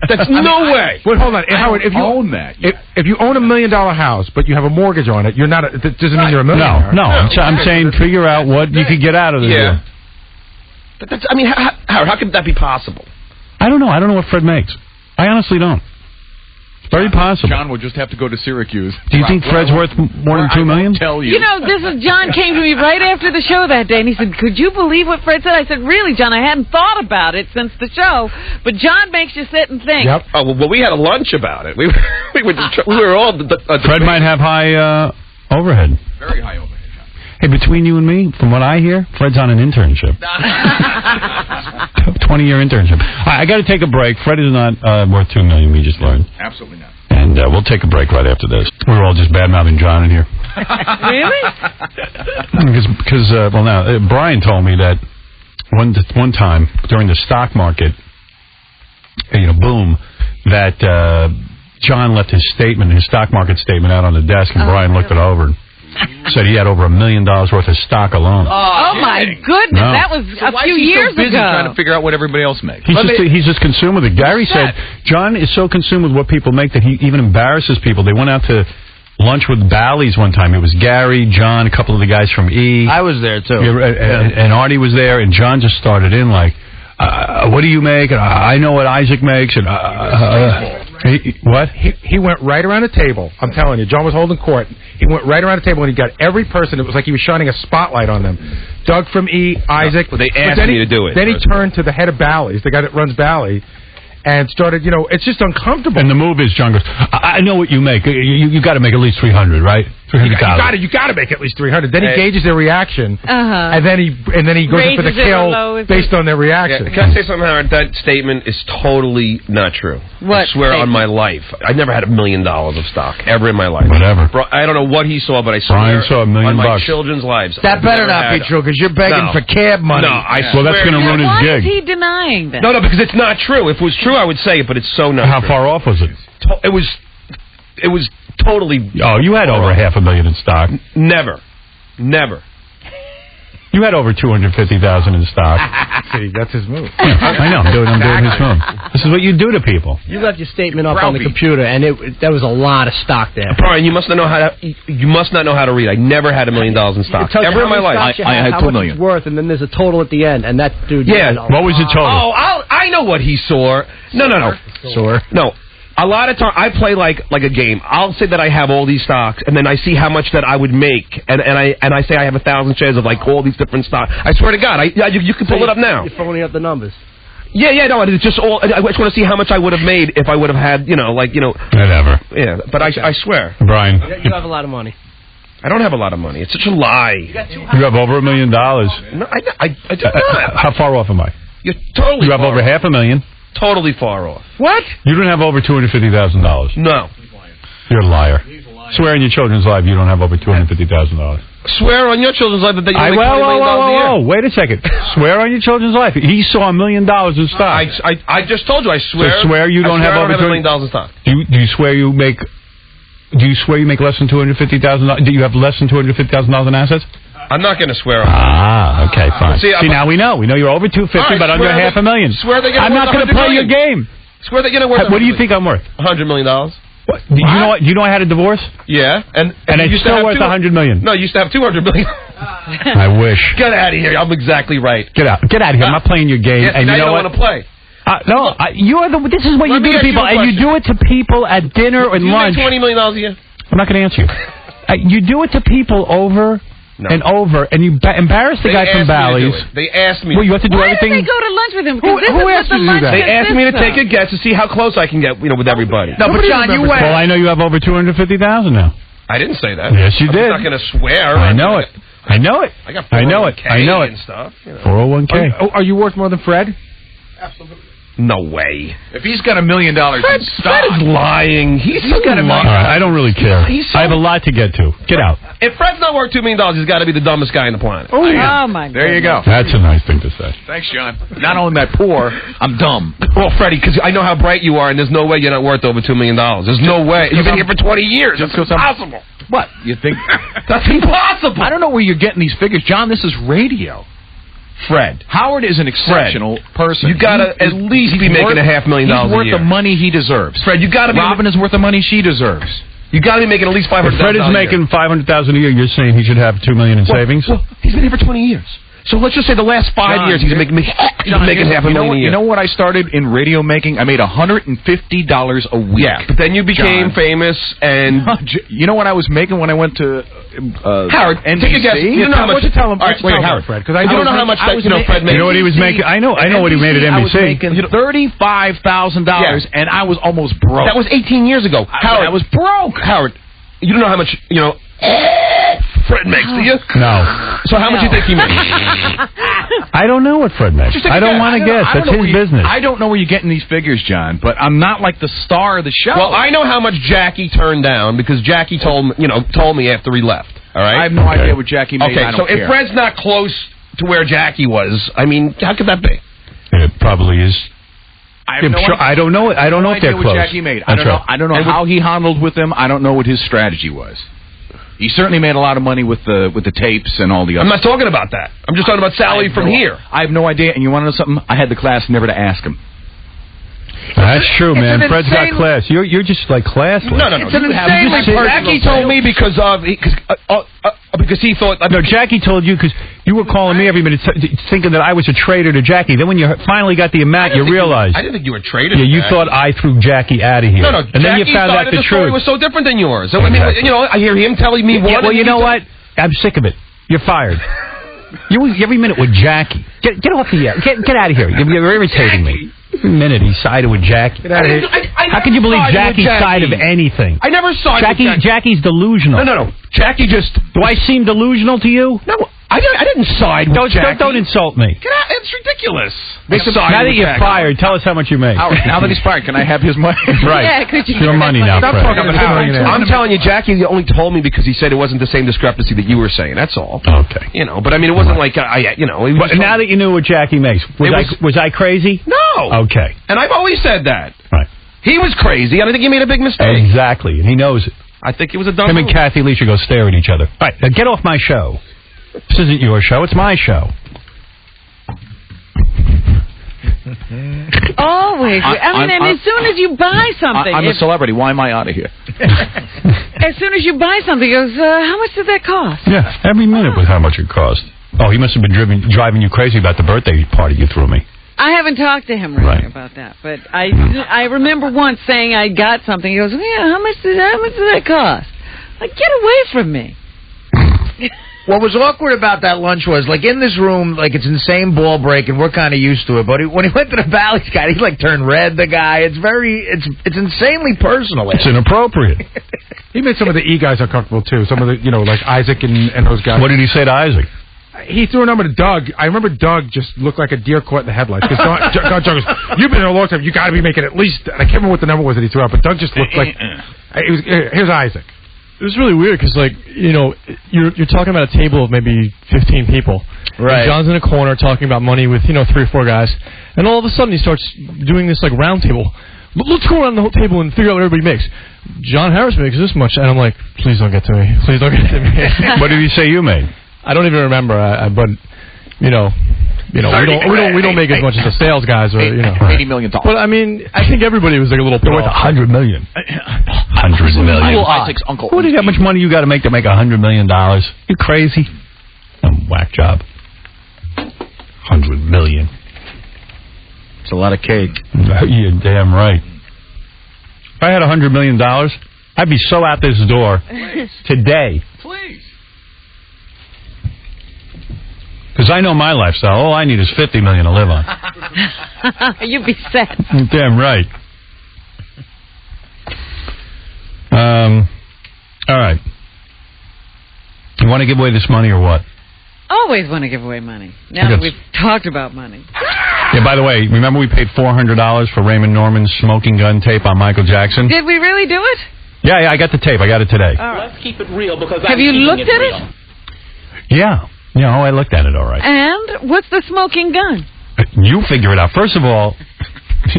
That's no way. Wait, hold on. Howard, if you own that, if you own $1 million house, but you have a mortgage on it, you're not. That doesn't mean you're a millionaire. No. I'm saying figure out what you could get out of the deal. But that's. I mean, how could that be possible? I don't know. I don't know what Fred makes. I honestly don't. Very possible. John will just have to go to Syracuse. Do you think Fred's worth more than $2 million? Tell you. You know, John came to me right after the show that day, and he said, could you believe what Fred said? I said, really, John? I hadn't thought about it since the show, but John makes you sit and think. Yep. Oh, well, we had a lunch about it. We were all... Fred might have high overhead. Very high overhead. Hey, between you and me, from what I hear, Fred's on an internship. 20-year internship. I got to take a break. Fred is not worth $2 million, we just learned. Absolutely not. And we'll take a break right after this. We're all just bad-mouthing John in here. Really? Because Brian told me that one time during the stock market, boom, that John left his stock market statement out on the desk, and Brian looked it over and said he had over $1 million worth of stock alone. Oh my goodness, No. that was So a why few is he years so busy ago. trying to figure out what everybody else makes? He's just consumed with it. Gary said John is so consumed with what people make that he even embarrasses people. They went out to lunch with Bally's one time. It was Gary, John, a couple of the guys from E. I was there, too. And Artie was there, and John just started in like, what do you make? And I know what Isaac makes. And what? He went right around the table. I'm telling you, John was holding court. He went right around the table, and he got every person. It was like he was shining a spotlight on them. Doug from E, Isaac. Well, they asked me to do it. Then he turned to the head of Bally's, the guy that runs Bally, and started, it's just uncomfortable. And the move is, John goes, I know what you make. You got to make at least 300, right? 300,000. You got to make at least 300. Then he gauges their reaction, Uh-huh. and then he goes in for the Raises it or kill lowers based on their reaction. Can I say something, Howard? That statement is totally not true. What I swear on statement? my life. I never had $1 million of stock ever in my life. Whatever. Bro, I don't know what he saw, but I swear Brian saw $1 million on my bucks. children's lives. That I've better never not be had- true, because you're begging No. for cab money. No, I Well, swear. that's going to ruin his Why is gig. he denying that? No, because it's not true. If it was true, I would say it, but it's so not How true. far off was it? It was totally... Oh, you had over $500,000 in stock. Never. You had over $250,000 in stock. See, that's his move. I know. I'm doing his move. This is what you do to people. You left your statement up on the computer, and there was a lot of stock there. Brian, you must not know how to read. I never had $1 million in stock It tells you ever in how my many life. stocks you have, how much it's worth, and then there's a total at the end, and that dude. Yeah. What was the total? Oh, I know what he saw. No. A lot of time I play like a game. I'll say that I have all these stocks, and then I see how much that I would make, and I say I have 1,000 shares of like all these different stocks. I swear to God, you can pull it up now. You're phoning up the numbers. Yeah, no, it's just all. I just want to see how much I would have made if I would have had, Whatever. Yeah, but I swear, Brian. You have a lot of money. I don't have a lot of money. It's such a lie. You have over $1 million. No, I do not. How far off am I? You're totally. You have over $500,000. Totally far off. What? You don't have over $250,000. No. You're a liar. Swear on your children's life you don't have over $250,000. Swear on your children's life that you make $20 million a year. Wait a second. Swear on your children's life. He saw $1 million in stock. I just told you. I swear. So swear you don't have over $1 million in stock. Do you swear you make? Do you swear you make less than $250,000? Do you have less than $250,000 in assets? I'm not going to swear. Okay, fine. See, now we know. We know you're over $250,000, right, but under $500,000. Swear that you're I'm worth not going to $100 play your million. game. Swear that you're worth. What do you think I'm worth? $100 million. What? You know I had a divorce? Yeah, and it's still worth $100 million. No, you used to have $200 million. I wish. Get out of here. I'm exactly right. Get out of here. I'm not playing your game. Yeah, and now you know don't what? want to play. This is what you do to people, and you do it to people at dinner and lunch. You make $20 million a year. I'm not going to answer you. You do it to people over and over, and you embarrass the guy from Bally's. They asked me. Well, you have to do Why everything. did they go to lunch with him? Who asked you to do that? They asked me to take a guess to see how close I can get, with everybody. No, but John, you went. Well, I know you have over $250,000 now. I didn't say that. Yes, you did. I'm not going to swear. I know it. I know it. I got 401k and stuff. 401k. Are you worth more than Fred? Absolutely. No way. If he's got $1 million in stock, Fred is lying. He's got $1 million. All right, I don't really care. I have a lot to get to. Get out. If Fred's not worth $2 million, he's got to be the dumbest guy on the planet. Oh my God. There you go. That's a nice thing to say. Thanks, John. Not only am I poor, I'm dumb. Well, Freddie, because I know how bright you are, and there's no way you're not worth over $2 million. There's no way. You've been here for 20 years. It's impossible. What? You think? That's impossible. I don't know where you're getting these figures. John, this is radio. Fred. Howard is an exceptional person. You got to at least be making $500,000 a year. He's worth the money he deserves. Fred, you got to be... Robin is worth the money she deserves. You got to be making at least $500,000 If Fred is making $500,000 a year, you're saying he should have $2 million in savings? Well, he's been here for 20 years. So let's just say the last 5 years he's making $500,000 a year. You know what I started in radio making? I made $150 a week. Yeah, but then you became famous, and you know what I was making when I went to Howard? NBC? Take a guess. You know how much? Tell him. Wait, Howard, Fred, because I don't know how much Fred made. You know what he was making? I know what he made at NBC. I was making $35,000, and I was almost broke. That was 18 years ago. Howard, I was broke. Howard, you don't know how much Fred makes, do you? No. So how much do you think he made? I don't know what Fred makes. I don't want to guess. That's his business. I don't know where you're getting these figures, John, but I'm not like the star of the show. Well, I know how much Jackie turned down because Jackie told me after he left. All right? I have no idea what Jackie made. Okay, I don't so care. if Fred's not close to where Jackie was, I mean, how could that be? It probably is. I have no idea. I don't know. I don't know if they're what close. Jackie made. I don't know how he handled with them. I don't know what his strategy was. He certainly made a lot of money with the tapes and all the other. I'm not talking about that. I'm just talking about salary from here. I have no idea. And you want to know something? I had the class never to ask him. That's true, man. Fred's got class. You're just like classless. No. It's an insanely Jackie told me because he thought. No, Jackie told you because you were calling me every minute thinking that I was a traitor to Jackie. Then when you finally got the amount, you realized. I didn't think you were a traitor. Yeah, you thought I threw Jackie out of here. No. And then you found out the truth. It was so different than yours. So, I mean, I hear him telling me one. Well, you know what? I'm sick of it. You're fired. Every minute with Jackie. Get off the air. Get out of here. You're irritating me. Every minute he sided with Jackie. Get out of here. How can you believe Jackie's side of anything? I never sided with Jackie. Jackie's delusional. No. Jackie just... Do I seem delusional to you? No, I didn't side with Jackie. Don't insult me. Get out. It's ridiculous. Now that you're fired, tell us how much you make. Now that he's fired, can I have his money? Right. Yeah, could you? It's your money now, Fred. I'm telling you, Jackie only told me because he said it wasn't the same discrepancy that you were saying. That's all. Okay. But I mean, it wasn't like But now that you knew what Jackie makes, was I crazy? No. Okay. And I've always said that. Right. He was crazy, and I think he made a big mistake. Exactly, and he knows it. I think it was a dumb Him and Kathy Lee should go stare at each other. All right, now get off my show. This isn't your show, it's my show. Always. And as soon as you buy something... I'm a celebrity. Why am I out of here? As soon as you buy something, he goes, how much did that cost? Yeah, every minute with how much it cost. Oh, he must have been driving you crazy about the birthday party you threw me. I haven't talked to him really about that, but I remember once saying I got something. He goes, yeah, how much did that cost? Like, get away from me. What was awkward about that lunch was, like, in this room, like, it's insane ball break, and we're kind of used to it. But when he went to the Bally's guy, he, like, turned red, the guy. It's insanely personal. It's inappropriate. He made some of the E guys uncomfortable, too. Some of the, like Isaac and those guys. What did he say to Isaac? He threw a number to Doug. I remember Doug just looked like a deer caught in the headlights. Because Doug goes, you've been here a long time. You got to be making at least... I can't remember what the number was that he threw out, but Doug just looked like... Here's Isaac. It was really weird because, like, you're talking about a table of maybe 15 people. Right. And John's in a corner talking about money with, 3 or 4 guys. And all of a sudden he starts doing this, like, round table. Let's go around the whole table and figure out what everybody makes. John Harris makes this much. And I'm like, please don't get to me. Please don't get to me. What did he say you made? I don't even remember. But, we don't make as much as the sales guys or, $80 million. But, I mean, I think everybody was, like, a little put worth off. $100 million. $100 million. Isaac's uncle. What do you got? Much money you got to make $100 million? You crazy? Whack job. $100 million. It's a lot of cake. You're damn right. If I had $100 million, I'd be so out this door today. Please. Because I know my lifestyle. All I need is $50 million to live on. You'd be set. You're damn right. All right. You want to give away this money or what? Always want to give away money. Now that we've talked about money. Yeah, by the way, remember we paid $400 for Raymond Norman's smoking gun tape on Michael Jackson? Did we really do it? Yeah, I got the tape. I got it today. Let's keep it real because have you looked at it? Yeah. I looked at it all right. And what's the smoking gun? You figure it out. First of all,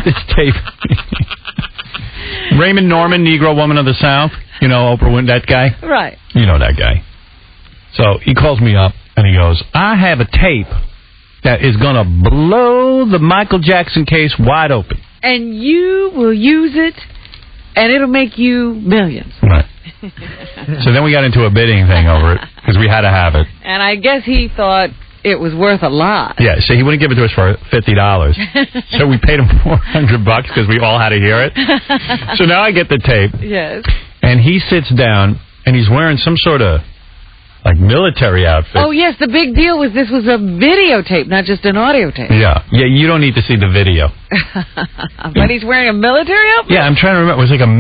this tape. Raymond Norman, Negro Woman of the South. Oprah Winfrey, that guy? Right. You know that guy. So he calls me up and he goes, I have a tape that is going to blow the Michael Jackson case wide open. And you will use it, and it'll make you millions. Right. So then we got into a bidding thing over it because we had to have it. And I guess he thought it was worth a lot. Yeah, so he wouldn't give it to us for $50. So we paid him $400 because we all had to hear it. So now I get the tape. Yes. And he sits down, and he's wearing some sort of like military outfit. Oh, yes, the big deal was this was a videotape, not just an audio tape. Yeah, you don't need to see the video. But he's wearing a military outfit? Yeah, I'm trying to remember. It was like a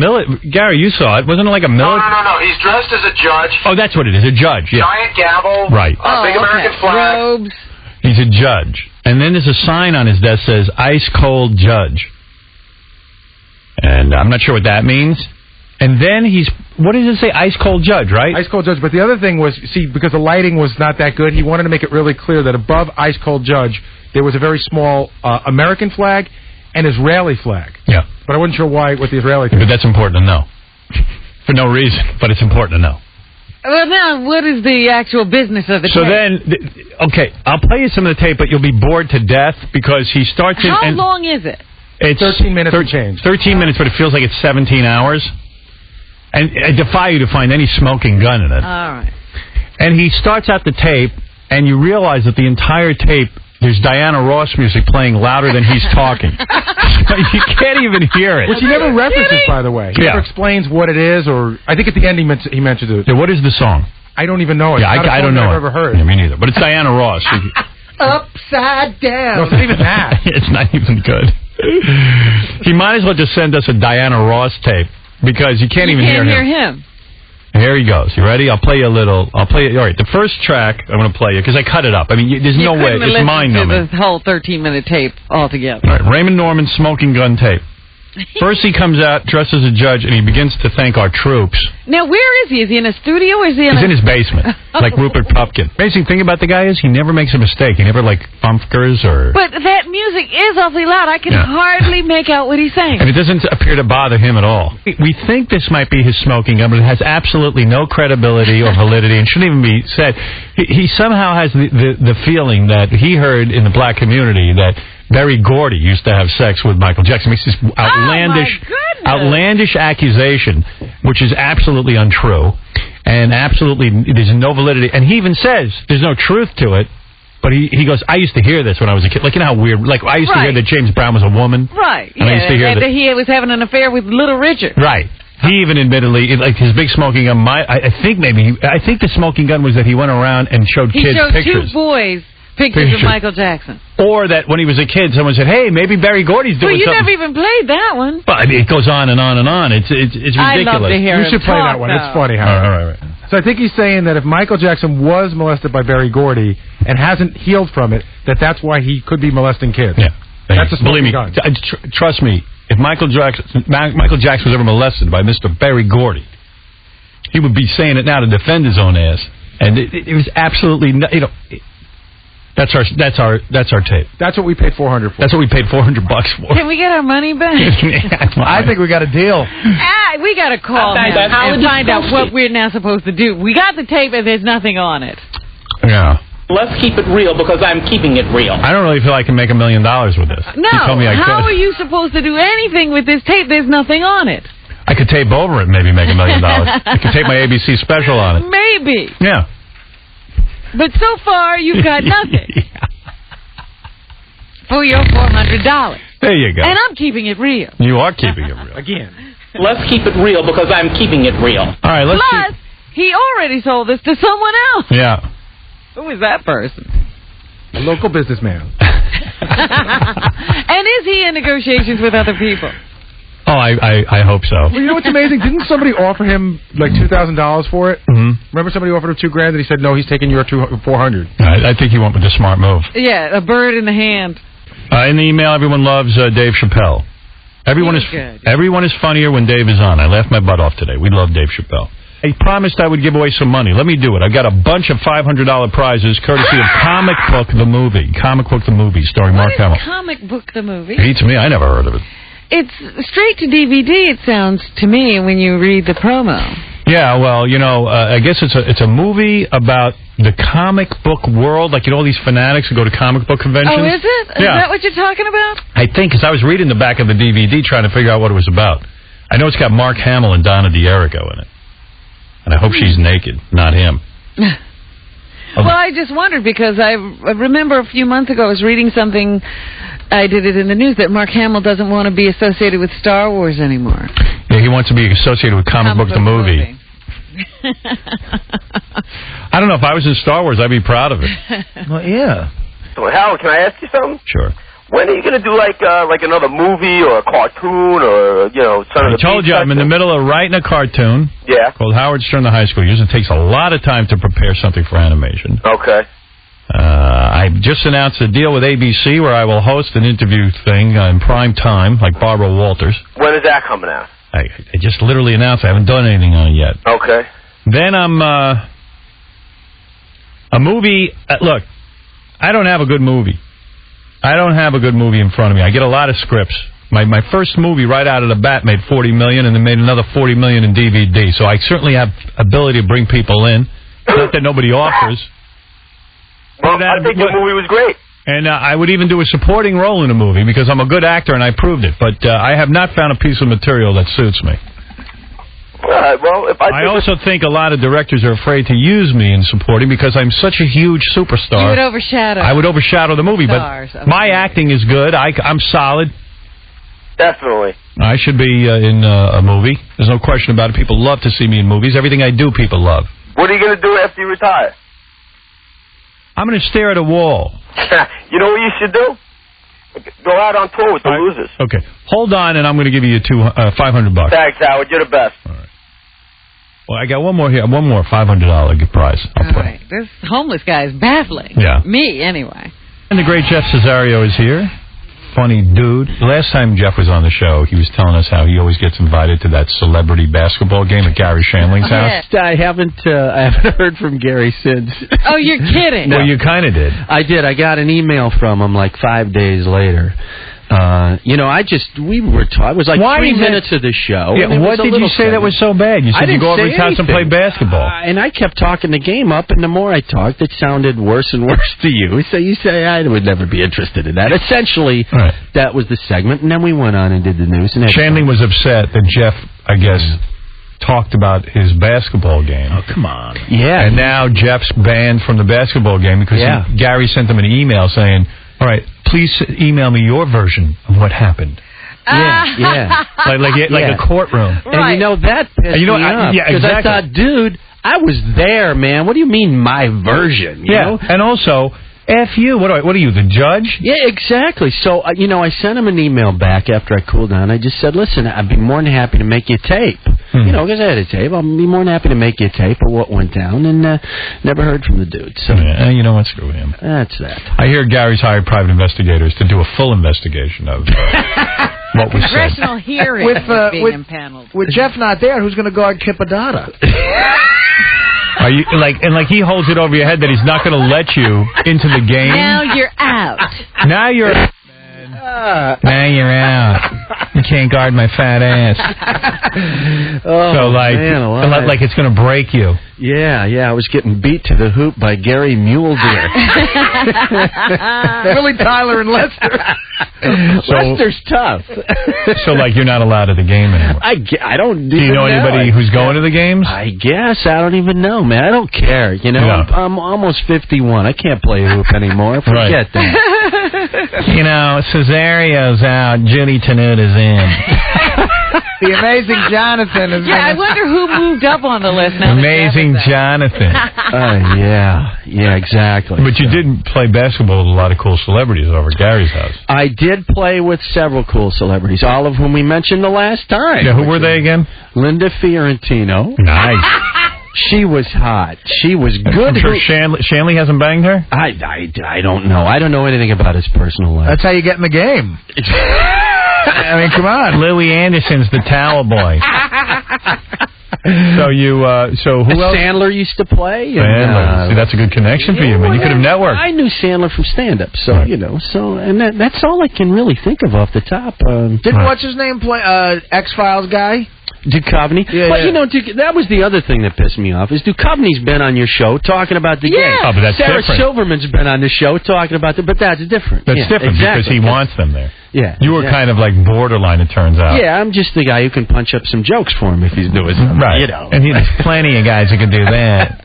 Gary, you saw it. Wasn't it like a military? No. He's dressed as a judge. Oh, that's what it is, a judge, yeah. Giant gavel. Right. Big American flag. Robes. He's a judge. And then there's a sign on his desk that says, Ice Cold Judge. And I'm not sure what that means. And then what does it say? Ice Cold Judge, right? Ice Cold Judge. But the other thing was, because the lighting was not that good, he wanted to make it really clear that above Ice Cold Judge, there was a very small American flag and Israeli flag. Yeah. But I wasn't sure what the Israeli thing. But that's important to know. For no reason, but it's important to know. Well, now, what is the actual business of the tape? So then, okay, I'll play you some of the tape, but you'll be bored to death because he starts in... How long is it? It's 13 minutes to change. 13 minutes, but it feels like it's 17 hours. And I defy you to find any smoking gun in it. All right. And he starts out the tape, and you realize that the entire tape, there's Diana Ross music playing louder than he's talking. You can't even hear it. Which he never references, by the way. He never explains what it is, or I think at the end he mentioned it. Yeah, what is the song? I don't even know it. Yeah, I don't know. I've ever heard. Yeah, me neither. But it's Diana Ross. Upside down. No, it's not even that. It's not even good. He might as well just send us a Diana Ross tape because you can't even hear him. Here he goes. You ready? I'll play you a little. All right, the first track I'm going to play you because I cut it up. I mean, there's no way. It's mind-numbing. The whole 13-minute tape altogether. All right, Raymond Norman smoking gun tape. First he comes out dressed as a judge and he begins to thank our troops. Now, where is he? Is he in a studio or is he in He's in his basement, like Rupert Pupkin. Basic thing about the guy is he never makes a mistake. He never, thumpkers or... But that music is awfully loud. I can hardly make out what he's saying. And it doesn't appear to bother him at all. We think this might be his smoking gun, but it has absolutely no credibility or validity and shouldn't even be said. He somehow has the feeling that he heard in the black community that Berry Gordy used to have sex with Michael Jackson. Makes this outlandish accusation, which is absolutely untrue, and absolutely there's no validity. And he even says there's no truth to it. But he goes, I used to hear this when I was a kid. Like, you know how weird. Like, I used to hear that James Brown was a woman. Right. And I used to hear that he was having an affair with Little Richard. Right. He even admittedly, like his big smoking gun. I think the smoking gun was that he went around and showed kids pictures. He showed 2 boys. Pictures of Michael Jackson. Or that when he was a kid, someone said, hey, maybe Berry Gordy's doing something. Well, you never even played that one. But I mean, it goes on and on and on. It's ridiculous. I love to hear You should play that one. It's funny. All right. So I think he's saying that if Michael Jackson was molested by Berry Gordy and hasn't healed from it, that's why he could be molesting kids. Yeah. That's a smoking gun. gun. Trust me, if Michael Jackson was ever molested by Mr. Berry Gordy, he would be saying it now to defend his own ass. And it was absolutely, That's our tape. That's what we paid $400 for. That's what we paid $400 for. Can we get our money back? I think we got a deal. We got to call him and find out what we're now supposed to do. We got the tape and there's nothing on it. Yeah. Let's keep it real because I'm keeping it real. I don't really feel I can make $1 million with this. No. You told me I could. How are you supposed to do anything with this tape? There's nothing on it. I could tape over it and maybe make $1 million. I could tape my ABC special on it. Maybe. Yeah. But so far, you've got nothing. For your $400. There you go. And I'm keeping it real. You are keeping it real. Again. Let's keep it real because I'm keeping it real. All right, let's Plus, he already sold this to someone else. Yeah. Who is that person? A local businessman. And is he in negotiations with other people? Oh, I hope so. Well, you know what's amazing? Didn't somebody offer him like $2,000 for it? Mm-hmm. Remember somebody offered him $2,000 and he said, no, he's taking your $400. I think he went with the smart move. Yeah, a bird in the hand. In the email, everyone loves Dave Chappelle. Everyone is funnier when Dave is on. I laughed my butt off today. We love Dave Chappelle. I promised I would give away some money. Let me do it. I've got a bunch of $500 prizes courtesy of Comic Book the Movie. Comic Book the Movie, starring Mark Hamill. Comic Book the Movie? Beats me. I never heard of it. It's straight to DVD, it sounds to me, when you read the promo. Yeah, well, I guess it's a movie about the comic book world. Like, all these fanatics who go to comic book conventions. Oh, is it? Is that what you're talking about? I think, because I was reading the back of the DVD trying to figure out what it was about. I know it's got Mark Hamill and Donna D'Errico in it. And I hope she's naked, not him. Well, I just wondered because I remember a few months ago I was reading something, I did it in the news, that Mark Hamill doesn't want to be associated with Star Wars anymore. Yeah, he wants to be associated with Comic Book the Movie. I don't know. If I was in Star Wars, I'd be proud of it. Well, yeah. So, Howard, can I ask you something? Sure. When are you going to do like another movie or a cartoon or Son of the I told you I'm in the middle of writing a cartoon. Yeah. Called Howard Stern, the High School Years. It takes a lot of time to prepare something for animation. Okay. I just announced a deal with ABC where I will host an interview thing in prime time, like Barbara Walters. When is that coming out? I just literally announced. I haven't done anything on it yet. Okay. Then I'm a movie. Look, I don't have a good movie. I don't have a good movie in front of me. I get a lot of scripts. My first movie right out of the bat made $40 million, and then made another $40 million in DVD. So I certainly have ability to bring people in. Not that nobody offers. Well, I think your movie was great. And I would even do a supporting role in a movie because I'm a good actor and I proved it. But I have not found a piece of material that suits me. Well, I also think a lot of directors are afraid to use me in supporting because I'm such a huge superstar. You would overshadow. I would overshadow the movie, stars but my acting is good. I'm solid. Definitely. I should be in a movie. There's no question about it. People love to see me in movies. Everything I do, people love. What are you going to do after you retire? I'm going to stare at a wall. You know what you should do? Go out on tour with the losers. Okay. Hold on, and I'm going to give you $500. Thanks, Howard. You're the best. All right. Well, I got one more here. One more $500 prize. I'll play. Right. This homeless guy is baffling. Yeah. Me, anyway. And the great Jeff Cesario is here. Funny dude. The last time Jeff was on the show, he was telling us how he always gets invited to that celebrity basketball game at Gary Shandling's house. I haven't heard from Gary since. Oh, you're kidding. Well, you kind of did. I did. I got an email from him like 5 days later. It was like 3 minutes of the show. Yeah, what did you say that was so bad? You said you go over his house and play basketball. And I kept talking the game up, and the more I talked, it sounded worse and worse to you. So you say I would never be interested in that. Essentially, that was the segment, and then we went on and did the news. And Shandling was upset that Jeff, I guess, talked about his basketball game. Oh, come on. Yeah. And now Jeff's banned from the basketball game because Gary sent him an email saying, all right, please email me your version of what happened. Yeah. Like a courtroom. Right. And that pissed me off. Because I thought, dude, I was there, man. What do you mean my version? You know? And also, F you. What are you, the judge? Yeah, exactly. So, I sent him an email back after I cooled down. I just said, listen, I'd be more than happy to make you a tape. Because I had a tape. I'll be more than happy to make you a tape of what went down. And never heard from the dude. So, you know what? Screw him. That's that. I hear Gary's hired private investigators to do a full investigation of what was said. Congressional hearing being impaneled. With Jeff not there, who's going to guard Kip Adada? Are you like he holds it over your head that he's not going to let you into the game? Now you're out. Now you're now you're out. You can't guard my fat ass. So like it's going to break you. Yeah, I was getting beat to the hoop by Gary Mule Deer. Willie Tyler and Lester. Lester's tough. So you're not allowed at the game anymore. I don't. Do you know anybody who's going to the games? I guess I don't even know, man. I don't care. I'm almost 51. I can't play hoop anymore. Forget that. Cesario's out. Judy Tenuta's in. The Amazing Jonathan is. Yeah, I wonder who moved up on the list now. Amazing Jonathan. Yeah, exactly. But you did play basketball with a lot of cool celebrities over at Gary's house. I did play with several cool celebrities, all of whom we mentioned the last time. Yeah, who were they again? Linda Fiorentino. Nice. She was hot. She was good. I'm sure Shanley hasn't banged her? I don't know. I don't know anything about his personal life. That's how you get in the game. I mean, come on. Louis Anderson's the towel boy. So who else? Sandler used to play. Sandler. See, that's a good connection for you, man. You could have networked. I knew Sandler from stand-up, so and that's all I can really think of off the top. Didn't what's his name play X-Files guy? Duchovny. That was the other thing that pissed me off, is Duchovny's been on your show talking about the game. Oh, but that's Sarah different. Silverman's been on the show talking about but that's different. That's different because he wants them there. Yeah. You were kind of like borderline, it turns out. Yeah, I'm just the guy who can punch up some jokes for him if he's doing something. Right. And there's plenty of guys who can do that.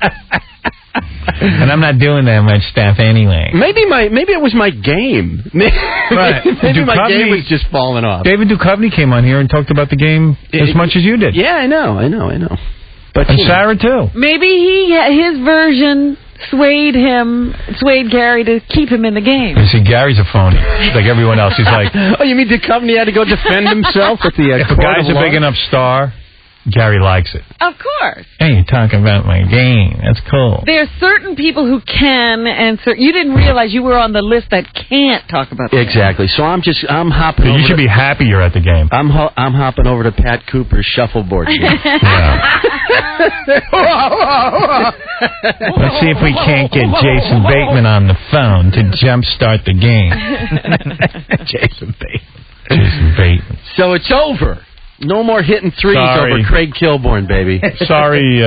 And I'm not doing that much stuff anyway. Maybe it was my game. Right. Maybe my game was just falling off. David Duchovny came on here and talked about the game as much as you did. Yeah, I know. But and Sarah, too. Maybe his version swayed Gary to keep him in the game. You see, Gary's a phony. Like everyone else. He's like... Oh, you mean Duchovny had to go defend himself at the If a guy's a big enough star, Gary likes it. Of course. Hey, you're talking about my game. That's cool. There are certain people who can, and you didn't realize you were on the list that can't talk about that. Exactly. So I'm hopping over. You should be happy you're at the game. I'm hopping over to Pat Cooper's shuffleboard game. Let's see if we can't get Jason Bateman on the phone to jumpstart the game. Jason Bateman. So it's over. No more hitting threes over Craig Kilborn, baby. Sorry.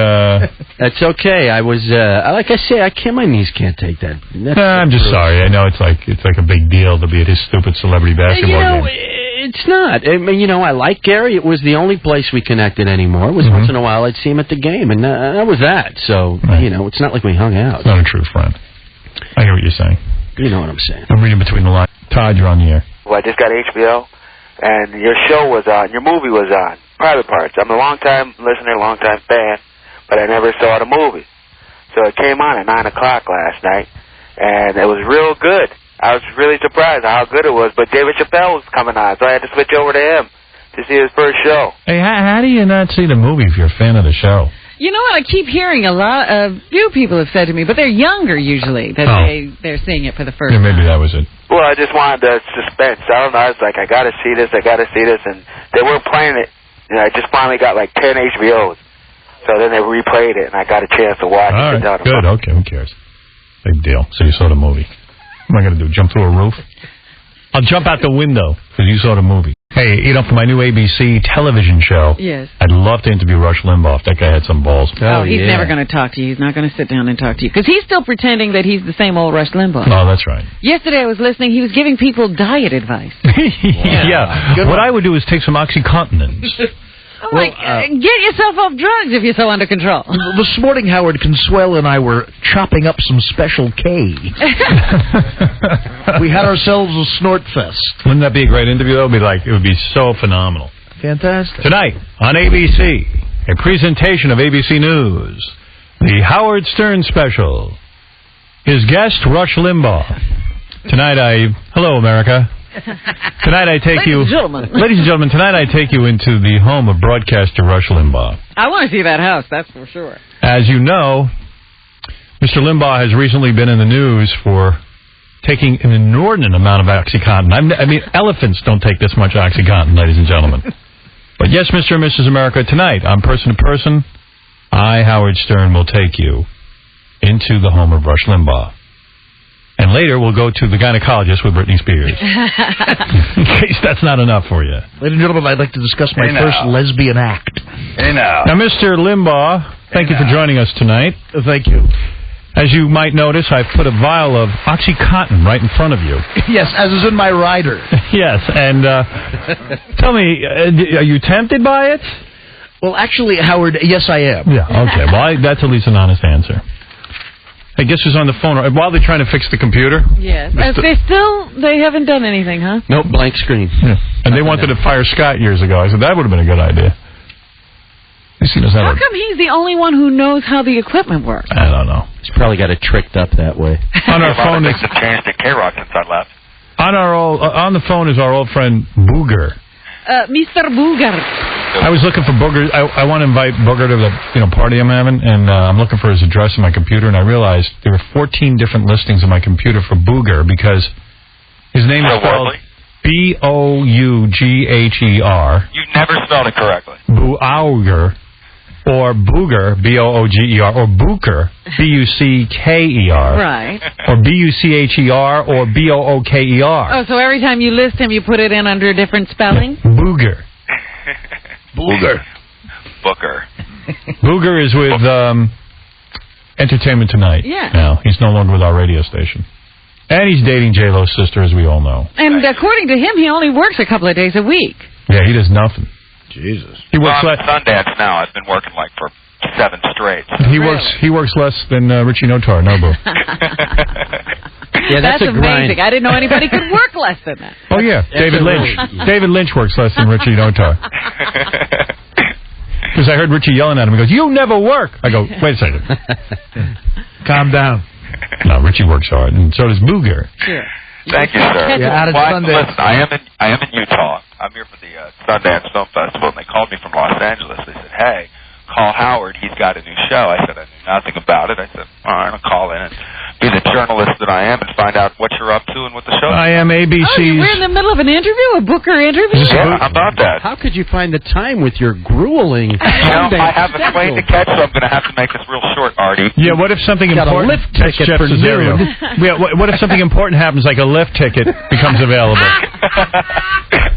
That's okay. I was, like I say, my knees can't take that. I'm just sorry. I know it's like a big deal to be at his stupid celebrity basketball game. It's not. I mean, I like Gary. It was the only place we connected anymore. It was once in a while I'd see him at the game, and that was that. So, it's not like we hung out. It's not a true friend. I hear what you're saying. You know what I'm saying. I'm reading between the lines. Todd, you're on the air. Well, I just got HBO. And your show was on, your movie was on, Private Parts. I'm a long-time listener, long-time fan, but I never saw the movie. So it came on at 9 o'clock last night, and it was real good. I was really surprised how good it was, but David Chappelle was coming on, so I had to switch over to him to see his first show. Hey, how do you not see the movie if you're a fan of the show? You know what? I keep hearing a few people have said to me, but they're younger usually, that they're seeing it for the first time. Maybe that was it. Well, I just wanted the suspense. I don't know. I was like, I got to see this, and they weren't playing it. I just finally got like 10 HBOs. So then they replayed it, and I got a chance to watch it. All right, good. Okay, who cares? Big deal. So you saw the movie. What am I going to do, jump through a roof? I'll jump out the window because you saw the movie. Hey, for my new ABC television show, yes, I'd love to interview Rush Limbaugh if that guy had some balls. Oh, he's never going to talk to you. He's not going to sit down and talk to you. Because he's still pretending that he's the same old Rush Limbaugh. Oh, that's right. Yesterday I was listening. He was giving people diet advice. Yeah. What I would do is take some OxyContin. Get yourself off drugs if you're so under control. This morning, Howard Consuelo and I were chopping up some Special K. We had ourselves a snort fest. Wouldn't that be a great interview? It would be so phenomenal. Fantastic. Tonight on ABC, a presentation of ABC News, the Howard Stern Special. His guest, Rush Limbaugh. Tonight hello, America. Tonight I take you... Ladies and gentlemen, tonight I take you into the home of broadcaster Rush Limbaugh. I want to see that house, that's for sure. As you know, Mr. Limbaugh has recently been in the news for taking an inordinate amount of OxyContin. I mean, elephants don't take this much OxyContin, ladies and gentlemen. But yes, Mr. and Mrs. America, tonight, on Person to Person, I, Howard Stern, will take you into the home of Rush Limbaugh. And later, we'll go to the gynecologist with Britney Spears. In case that's not enough for you. Ladies and gentlemen, I'd like to discuss my first lesbian act. Hey now. Now, Mr. Limbaugh, thank you for joining us tonight. Thank you. As you might notice, I've put a vial of OxyContin right in front of you. Yes, as is in my rider. Yes, and tell me, are you tempted by it? Well, actually, Howard, yes, I am. Yeah, okay. Well, that's at least an honest answer. I guess who's on the phone? While they're trying to fix the computer? Yes. They haven't done anything, huh? Nope, blank screen. Yeah. And they wanted to fire Scott years ago. I said, that would have been a good idea. How come he's the only one who knows how the equipment works? I don't know. He's probably got it tricked up that way. On our phone, things have changed at K-Rock since I left. On the phone is our old friend Booger. Mr. Booger. I was looking for Booger. I want to invite Booger to the party I'm having, and I'm looking for his address on my computer, and I realized there were 14 different listings on my computer for Booger because his name is spelled B-O-U-G-H-E-R. You've never spelled it correctly. Booger, or Booger, B-O-O-G-E-R, or Booker, B-U-C-K-E-R. Right. Or B-U-C-H-E-R, or B-O-O-K-E-R. Oh, so every time you list him, you put it in under a different spelling? Booger. Booger. Booker. Booger is with Entertainment Tonight. Yeah. Now, he's no longer with our radio station. And he's dating J-Lo's sister, as we all know. And according to him, he only works a couple of days a week. Yeah, he does nothing. Jesus. He works I'm at Sundance now. I've been working for 7 straight. He works less than Richie Notar, Nobu. Yeah, that's amazing. Grind. I didn't know anybody could work less than that. Oh, yeah. David Lynch. David Lynch works less than Richie Notar. Because I heard Richie yelling at him. He goes, "You never work." I go, "Wait a second. Calm down." No, Richie works hard, and so does Booger. Sure. Thank you, sir. Listen, I am in Utah. I'm here for the Sundance Film Festival, and they called me from Los Angeles. They said, "Hey, call Howard. He's got a new show." I said, "I knew nothing about it." I said, "All right, I'll call in and be the journalist that I am and find out what you're up to and what the show is." I am ABC's... Oh, we're in the middle of an interview, a Booker interview? Yeah, how about that? How could you find the time with your grueling... I have a plane to catch, so I'm going to have to make this real short, Artie. Yeah, what if something important... Got a lift ticket Jeff for Cesario. noon. Yeah, what if something important happens, like a lift ticket becomes available?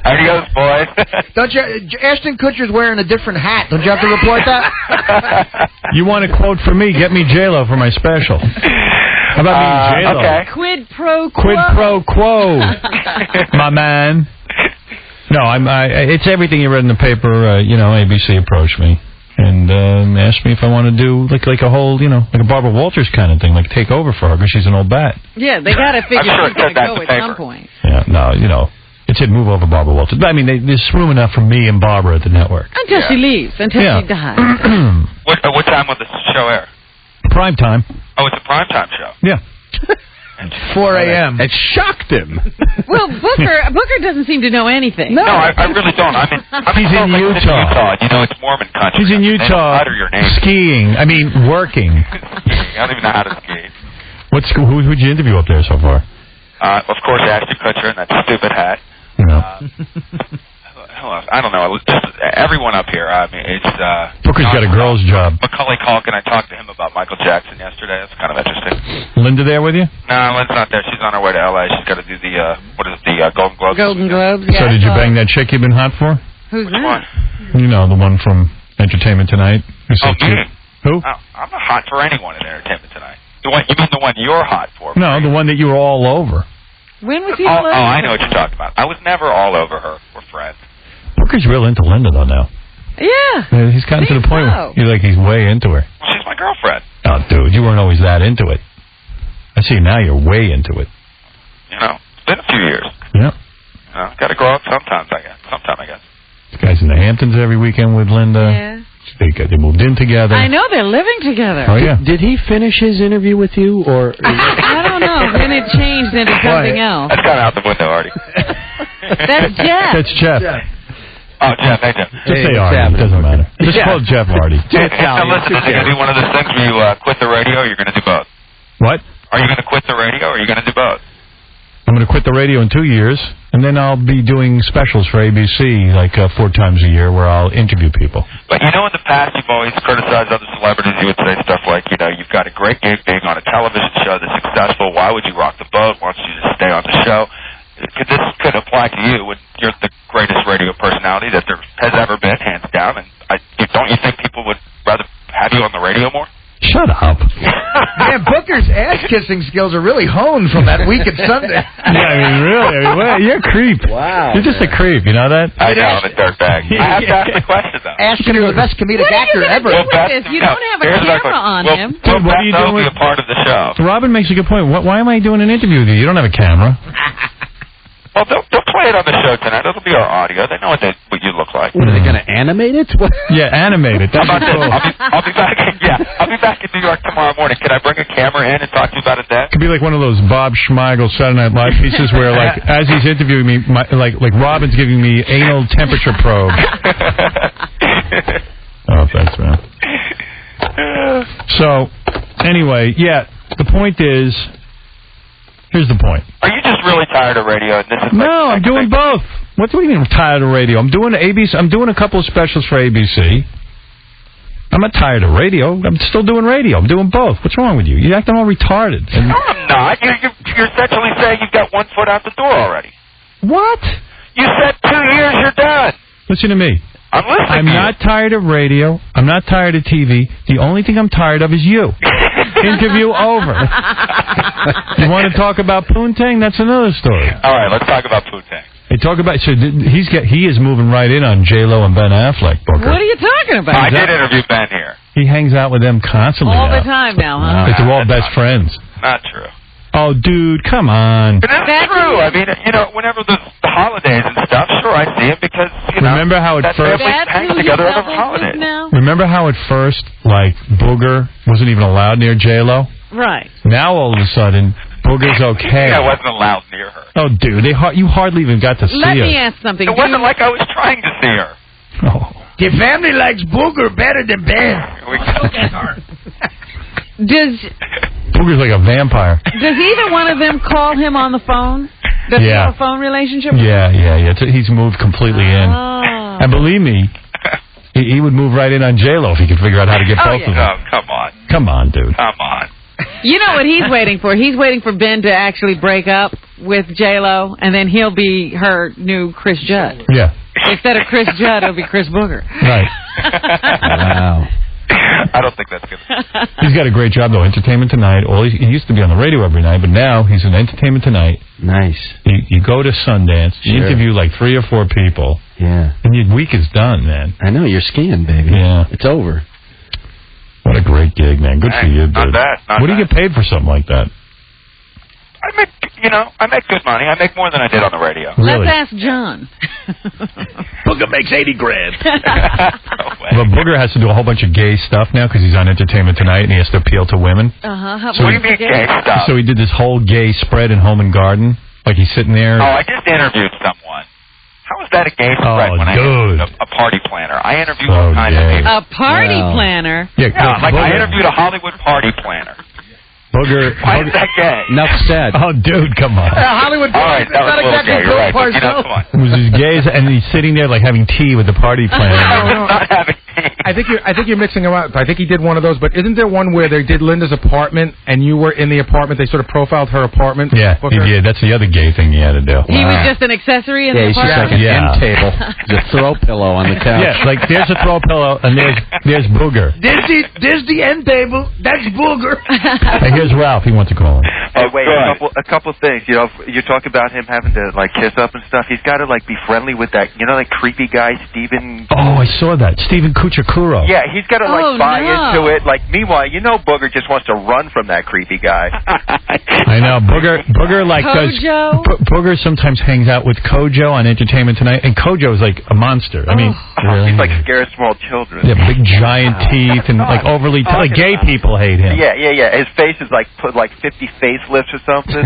Adios, boys. Don't you... Ashton Kutcher's wearing a different hat. Don't you have to report that? You want a quote from me? Get me J-Lo for my special. How about me, J-Lo? Okay. Quid pro quo. Quid pro quo, my man. No, it's everything you read in the paper. ABC approached me and asked me if I want to do like a whole, like a Barbara Walters kind of thing, like take over for her because she's an old bat. Yeah, they got to figure sure she's going to go at paper. some point. Yeah, no, it said move over Barbara Walters. But, I mean, there's room enough for me and Barbara at the network. Until she leaves, until she dies. What time will this show air? Prime time. Oh, it's a primetime show. Yeah. 4 a.m. It shocked him. Well, Booker doesn't seem to know anything. No, I really don't. He's in Utah. It's Mormon country. He's in Utah Utter your name. skiing. I mean, working. I don't even know how to ski. Who'd you interview up there so far? Of course, Ashton Kutcher in that stupid hat. I don't know. Just everyone up here. I mean, it's... Booker's got a girl's job. Macaulay Culkin, I talked to him about Michael Jackson yesterday. That's kind of interesting. Linda there with you? No, Lynn's not there. She's on her way to L.A. She's got to do the, Golden Globes? Golden Globes, yeah. So did you bang that chick you've been hot for? Who's Which that? one? You know, the one from Entertainment Tonight. Who? I'm not hot for anyone in Entertainment Tonight. You mean the one you're hot for? No, the one that you were all over. When was he all over? I know what you're talking about. I was never all over her. We're friends. Booker's real into Linda, though, now. Yeah. He's gotten to the point where he's way into her. Well, she's my girlfriend. Oh, dude, you weren't always that into it. I see now you're way into it. It's been a few years. Yeah. Got to grow up sometime, I guess. This guy's in the Hamptons every weekend with Linda. Yeah. They moved in together. I know, they're living together. Oh, yeah. Did he finish his interview with you, or... I don't know. Then it changed into something else. That's kind of out the window, Artie. That's Jeff. That's Jeff. Oh, Jeff, hey, Jeff. Just say Artie. It doesn't matter. Just call Jeff Artie. Now, listen, are you going to do one of those things where you quit the radio, or you're going to do both? What? Are you going to quit the radio, or are you going to do both? I'm going to quit the radio in 2 years, and then I'll be doing specials for ABC, like 4 times a year, where I'll interview people. But in the past, you've always criticized other celebrities. You would say stuff like, you've got a great gig being on a television show that's successful. Why would you rock the boat? Why don't you just stay on the show? This could apply to you when you're the greatest radio personality that there has ever been, hands down. And don't you think people would rather have you on the radio more? Shut up. Man, Booker's ass-kissing skills are really honed from that week at Sunday. Yeah, I mean, really. You're a creep. Wow. You're just a creep, you know that? I know, I'm a dirtbag. I have to ask the question, though. Ashton is the best comedic actor ever. You don't have a camera on him. Dude, what are you doing? Be a part of the show. Robin makes a good point. Why am I doing an interview with you? You don't have a camera. Well, they'll play it on the show tonight. It'll be our audio. They know what you look like. What, are they going to animate it? Yeah, animate it. That's How about cool. this? I'll be back. I'll be back in New York tomorrow morning. Can I bring a camera in and talk to you about it then? It could be like one of those Bob Schmeigel Saturday Night Live pieces where, like, as he's interviewing me, like Robin's giving me anal temperature probe. Oh, thanks, man. So, anyway, the point is. Here's the point. Are you just really tired of radio? And this is no, I'm doing both. What do you mean I'm tired of radio? I'm doing ABC. I'm doing a couple of specials for ABC. I'm not tired of radio. I'm still doing radio. I'm doing both. What's wrong with you? You're acting all retarded. No, I'm not. You're essentially saying you've got one foot out the door already. What? You said 2 years, you're done. Listen to me. I'm listening. I'm not tired of radio. I'm not tired of TV. The only thing I'm tired of is you. Interview over. You want to talk about Poontang? That's another story. All right, let's talk about Poontang. Hey, talk about he is moving right in on J-Lo and Ben Affleck, Booker. What are you talking about? I did interview Ben here. He hangs out with them constantly all now. the time now, huh? They're all best friends. Not true. Oh, dude, come on. But that's true. I mean, whenever the holidays and stuff, sure, I see him because, remember how at first... hang together over the holidays. Remember how at first, like, Booger wasn't even allowed near J-Lo? Right. Now, all of a sudden, Booger's okay. I wasn't allowed near her. Oh, dude, you hardly even got to see her. Let me ask something. It wasn't like I was trying to see her. Oh. The family likes Booger better than Ben. Look at her. Booger's like a vampire. Does either one of them call him on the phone? Does he have a phone relationship with him? He's moved completely in. And believe me, he would move right in on J-Lo if he could figure out how to get both of them. Oh, come on. Come on, dude. Come on. You know what he's waiting for? He's waiting for Ben to actually break up with J-Lo, and then he'll be her new Chris Judd. Yeah. Instead of Chris Judd, it'll be Chris Booger. Right. Wow. I don't think that's good. He's got a great job, though. Entertainment Tonight. He used to be on the radio every night, but now he's in Entertainment Tonight. Nice. You go to Sundance, you interview like 3 or 4 people. Yeah. And your week is done, man. I know, you're skiing, baby. Yeah. It's over. What a great gig, man. Good for you, dude. Not bad. What do you get paid for something like that? I make good money. I make more than I did on the radio. Really? Let's ask John. Booger makes $80,000. But Booger has to do a whole bunch of gay stuff now because he's on Entertainment Tonight and he has to appeal to women. Uh-huh. What do you mean gay stuff? So he did this whole gay spread in Home and Garden. Like he's sitting there. Oh, I just interviewed someone. How is that a gay spread when I interviewed a party planner? I interviewed all kinds of people. A party planner? Yeah, I interviewed a Hollywood party planner. Booger. Why is that gay? Enough said. Oh, dude, come on. Hollywood All right, party. that was a little gay. You're right. But, come on. It was his gays, and he's sitting there like having tea with the party planner. Not having tea. I think you're mixing them up. I think he did one of those, but isn't there one where they did Linda's apartment and you were in the apartment? They sort of profiled her apartment. Yeah, that's the other gay thing he had to do. He was just an accessory in the apartment? Yeah, he's just like an end table. There's a throw pillow on the couch. Yeah, like there's a throw pillow and there's Booger. There's the end table. That's Booger. And here's Ralph. He wants to call him. Hey, wait, a couple things. You talk about him having to like kiss up and stuff. He's got to like be friendly with that, that creepy guy, Steven. Oh, I saw that, Steven Kuchikuro. Yeah, he's got to like buy into it. Like, meanwhile, Booger just wants to run from that creepy guy. I know Booger like Kojo? Booger sometimes hangs out with Kojo on Entertainment Tonight, and Kojo is like a monster. I mean, really? He's like scares small children. Yeah, big giant teeth and like overly like gay people hate him. Yeah. His face is like put like 50 facelifts or something.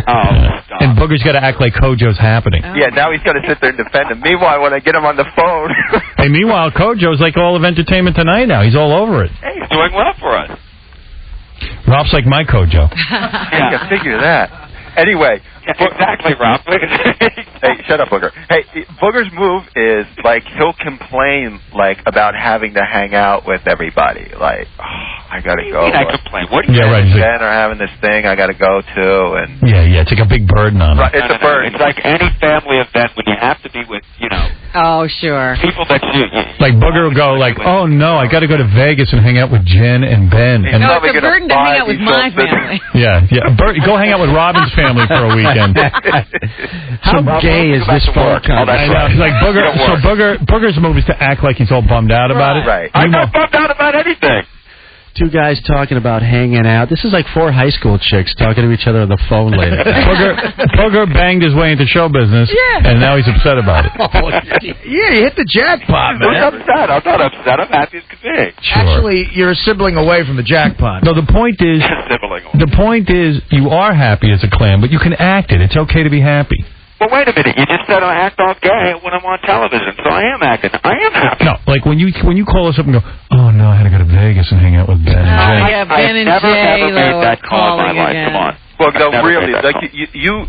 And Booger's got to act like Kojo's happening. Yeah, now he's got to sit there and defend him. Meanwhile, when I get him on the phone. Hey, meanwhile, Kojo's like all of Entertainment Tonight now. He's all over it. Hey, he's doing well for us. Ralph's like my Kojo. Yeah, you can figure that. Anyway. Exactly, Ralph. Hey, shut up, Booger. Hey, Booger's move is, like, he'll complain, like, about having to hang out with everybody. Like, I gotta go. I complain. What do you right. Ben are having this thing I gotta go to, and... Yeah, it's like a big burden on him. Right, it's a burden. It's like any family event when you have to be with, Oh, sure. people that you... Like Booger will go like, oh no, I got to go to Vegas and hang out with Jen and Ben. And no, it's a burden to hang out with my family. Yeah. Go hang out with Robin's family for a weekend. How gay is this phone call? I know. Like Booger's move is to act like he's all bummed out about it. Right. I'm not bummed out about anything. Two guys talking about hanging out. This is like 4 high school chicks talking to each other on the phone later. Booger banged his way into show business, and now he's upset about it. Yeah, you hit the jackpot, man. I'm upset. I'm not upset. I'm happy as could be. Sure. Actually, you're a sibling away from the jackpot. No, the point is, you are happy as a clam, but you can act it. It's okay to be happy. Well, wait a minute. You just said I act all gay when I'm on television, so I am acting. I am happy. No, like when you call us up and go, oh no, I had to go to Vegas and hang out with Ben and Jay. Yeah, Ben and I've never Jay made that call in my life. Again. Come on. Well, no, really, like you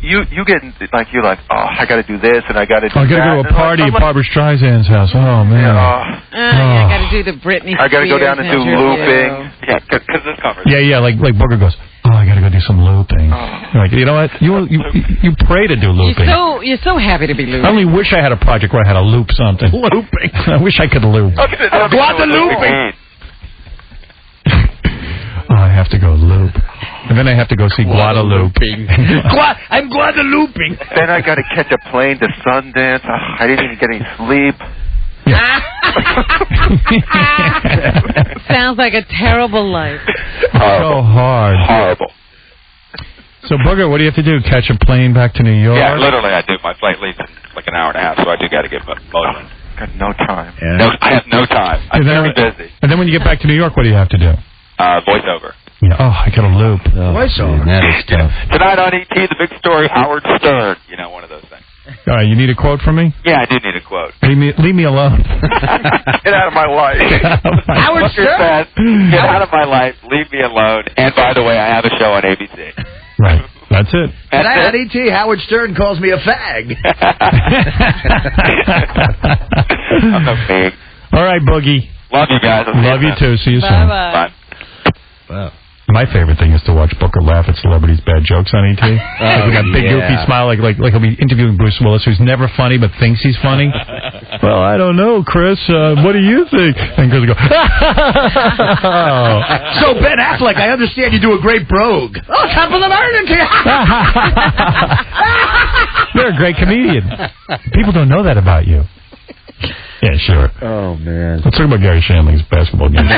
get like you're like, I got to do this and I got to do that. I got to go to a party at Barbara Streisand's house. Oh man. I got to do the Britney Spears. I got to go down and do looping. Yeah, because this conversation. Yeah, like Booger goes, oh, I got to go do some looping. Like, you know what? You pray to do looping. You're so happy to be looping. I only wish I had a project where I had to loop something. Looping. I wish I could loop. Guadalupe. Oh, I have to go loop. And then I have to go see Guadalupe. I'm Guadaluping. Then I got to catch a plane to Sundance. I didn't even get any sleep. Sounds like a terrible life. So hard. Horrible. So, Booger, what do you have to do? Catch a plane back to New York? Yeah, literally I do. My flight leaves in like an hour and a half, so I do got to get motion. Got no time. Yeah. No, I have no time. I'm very busy. And then when you get back to New York, what do you have to do? Voiceover. Yeah. Oh, I got a loop. Voiceover. That is tough. Tonight on ET, the big story, Howard Stern. You know, one of those things. All right, you need a quote from me? Yeah, I do need a quote. Leave me alone. Get out of my life. Howard Stern. Get out of my life. Leave me alone. And by the way, I have a show on ABC. Right. That's it. Tonight on ET, Howard Stern calls me a fag. I'm no fag. All right, Boogie. Love you guys. Love you too. See you soon. Bye. Wow. My favorite thing is to watch Booker laugh at celebrities' bad jokes on ET. With that big goofy smile, like he'll be interviewing Bruce Willis, who's never funny but thinks he's funny. Well, I don't know, Chris. What do you think? And Chris will go, So, Ben Affleck, I understand you do a great brogue. Oh, time for the emergency. You're a great comedian. People don't know that about you. Yeah, sure. Oh, man. Let's talk about Gary Shandling's basketball game.